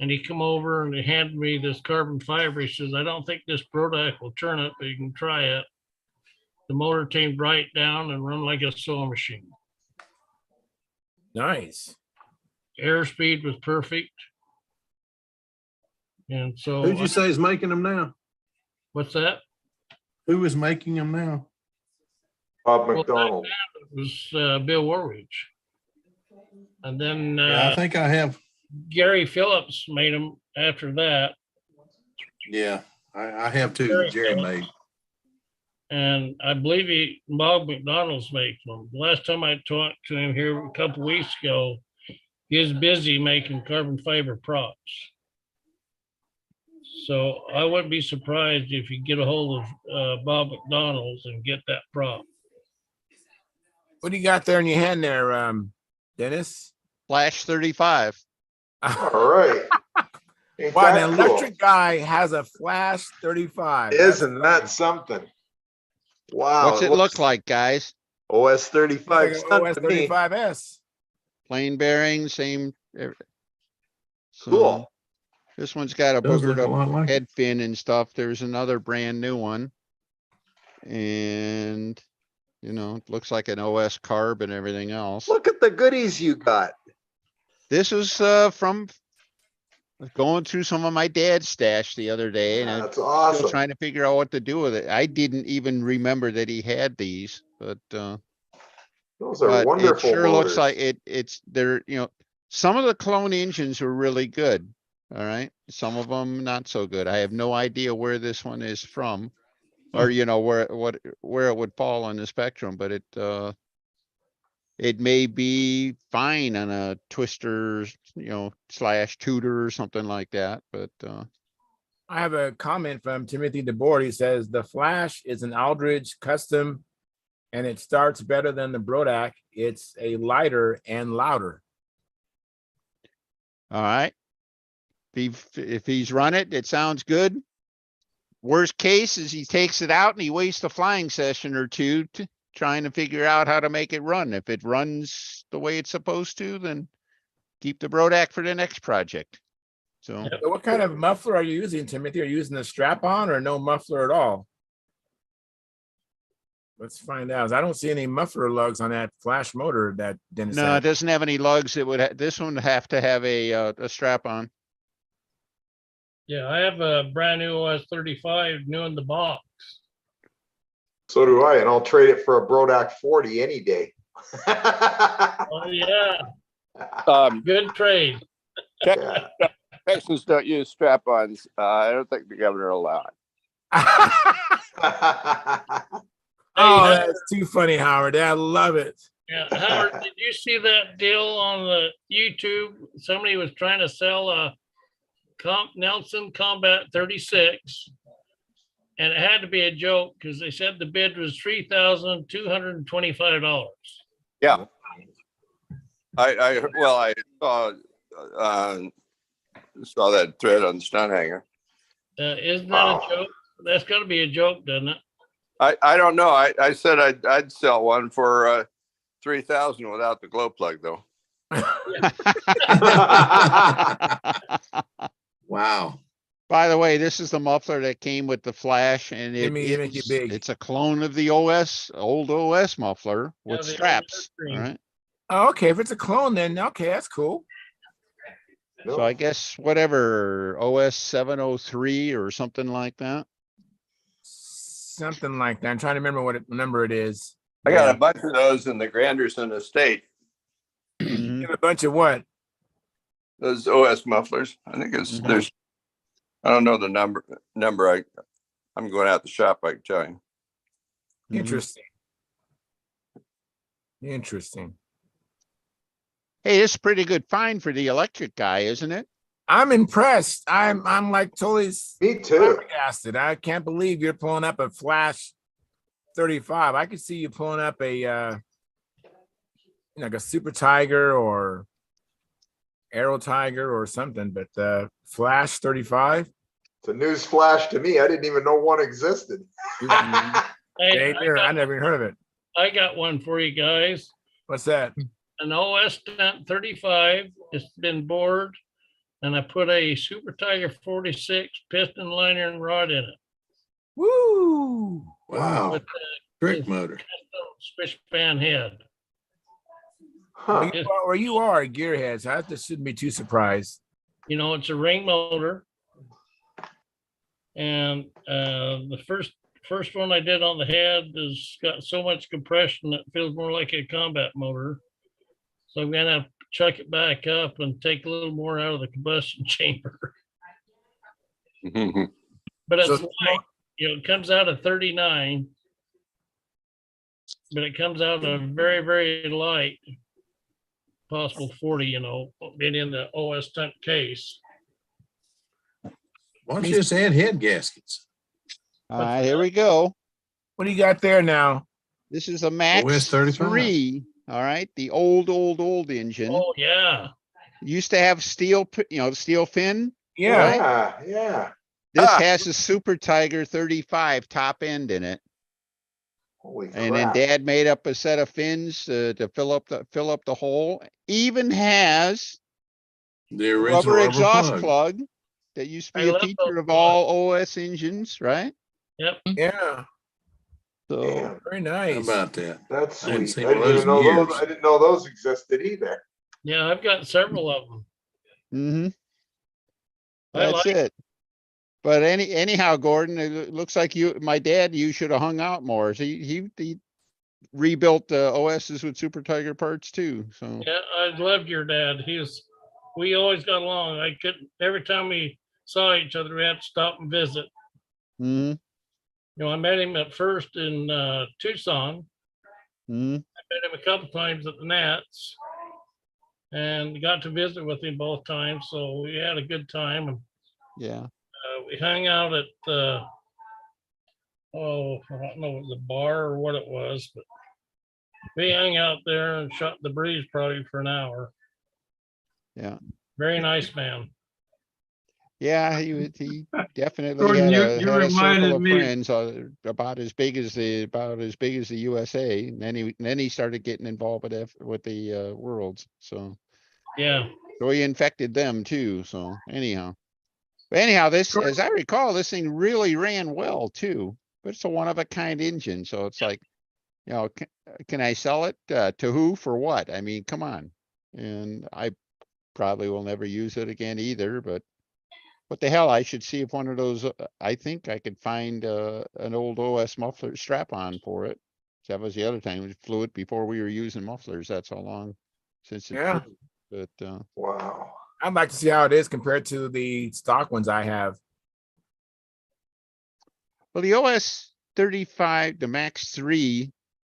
And he come over and he handed me this carbon fiber. He says, I don't think this Brodak will turn it, but you can try it. The motor tamed right down and run like a sewing machine. Nice. Airspeed was perfect. And so Who'd you say is making them now? What's that? Who is making them now? Bob McDonald. It was Bill Warwich. And then Yeah, I think I have. Gary Phillips made them after that. Yeah, I have too. that Jerry made. And I believe Bob McDonald's makes them. Last time I talked to him here a couple weeks ago, he was busy making carbon fiber props. So I wouldn't be surprised if you get a hold of Bob McDonald's and get that prop. What do you got there in your hand there, Dennis? Flash 35. All right. Ain't Wow, that an cool? electric guy has a Flash 35. Isn't that something? Wow. What's it look like, guys? OS 35. Like an OS 35S. Plain bearing, same. So Cool. this one's got a Does look boogered a lot up like it. head fin and stuff. There's another brand new one. And, you know, it looks like an OS carb and everything else. Look at the goodies you got. This was from going through some of my dad's stash the other day, and That's I'm awesome. still trying to figure out what to do with it. I didn't even remember that he had these, but Those are but it wonderful sure looks motors. like it's they're, you know, some of the clone engines were really good. All right, some of them not so good. I have no idea where this one is from, or you know where it would fall on the spectrum, but it may be fine on a twister, you know, / tutor or something like that, but I have a comment from Timothy DeBoer. He says the Flash is an Aldridge custom and it starts better than the Brodak. It's a lighter and louder. all right. If he's run it, it sounds good. Worst case is he takes it out and he wastes a flying session or two trying to figure out how to make it run. If it runs the way it's supposed to, then keep the Brodak for the next project. So So what kind of muffler are you using, Timothy? Are you using a strap-on or no muffler at all? Let's find out. I don't see any muffler lugs on that Flash motor that Dennis no, it had. doesn't have any lugs. It would this one would have to have a strap on. Yeah, I have a brand new OS 35 new in the box. So do I, and I'll trade it for a Brodak 40 any day. Oh yeah, good trade. Texans don't use strap-ons. I don't think the governor will allow it. Oh, that's too funny, Howard. I love it. Yeah, Howard, did you see that deal on the YouTube? Somebody was trying to sell a Nelson Combat 36, and it had to be a joke because they said the bid was $3,225. Yeah. I saw that thread on Stunthangar. Isn't that a joke? That's got to be a joke, doesn't it? I don't know. I said I'd sell one for 3,000 without the glow plug though. Wow. By the way, this is the muffler that came with the Flash, and it's a clone of the old OS muffler with straps. All right. Oh, okay, if it's a clone, then okay, that's cool. So I guess whatever OS 703 or something like that. Something like that. I'm trying to remember what number it is. I got a bunch of those in the Granderson estate. You have a bunch of what? Those OS mufflers. I think it's there's. I don't know the number. I'm going out the shop. I can tell you. Interesting. Interesting. Hey, it's a pretty good find for the electric guy, isn't it? I'm impressed. I'm like totally me too. Flabbergasted. I can't believe you're pulling up a Flash 35. I could see you pulling up a like a Super Tiger or Aero Tiger or something, but Flash 35. It's a news flash to me. I didn't even know one existed. I never even heard of it. I got one for you guys. What's that? An OS Stunt 35. It's been bored, and I put a Super Tiger 46 piston liner and rod in it. Woo! Wow. With Trick motor. Switch band head. Huh. Where you are, gearheads. I just shouldn't be too surprised. You know, it's a ring motor. And the first one I did on the head has got so much compression that it feels more like a combat motor. So I'm gonna have to chuck it back up and take a little more out of the combustion chamber. But it's So- light, it comes out of 39. But it comes out of very, very light, possible 40, being in the OS stunt case. Why don't you just add head gaskets? Here we go. What do you got there now? This is a Max OS 35. 3. All right. The old engine. Oh, yeah. Used to have steel, steel fin. Yeah. Yeah. This has a Super Tiger 35 top end in it. Holy And then crap. Dad made up a set of fins to fill up the hole. Even has The original rubber exhaust plug. plug that used to be I a love feature those of all OS engines, right? Yep. Yeah. So Damn, Very How nice. about that? that's I hadn't sweet. seen I one of didn't those even in know those. years. I didn't know those existed either. Yeah, I've got several of them. I that's like it. But anyhow, Gordon, it looks like my dad, you should have hung out more. So he rebuilt the OSs with Super Tiger parts too. So Yeah, I loved your dad. We always got along. I couldn't, every time we saw each other, we had to stop and visit. mhm, I met him at first in Tucson. mhm. I met him a couple times at the Nats and got to visit with him both times. So we had a good time. And Yeah. we hung out at I don't know if it was a bar or what it was, but we hung out there and shot the breeze probably for an hour. Yeah. Very nice man. Yeah, he definitely Gordon, had you a circle reminded of me- friends about as big as the USA. And then he started getting involved with the Worlds. So Yeah. he infected them too. So anyhow, this, as I recall, this thing really ran well too. But it's a one of a kind engine, so it's like, can I sell it to who for what? I mean, come on. And I probably will never use it again either, but what the hell, I should see if one of those, I think I could find an old OS muffler strap on for it. That was the other time, we flew it before we were using mufflers. That's how long since it Yeah. flew. But Wow. I'd like to see how it is compared to the stock ones I have. well, the OS 35, the Max 3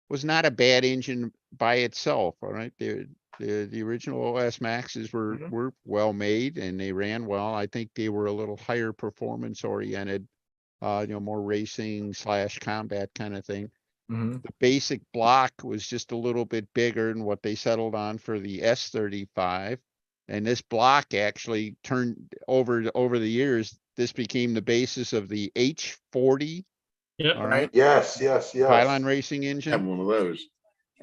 was not a bad engine by itself. All right. The original OS Maxes were well made and they ran well. I think they were a little higher performance oriented, more racing / combat kind of thing. Mhm. The basic block was just a little bit bigger than what they settled on for the S35. And this block actually turned over the years. This became the basis of the H40. Yep. All right. Yes. Pylon racing engine. Have one of those.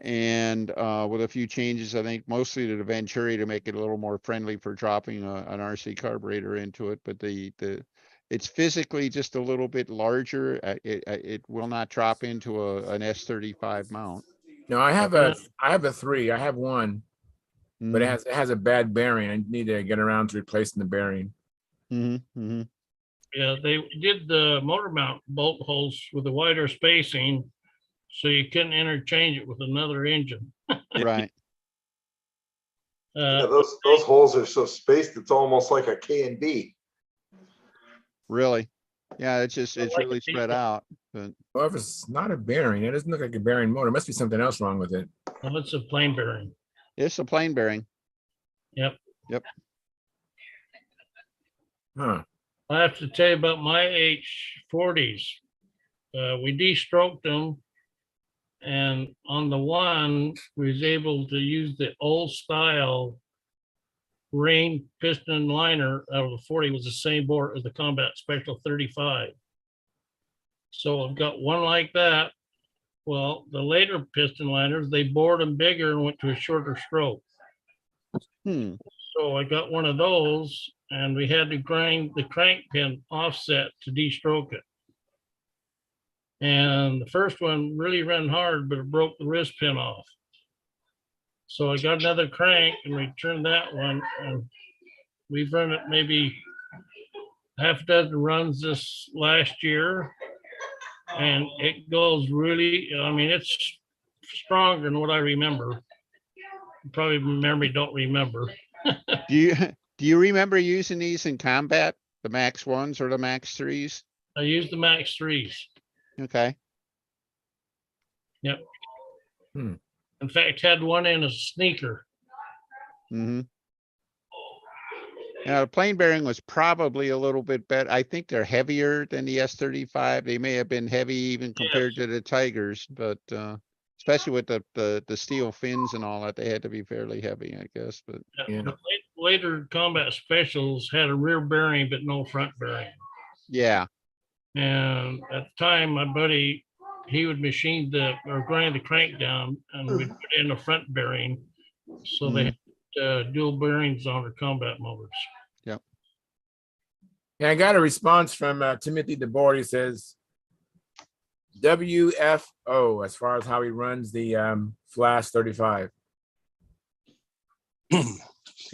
And with a few changes, I think mostly to the Venturi to make it a little more friendly for dropping an RC carburetor into it. But it's physically just a little bit larger. It will not drop into an S35 mount. No, I have a 3. I have one, but it has a bad bearing. I need to get around to replacing the bearing. Mm-hmm. Yeah, they did the motor mount bolt holes with a wider spacing, so you couldn't interchange it with another engine. Right. Yeah, those holes are so spaced, it's almost like a K and B. Really? Yeah, it's really spread out. But Well, if it's not a bearing, it doesn't look like a bearing motor. Must be something else wrong with it. Well, it's a plain bearing. it's a plain bearing. Yep. Yep. Huh. I have to tell you about my H40s. We de-stroked them. And on the one, we was able to use the old style rain piston liner out of the 40. It was the same bore as the Combat Spectra 35. So I've got one like that. Well, the later piston liners, they bored them bigger and went to a shorter stroke. So I got one of those and we had to grind the crank pin offset to de-stroke it. And the first one really ran hard, but it broke the wrist pin off. So I got another crank and we turned that one and we've run it maybe half a dozen runs this last year. And it goes really, it's stronger than what I remember. Probably memory don't remember. Do you remember using these in combat, the Max 1s or the Max 3s? I use the Max 3s. Okay. Yep. Hmm. In fact, had one in a sneaker. Mm-hmm. Now, the plain bearing was probably a little bit better. I think they're heavier than the S35. They may have been heavy even compared to the Tigers, but especially with the steel fins and all that, they had to be fairly heavy, I guess. But Yeah. The later combat specials had a rear bearing but no front bearing. yeah. And at the time, my buddy, he would machine or grind the crank down and we'd put in a front bearing. So they had dual bearings on their combat motors. Yep. Yeah, I got a response from Timothy DeBoer. He says, WFO, as far as how he runs the Flash 35.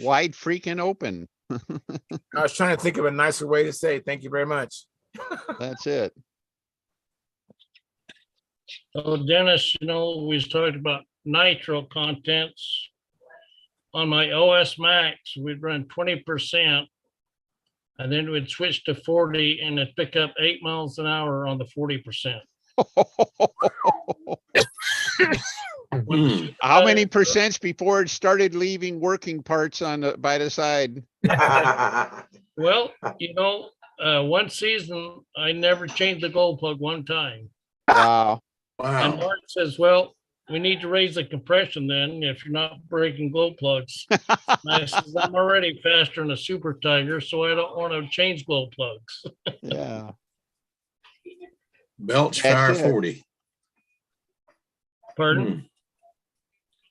Wide freaking open. I was trying to think of a nicer way to say thank you very much. That's it. So Dennis, we was talking about nitro contents. On my OS Max, we'd run 20%, and then we'd switch to 40 and it'd pick up 8 miles an hour on the 40%. How many percents before it started leaving working parts on by the side? Well, one season I never changed the glow plug one time. Wow. And Mark says, well, we need to raise the compression then if you're not breaking glow plugs. And I says, I'm already faster than a Super Tiger, so I don't want to change glow plugs. Yeah. Belch That's Fire it. 40. Pardon?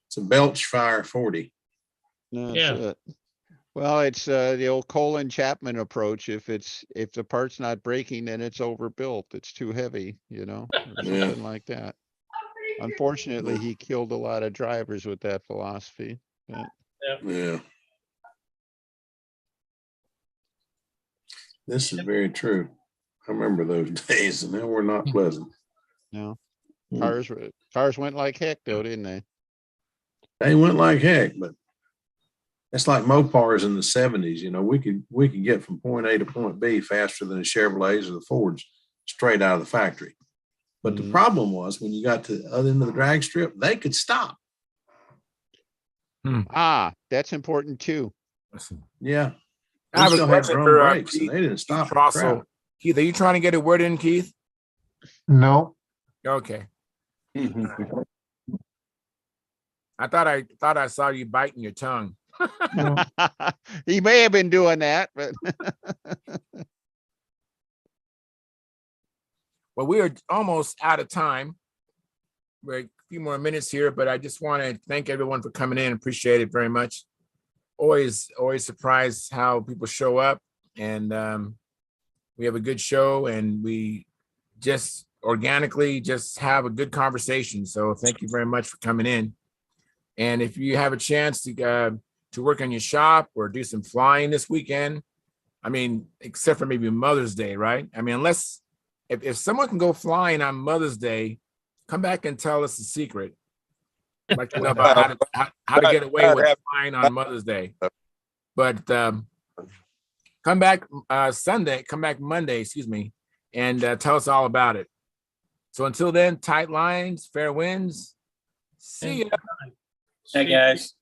It's a Belch Fire 40. That's Yeah. it. Well, it's the old Colin Chapman approach. If the part's not breaking, then it's overbuilt. It's too heavy, or something like that. Unfortunately, he killed a lot of drivers with that philosophy. But Yeah. This is very true. I remember those days, and they were not pleasant. no, cars went like heck, though, didn't they? They went like heck, but it's like Mopars in the 70s. We could get from point A to point B faster than the Chevrolets or the Fords straight out of the factory. But the problem was when you got to the other end of the drag strip, they could stop. That's important too. Yeah. I have a still had question drum for brakes, and Keith. they didn't stop. Keith Russell. Keith, are you trying to get a word in, Keith? No. Okay. I thought I saw you biting your tongue. He may have been doing that, but well, we are almost out of time. We're a few more minutes here, but I just want to thank everyone for coming in. Appreciate it very much. Always surprised how people show up, and we have a good show, and we just organically just have a good conversation. So thank you very much for coming in. And if you have a chance to work on your shop or do some flying this weekend, I mean, except for maybe Mother's Day, right? I mean, unless if someone can go flying on Mother's Day, come back and tell us the secret. I'd like to know about how to get away with flying on Mother's Day. But come back Monday, and tell us all about it. So until then, tight lines, fair winds. See ya. Hey, guys.